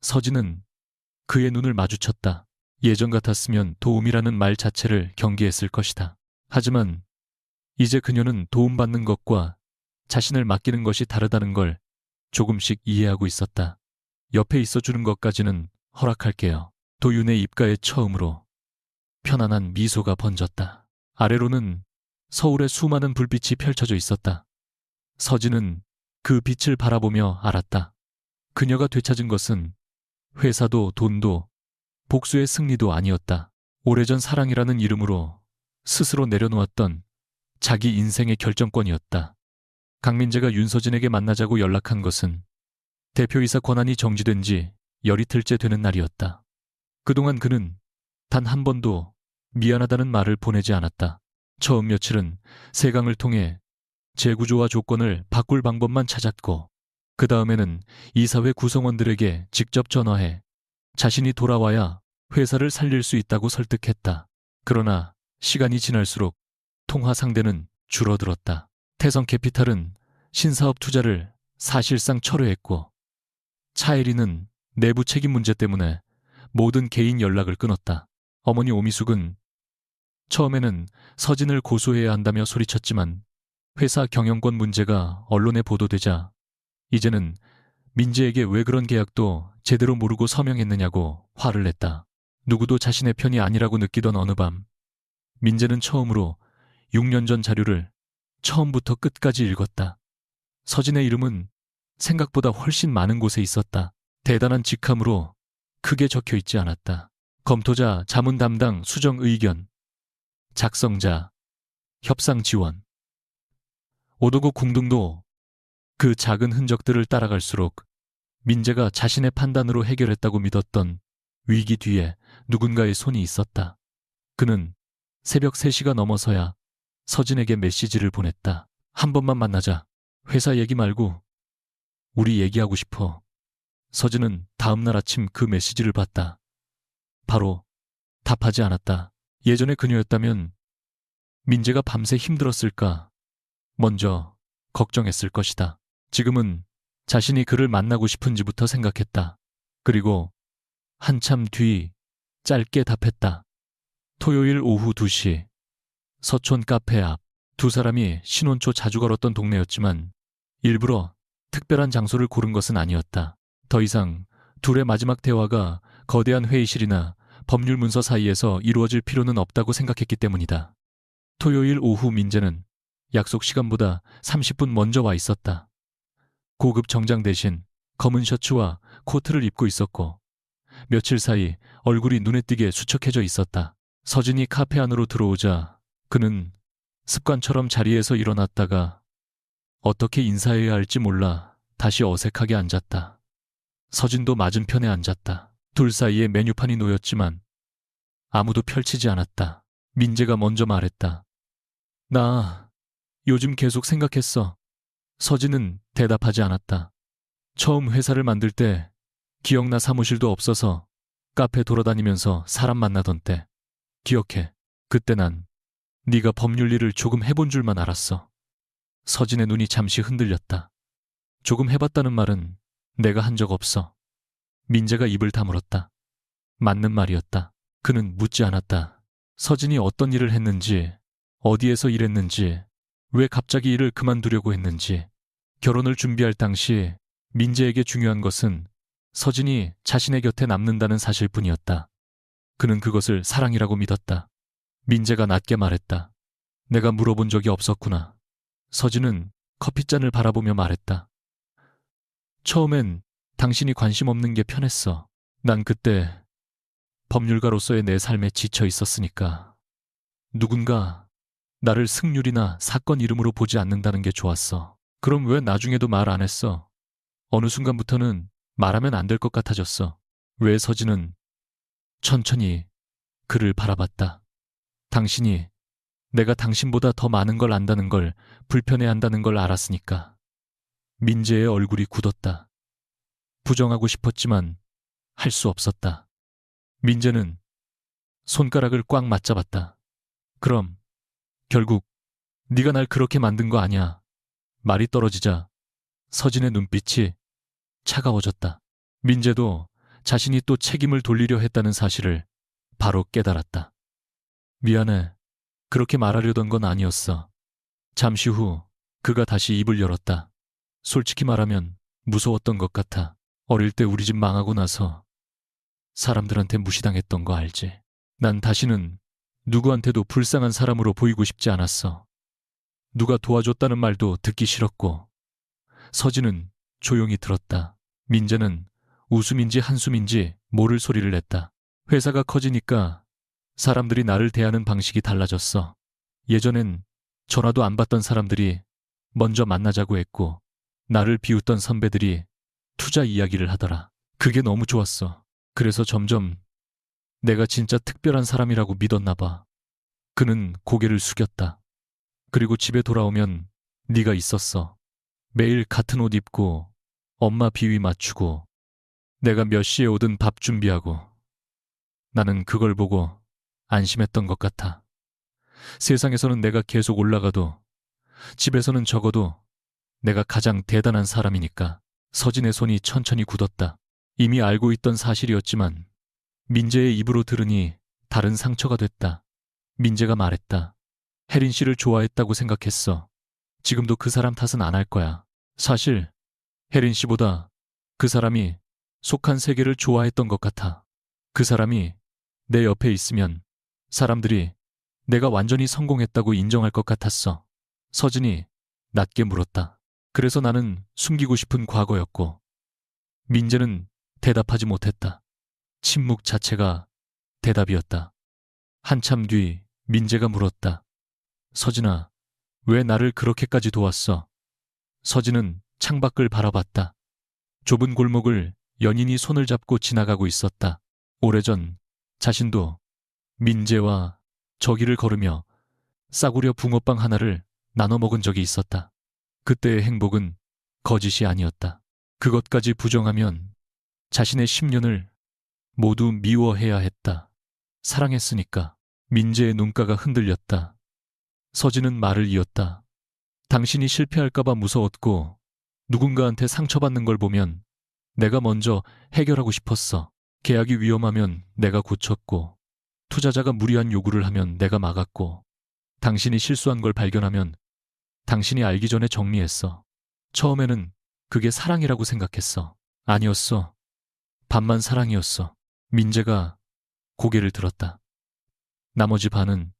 서진은 그의 눈을 마주쳤다. 예전 같았으면 도움이라는 말 자체를 경계했을 것이다. 하지만 이제 그녀는 도움받는 것과 자신을 맡기는 것이 다르다는 걸 조금씩 이해하고 있었다. 옆에 있어주는 것까지는 허락할게요. 도윤의 입가에 처음으로 편안한 미소가 번졌다. 아래로는 서울의 수많은 불빛이 펼쳐져 있었다. 서진은 그 빛을 바라보며 알았다. 그녀가 되찾은 것은 회사도 돈도 복수의 승리도 아니었다. 오래전 사랑이라는 이름으로 스스로 내려놓았던 자기 인생의 결정권이었다. 강민재가 윤서진에게 만나자고 연락한 것은 대표이사 권한이 정지된 지 열이틀째 되는 날이었다. 그동안 그는 단 한 번도 미안하다는 말을 보내지 않았다. 처음 며칠은 세강을 통해 재구조와 조건을 바꿀 방법만 찾았고 그 다음에는 이사회 구성원들에게 직접 전화해 자신이 돌아와야 회사를 살릴 수 있다고 설득했다. 그러나 시간이 지날수록 통화 상대는 줄어들었다. 태성캐피탈은 신사업 투자를 사실상 철회했고 차혜리는 내부 책임 문제 때문에 모든 개인 연락을 끊었다. 어머니 오미숙은 처음에는 서진을 고소해야 한다며 소리쳤지만 회사 경영권 문제가 언론에 보도되자 이제는 민재에게 왜 그런 계약도 제대로 모르고 서명했느냐고 화를 냈다. 누구도 자신의 편이 아니라고 느끼던 어느 밤 민재는 처음으로 6년 전 자료를 처음부터 끝까지 읽었다. 서진의 이름은 생각보다 훨씬 많은 곳에 있었다. 대단한 직함으로 크게 적혀 있지 않았다. 검토자, 자문 담당, 수정 의견, 작성자, 협상 지원. 오도국 궁등도 그 작은 흔적들을 따라갈수록 민재가 자신의 판단으로 해결했다고 믿었던 위기 뒤에 누군가의 손이 있었다. 그는 새벽 3시가 넘어서야 서진에게 메시지를 보냈다. 한 번만 만나자. 회사 얘기 말고 우리 얘기하고 싶어. 서진은 다음 날 아침 그 메시지를 봤다. 바로 답하지 않았다. 예전에 그녀였다면 민재가 밤새 힘들었을까 먼저 걱정했을 것이다. 지금은 자신이 그를 만나고 싶은지부터 생각했다. 그리고 한참 뒤 짧게 답했다. 토요일 오후 2시 서촌 카페 앞. 두 사람이 신혼초 자주 걸었던 동네였지만 일부러 특별한 장소를 고른 것은 아니었다. 더 이상 둘의 마지막 대화가 거대한 회의실이나 법률 문서 사이에서 이루어질 필요는 없다고 생각했기 때문이다. 토요일 오후 민재는 약속 시간보다 30분 먼저 와 있었다. 고급 정장 대신 검은 셔츠와 코트를 입고 있었고 며칠 사이 얼굴이 눈에 띄게 수척해져 있었다. 서진이 카페 안으로 들어오자 그는 습관처럼 자리에서 일어났다가 어떻게 인사해야 할지 몰라 다시 어색하게 앉았다. 서진도 맞은편에 앉았다. 둘 사이에 메뉴판이 놓였지만 아무도 펼치지 않았다. 민재가 먼저 말했다. 나 요즘 계속 생각했어. 서진은 대답하지 않았다. 처음 회사를 만들 때 기억나 사무실도 없어서 카페 돌아다니면서 사람 만나던 때. 기억해. 그때 난 네가 법률 일을 조금 해본 줄만 알았어. 서진의 눈이 잠시 흔들렸다. 조금 해봤다는 말은 내가 한 적 없어. 민재가 입을 다물었다. 맞는 말이었다. 그는 묻지 않았다. 서진이 어떤 일을 했는지, 어디에서 일했는지, 왜 갑자기 일을 그만두려고 했는지. 결혼을 준비할 당시 민재에게 중요한 것은 서진이 자신의 곁에 남는다는 사실뿐이었다. 그는 그것을 사랑이라고 믿었다. 민재가 낮게 말했다. 내가 물어본 적이 없었구나. 서진은 커피잔을 바라보며 말했다. 처음엔 당신이 관심 없는 게 편했어. 난 그때 법률가로서의 내 삶에 지쳐 있었으니까. 누군가 나를 승률이나 사건 이름으로 보지 않는다는 게 좋았어. 그럼 왜 나중에도 말 안 했어? 어느 순간부터는 말하면 안 될 것 같아졌어. 왜? 서진은 천천히 그를 바라봤다. 당신이 내가 당신보다 더 많은 걸 안다는 걸 불편해한다는 걸 알았으니까. 민재의 얼굴이 굳었다. 부정하고 싶었지만 할 수 없었다. 민재는 손가락을 꽉 맞잡았다. 그럼 결국 네가 날 그렇게 만든 거 아니야. 말이 떨어지자 서진의 눈빛이 차가워졌다. 민재도 자신이 또 책임을 돌리려 했다는 사실을 바로 깨달았다. 미안해. 그렇게 말하려던 건 아니었어. 잠시 후 그가 다시 입을 열었다. 솔직히 말하면 무서웠던 것 같아. 어릴 때 우리 집 망하고 나서 사람들한테 무시당했던 거 알지? 난 다시는 누구한테도 불쌍한 사람으로 보이고 싶지 않았어. 누가 도와줬다는 말도 듣기 싫었고. 서진은 조용히 들었다. 민재는 웃음인지 한숨인지 모를 소리를 냈다. 회사가 커지니까 사람들이 나를 대하는 방식이 달라졌어. 예전엔 전화도 안 받던 사람들이 먼저 만나자고 했고 나를 비웃던 선배들이 투자 이야기를 하더라. 그게 너무 좋았어. 그래서 점점 내가 진짜 특별한 사람이라고 믿었나 봐. 그는 고개를 숙였다. 그리고 집에 돌아오면 네가 있었어. 매일 같은 옷 입고 엄마 비위 맞추고 내가 몇 시에 오든 밥 준비하고. 나는 그걸 보고 안심했던 것 같아. 세상에서는 내가 계속 올라가도 집에서는 적어도 내가 가장 대단한 사람이니까. 서진의 손이 천천히 굳었다. 이미 알고 있던 사실이었지만 민재의 입으로 들으니 다른 상처가 됐다. 민재가 말했다. 혜린 씨를 좋아했다고 생각했어. 지금도 그 사람 탓은 안 할 거야. 사실 혜린 씨보다 그 사람이 속한 세계를 좋아했던 것 같아. 그 사람이 내 옆에 있으면 사람들이 내가 완전히 성공했다고 인정할 것 같았어. 서진이 낮게 물었다. 그래서 나는 숨기고 싶은 과거였고. 민재는 대답하지 못했다. 침묵 자체가 대답이었다. 한참 뒤 민재가 물었다. 서진아, 왜 나를 그렇게까지 도왔어? 서진은 창밖을 바라봤다. 좁은 골목을 연인이 손을 잡고 지나가고 있었다. 오래전 자신도 민재와 저기를 걸으며 싸구려 붕어빵 하나를 나눠 먹은 적이 있었다. 그때의 행복은 거짓이 아니었다. 그것까지 부정하면 자신의 10년을 모두 미워해야 했다. 사랑했으니까. 민재의 눈가가 흔들렸다. 서진은 말을 이었다. 당신이 실패할까봐 무서웠고 누군가한테 상처받는 걸 보면 내가 먼저 해결하고 싶었어. 계약이 위험하면 내가 고쳤고 투자자가 무리한 요구를 하면 내가 막았고 당신이 실수한 걸 발견하면 당신이 알기 전에 정리했어. 처음에는 그게 사랑이라고 생각했어. 아니었어. 반만 사랑이었어. 민재가 고개를 들었다. 나머지 반은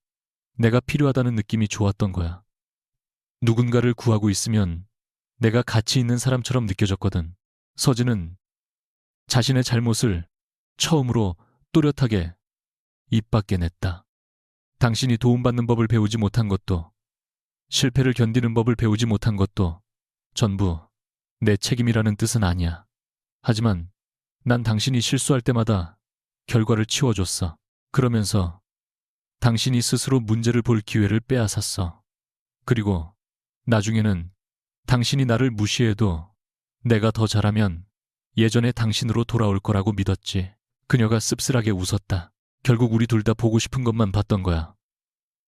내가 필요하다는 느낌이 좋았던 거야. 누군가를 구하고 있으면 내가 가치 있는 사람처럼 느껴졌거든. 서진은 자신의 잘못을 처음으로 또렷하게 입 밖에 냈다. 당신이 도움받는 법을 배우지 못한 것도, 실패를 견디는 법을 배우지 못한 것도 전부 내 책임이라는 뜻은 아니야. 하지만 난 당신이 실수할 때마다 결과를 치워줬어. 그러면서 당신이 스스로 문제를 볼 기회를 빼앗았어. 그리고 나중에는 당신이 나를 무시해도 내가 더 잘하면 예전의 당신으로 돌아올 거라고 믿었지. 그녀가 씁쓸하게 웃었다. 결국 우리 둘 다 보고 싶은 것만 봤던 거야.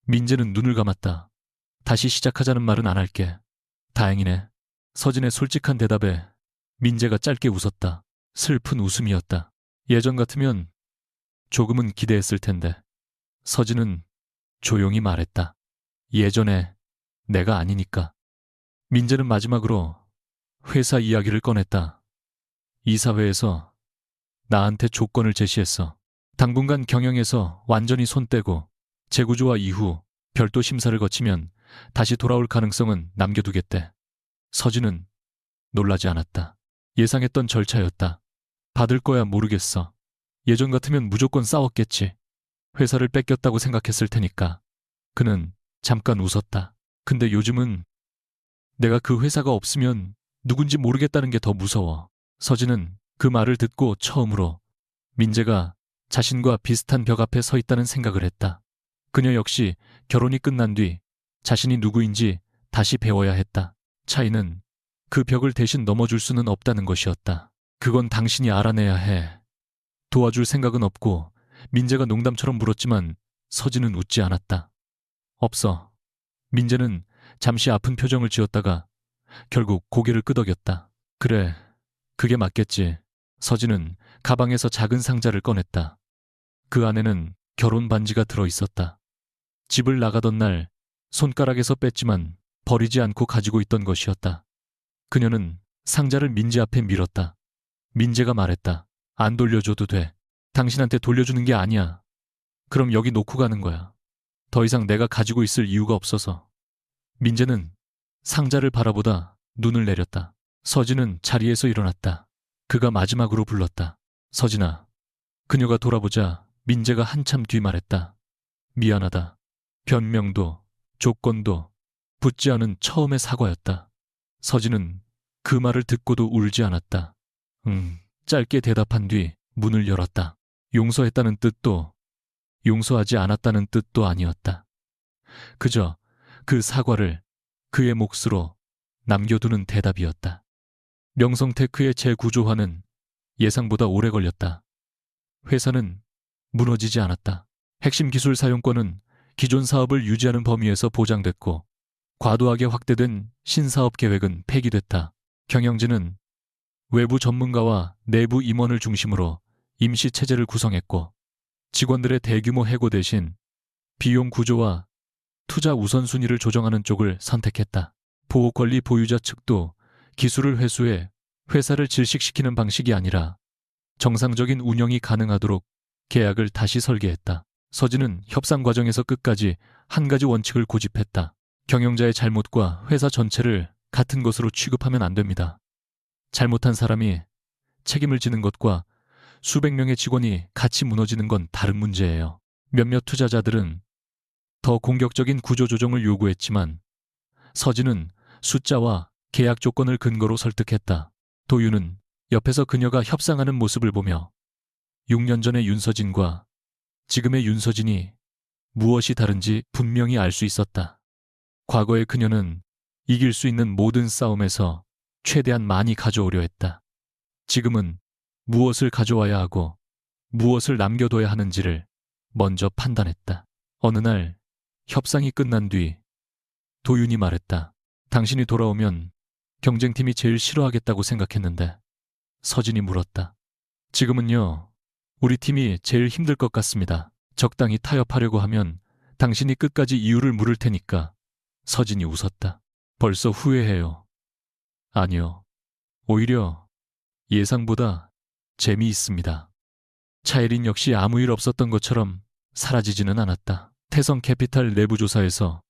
민재는 눈을 감았다. 다시 시작하자는 말은 안 할게. 다행이네. 서진의 솔직한 대답에 민재가 짧게 웃었다. 슬픈 웃음이었다. 예전 같으면 조금은 기대했을 텐데. 서진은 조용히 말했다. 예전에 내가 아니니까. 민재는 마지막으로 회사 이야기를 꺼냈다. 이사회에서 나한테 조건을 제시했어. 당분간 경영에서 완전히 손 떼고 재구조화 이후 별도 심사를 거치면 다시 돌아올 가능성은 남겨두겠대. 서진은 놀라지 않았다. 예상했던 절차였다. 받을 거야 모르겠어. 예전 같으면 무조건 싸웠겠지. 회사를 뺏겼다고 생각했을 테니까. 그는 잠깐 웃었다. 근데 요즘은 내가 그 회사가 없으면 누군지 모르겠다는 게 더 무서워. 서진은 그 말을 듣고 처음으로 민재가 자신과 비슷한 벽 앞에 서 있다는 생각을 했다. 그녀 역시 결혼이 끝난 뒤 자신이 누구인지 다시 배워야 했다. 차이는 그 벽을 대신 넘어줄 수는 없다는 것이었다. 그건 당신이 알아내야 해. 도와줄 생각은 없고 민재가 농담처럼 물었지만 서진은 웃지 않았다. 없어. 민재는 잠시 아픈 표정을 지었다가 결국 고개를 끄덕였다. 그래, 그게 맞겠지. 서진은 가방에서 작은 상자를 꺼냈다. 그 안에는 결혼 반지가 들어 있었다. 집을 나가던 날 손가락에서 뺐지만 버리지 않고 가지고 있던 것이었다. 그녀는 상자를 민재 앞에 밀었다. 민재가 말했다. 안 돌려줘도 돼. 당신한테 돌려주는 게 아니야. 그럼 여기 놓고 가는 거야. 더 이상 내가 가지고 있을 이유가 없어서. 민재는 상자를 바라보다 눈을 내렸다. 서진은 자리에서 일어났다. 그가 마지막으로 불렀다. 서진아. 그녀가 돌아보자 민재가 한참 뒤 말했다. 미안하다. 변명도 조건도 붙지 않은 처음의 사과였다. 서진은 그 말을 듣고도 울지 않았다. 짧게 대답한 뒤 문을 열었다. 용서했다는 뜻도 용서하지 않았다는 뜻도 아니었다. 그저 그 사과를 그의 몫으로 남겨두는 대답이었다. 명성테크의 재구조화는 예상보다 오래 걸렸다. 회사는 무너지지 않았다. 핵심 기술 사용권은 기존 사업을 유지하는 범위에서 보장됐고 과도하게 확대된 신사업 계획은 폐기됐다. 경영진은 외부 전문가와 내부 임원을 중심으로 임시 체제를 구성했고 직원들의 대규모 해고 대신 비용 구조와 투자 우선순위를 조정하는 쪽을 선택했다. 보호권리 보유자 측도 기술을 회수해 회사를 질식시키는 방식이 아니라 정상적인 운영이 가능하도록 계약을 다시 설계했다. 서진은 협상 과정에서 끝까지 한 가지 원칙을 고집했다. 경영자의 잘못과 회사 전체를 같은 것으로 취급하면 안 됩니다. 잘못한 사람이 책임을 지는 것과 수백 명의 직원이 같이 무너지는 건 다른 문제예요. 몇몇 투자자들은 더 공격적인 구조조정을 요구했지만 서진은 숫자와 계약 조건을 근거로 설득했다. 도윤은 옆에서 그녀가 협상하는 모습을 보며 6년 전의 윤서진과 지금의 윤서진이 무엇이 다른지 분명히 알 수 있었다. 과거의 그녀는 이길 수 있는 모든 싸움에서 최대한 많이 가져오려 했다. 지금은 무엇을 가져와야 하고 무엇을 남겨둬야 하는지를 먼저 판단했다. 어느 날 협상이 끝난 뒤 도윤이 말했다. 당신이 돌아오면 경쟁팀이 제일 싫어하겠다고 생각했는데. 서진이 물었다. 지금은요, 우리 팀이 제일 힘들 것 같습니다. 적당히 타협하려고 하면 당신이 끝까지 이유를 물을 테니까. 서진이 웃었다. 벌써 후회해요. 아니요. 오히려 예상보다 재미있습니다. 차예린 역시 아무 일 없었던 것처럼 사라지지는 않았다. 태성캐피탈 내부 조사에서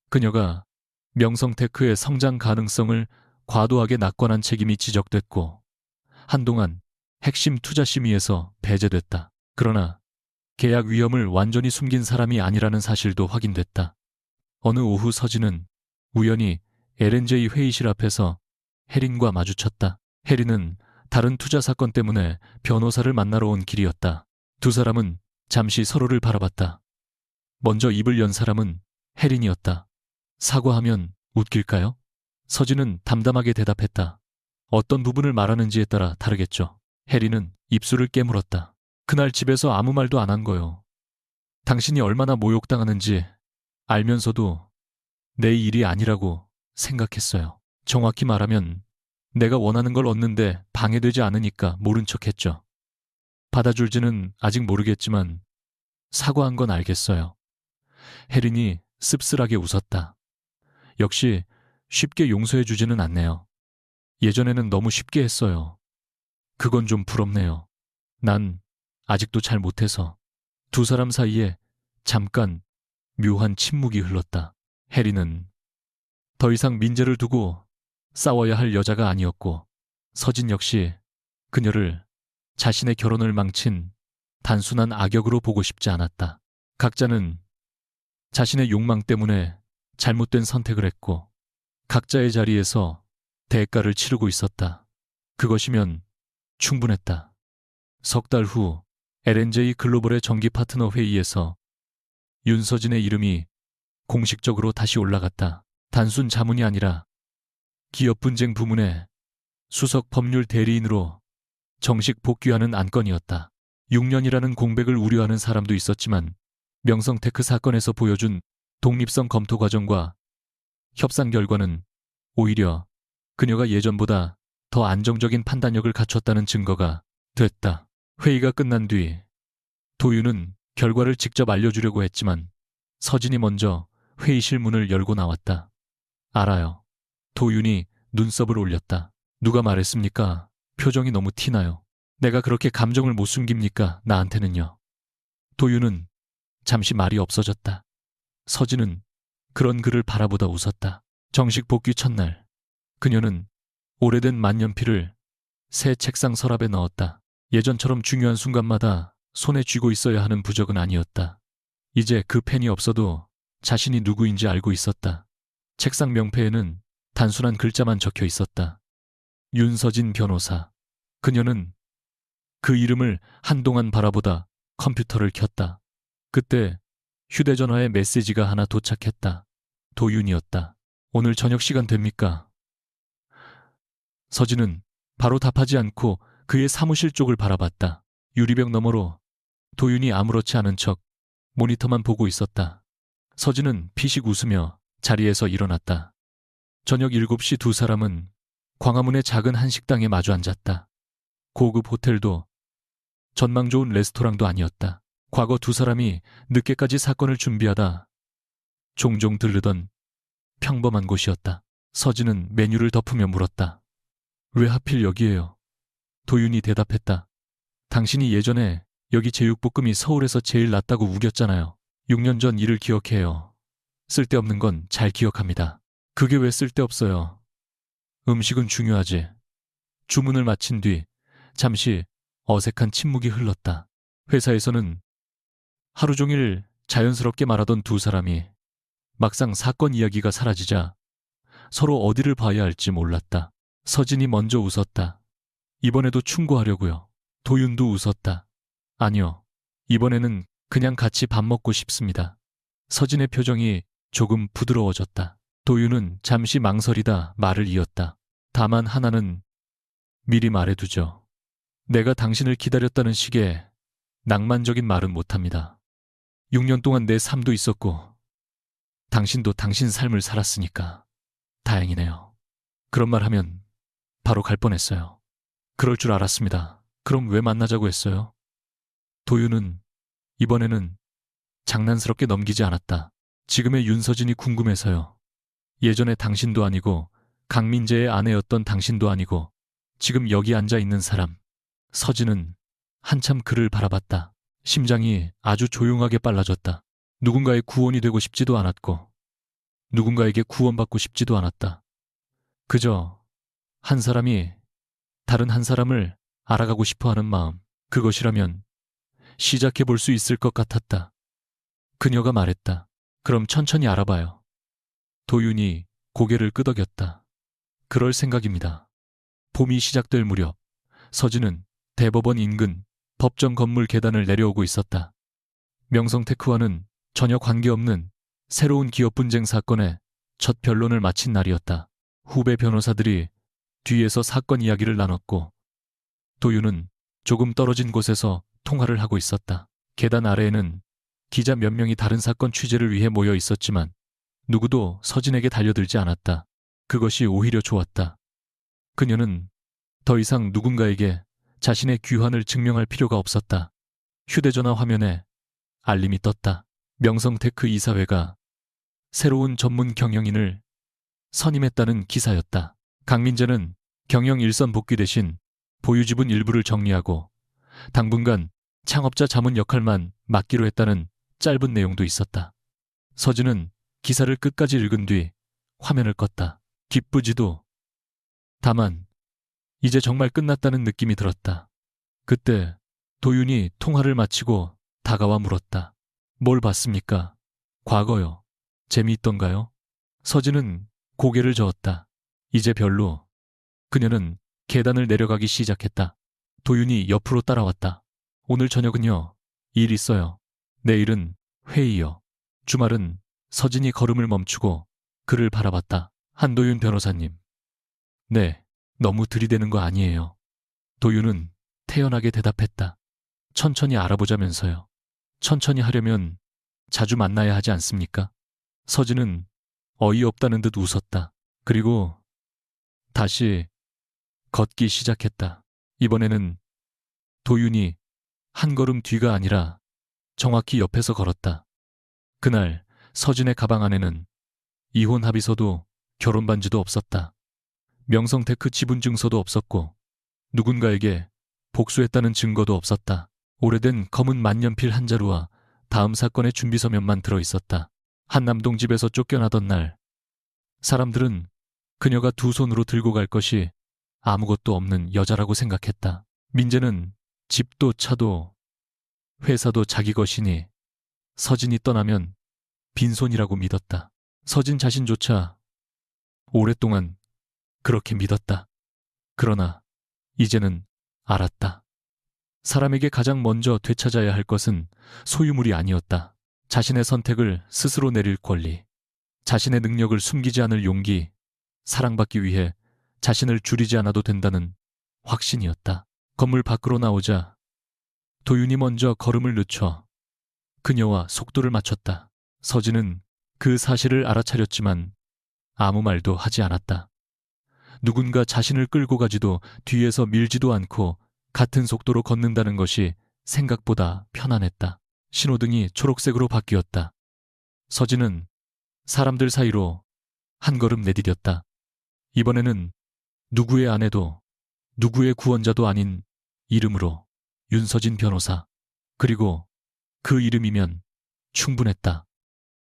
그녀가 명성테크의 성장 가능성을 과도하게 낙관한 책임이 지적됐고 한동안 핵심 투자 심의에서 배제됐다. 그러나 계약 위험을 완전히 숨긴 사람이 아니라는 사실도 확인됐다. 어느 오후 서진은 우연히 LNJ 회의실 앞에서 혜린과 마주쳤다. 혜린은 다른 투자 사건 때문에 변호사를 만나러 온 길이었다. 두 사람은 잠시 서로를 바라봤다. 먼저 입을 연 사람은 혜린이었다. 사과하면 웃길까요? 서진은 담담하게 대답했다. 어떤 부분을 말하는지에 따라 다르겠죠. 혜린은 입술을 깨물었다. 그날 집에서 아무 말도 안 한 거요. 당신이 얼마나 모욕당하는지 알면서도 내 일이 아니라고 생각했어요. 정확히 말하면 내가 원하는 걸 얻는데 방해되지 않으니까 모른 척했죠. 받아줄지는 아직 모르겠지만 사과한 건 알겠어요. 혜린이 씁쓸하게 웃었다. 역시 쉽게 용서해주지는 않네요. 예전에는 너무 쉽게 했어요. 그건 좀 부럽네요. 난 아직도 잘 못해서. 두 사람 사이에 잠깐 묘한 침묵이 흘렀다. 혜린은 더 이상 민재를 두고 싸워야 할 여자가 아니었고 서진 역시 그녀를 자신의 결혼을 망친 단순한 악역으로 보고 싶지 않았다. 각자는 자신의 욕망 때문에 잘못된 선택을 했고 각자의 자리에서 대가를 치르고 있었다. 그것이면 충분했다. 석 달 후 LNJ 글로벌의 정기 파트너 회의에서 윤서진의 이름이 공식적으로 다시 올라갔다. 단순 자문이 아니라 기업 분쟁 부문의 수석 법률 대리인으로 정식 복귀하는 안건이었다. 6년이라는 공백을 우려하는 사람도 있었지만 명성테크 사건에서 보여준 독립성 검토 과정과 협상 결과는 오히려 그녀가 예전보다 더 안정적인 판단력을 갖췄다는 증거가 됐다. 회의가 끝난 뒤 도윤은 결과를 직접 알려주려고 했지만 서진이 먼저 회의실 문을 열고 나왔다. 알아요. 도윤이 눈썹을 올렸다. 누가 말했습니까? 표정이 너무 티나요. 내가 그렇게 감정을 못 숨깁니까? 나한테는요. 도윤은 잠시 말이 없어졌다. 서진은 그런 그를 바라보다 웃었다. 정식 복귀 첫날 그녀는 오래된 만년필을 새 책상 서랍에 넣었다. 예전처럼 중요한 순간마다 손에 쥐고 있어야 하는 부적은 아니었다. 이제 그 펜이 없어도 자신이 누구인지 알고 있었다. 책상 명패에는 단순한 글자만 적혀 있었다. 윤서진 변호사. 그녀는 그 이름을 한동안 바라보다 컴퓨터를 켰다. 그때 휴대전화에 메시지가 하나 도착했다. 도윤이었다. 오늘 저녁 시간 됩니까? 서진은 바로 답하지 않고 그의 사무실 쪽을 바라봤다. 유리벽 너머로 도윤이 아무렇지 않은 척 모니터만 보고 있었다. 서진은 피식 웃으며 자리에서 일어났다. 저녁 7시 두 사람은 광화문의 작은 한식당에 마주 앉았다. 고급 호텔도 전망 좋은 레스토랑도 아니었다. 과거 두 사람이 늦게까지 사건을 준비하다 종종 들르던 평범한 곳이었다. 서진은 메뉴를 덮으며 물었다. 왜 하필 여기에요? 도윤이 대답했다. 당신이 예전에 여기 제육볶음이 서울에서 제일 낫다고 우겼잖아요. 6년 전 일을 기억해요. 쓸데없는 건 잘 기억합니다. 그게 왜 쓸데없어요? 음식은 중요하지. 주문을 마친 뒤 잠시 어색한 침묵이 흘렀다. 회사에서는 하루 종일 자연스럽게 말하던 두 사람이 막상 사건 이야기가 사라지자 서로 어디를 봐야 할지 몰랐다. 서진이 먼저 웃었다. 이번에도 충고하려고요. 도윤도 웃었다. 아니요. 이번에는 그냥 같이 밥 먹고 싶습니다. 서진의 표정이 조금 부드러워졌다. 도윤은 잠시 망설이다 말을 이었다. 다만 하나는 미리 말해두죠. 내가 당신을 기다렸다는 식의 낭만적인 말은 못합니다. 6년 동안 내 삶도 있었고 당신도 당신 삶을 살았으니까 다행이네요. 그런 말 하면 바로 갈 뻔했어요. 그럴 줄 알았습니다. 그럼 왜 만나자고 했어요? 도윤은 이번에는 장난스럽게 넘기지 않았다. 지금의 윤서진이 궁금해서요. 예전에 당신도 아니고 강민재의 아내였던 당신도 아니고 지금 여기 앉아 있는 사람. 서진은 한참 그를 바라봤다. 심장이 아주 조용하게 빨라졌다. 누군가의 구원이 되고 싶지도 않았고 누군가에게 구원받고 싶지도 않았다. 그저 한 사람이 다른 한 사람을 알아가고 싶어하는 마음, 그것이라면 시작해 볼 수 있을 것 같았다. 그녀가 말했다. 그럼 천천히 알아봐요. 도윤이 고개를 끄덕였다. 그럴 생각입니다. 봄이 시작될 무렵 서진은 대법원 인근 법정 건물 계단을 내려오고 있었다. 명성테크와는 전혀 관계없는 새로운 기업 분쟁 사건의 첫 변론을 마친 날이었다. 후배 변호사들이 뒤에서 사건 이야기를 나눴고 도윤은 조금 떨어진 곳에서 통화를 하고 있었다. 계단 아래에는 기자 몇 명이 다른 사건 취재를 위해 모여 있었지만 누구도 서진에게 달려들지 않았다. 그것이 오히려 좋았다. 그녀는 더 이상 누군가에게 자신의 귀환을 증명할 필요가 없었다. 휴대전화 화면에 알림이 떴다. 명성테크 이사회가 새로운 전문 경영인을 선임했다는 기사였다. 강민재는 경영 일선 복귀 대신 보유지분 일부를 정리하고 당분간 창업자 자문 역할만 맡기로 했다는 짧은 내용도 있었다. 서진은 기사를 끝까지 읽은 뒤 화면을 껐다. 기쁘지도. 다만 이제 정말 끝났다는 느낌이 들었다. 그때 도윤이 통화를 마치고 다가와 물었다. 뭘 봤습니까? 과거요. 재미있던가요? 서진은 고개를 저었다. 이제 별로. 그녀는 계단을 내려가기 시작했다. 도윤이 옆으로 따라왔다. 오늘 저녁은요. 일 있어요. 내일은 회의요. 주말은. 서진이 걸음을 멈추고 그를 바라봤다. 한도윤 변호사님. 네, 너무 들이대는 거 아니에요. 도윤은 태연하게 대답했다. 천천히 알아보자면서요. 천천히 하려면 자주 만나야 하지 않습니까? 서진은 어이없다는 듯 웃었다. 그리고 다시 걷기 시작했다. 이번에는 도윤이 한 걸음 뒤가 아니라 정확히 옆에서 걸었다. 그날 서진의 가방 안에는 이혼 합의서도 결혼 반지도 없었다. 명성테크 지분 증서도 없었고 누군가에게 복수했다는 증거도 없었다. 오래된 검은 만년필 한 자루와 다음 사건의 준비 서면만 들어있었다. 한남동 집에서 쫓겨나던 날 사람들은 그녀가 두 손으로 들고 갈 것이 아무것도 없는 여자라고 생각했다. 민재는 집도 차도 회사도 자기 것이니 서진이 떠나면 빈손이라고 믿었다. 서진 자신조차 오랫동안 그렇게 믿었다. 그러나 이제는 알았다. 사람에게 가장 먼저 되찾아야 할 것은 소유물이 아니었다. 자신의 선택을 스스로 내릴 권리, 자신의 능력을 숨기지 않을 용기, 사랑받기 위해 자신을 줄이지 않아도 된다는 확신이었다. 건물 밖으로 나오자 도윤이 먼저 걸음을 늦춰 그녀와 속도를 맞췄다. 서진은 그 사실을 알아차렸지만 아무 말도 하지 않았다. 누군가 자신을 끌고 가지도 뒤에서 밀지도 않고 같은 속도로 걷는다는 것이 생각보다 편안했다. 신호등이 초록색으로 바뀌었다. 서진은 사람들 사이로 한 걸음 내디뎠다. 이번에는 누구의 아내도 누구의 구원자도 아닌 이름으로 윤서진 변호사. 그리고 그 이름이면 충분했다.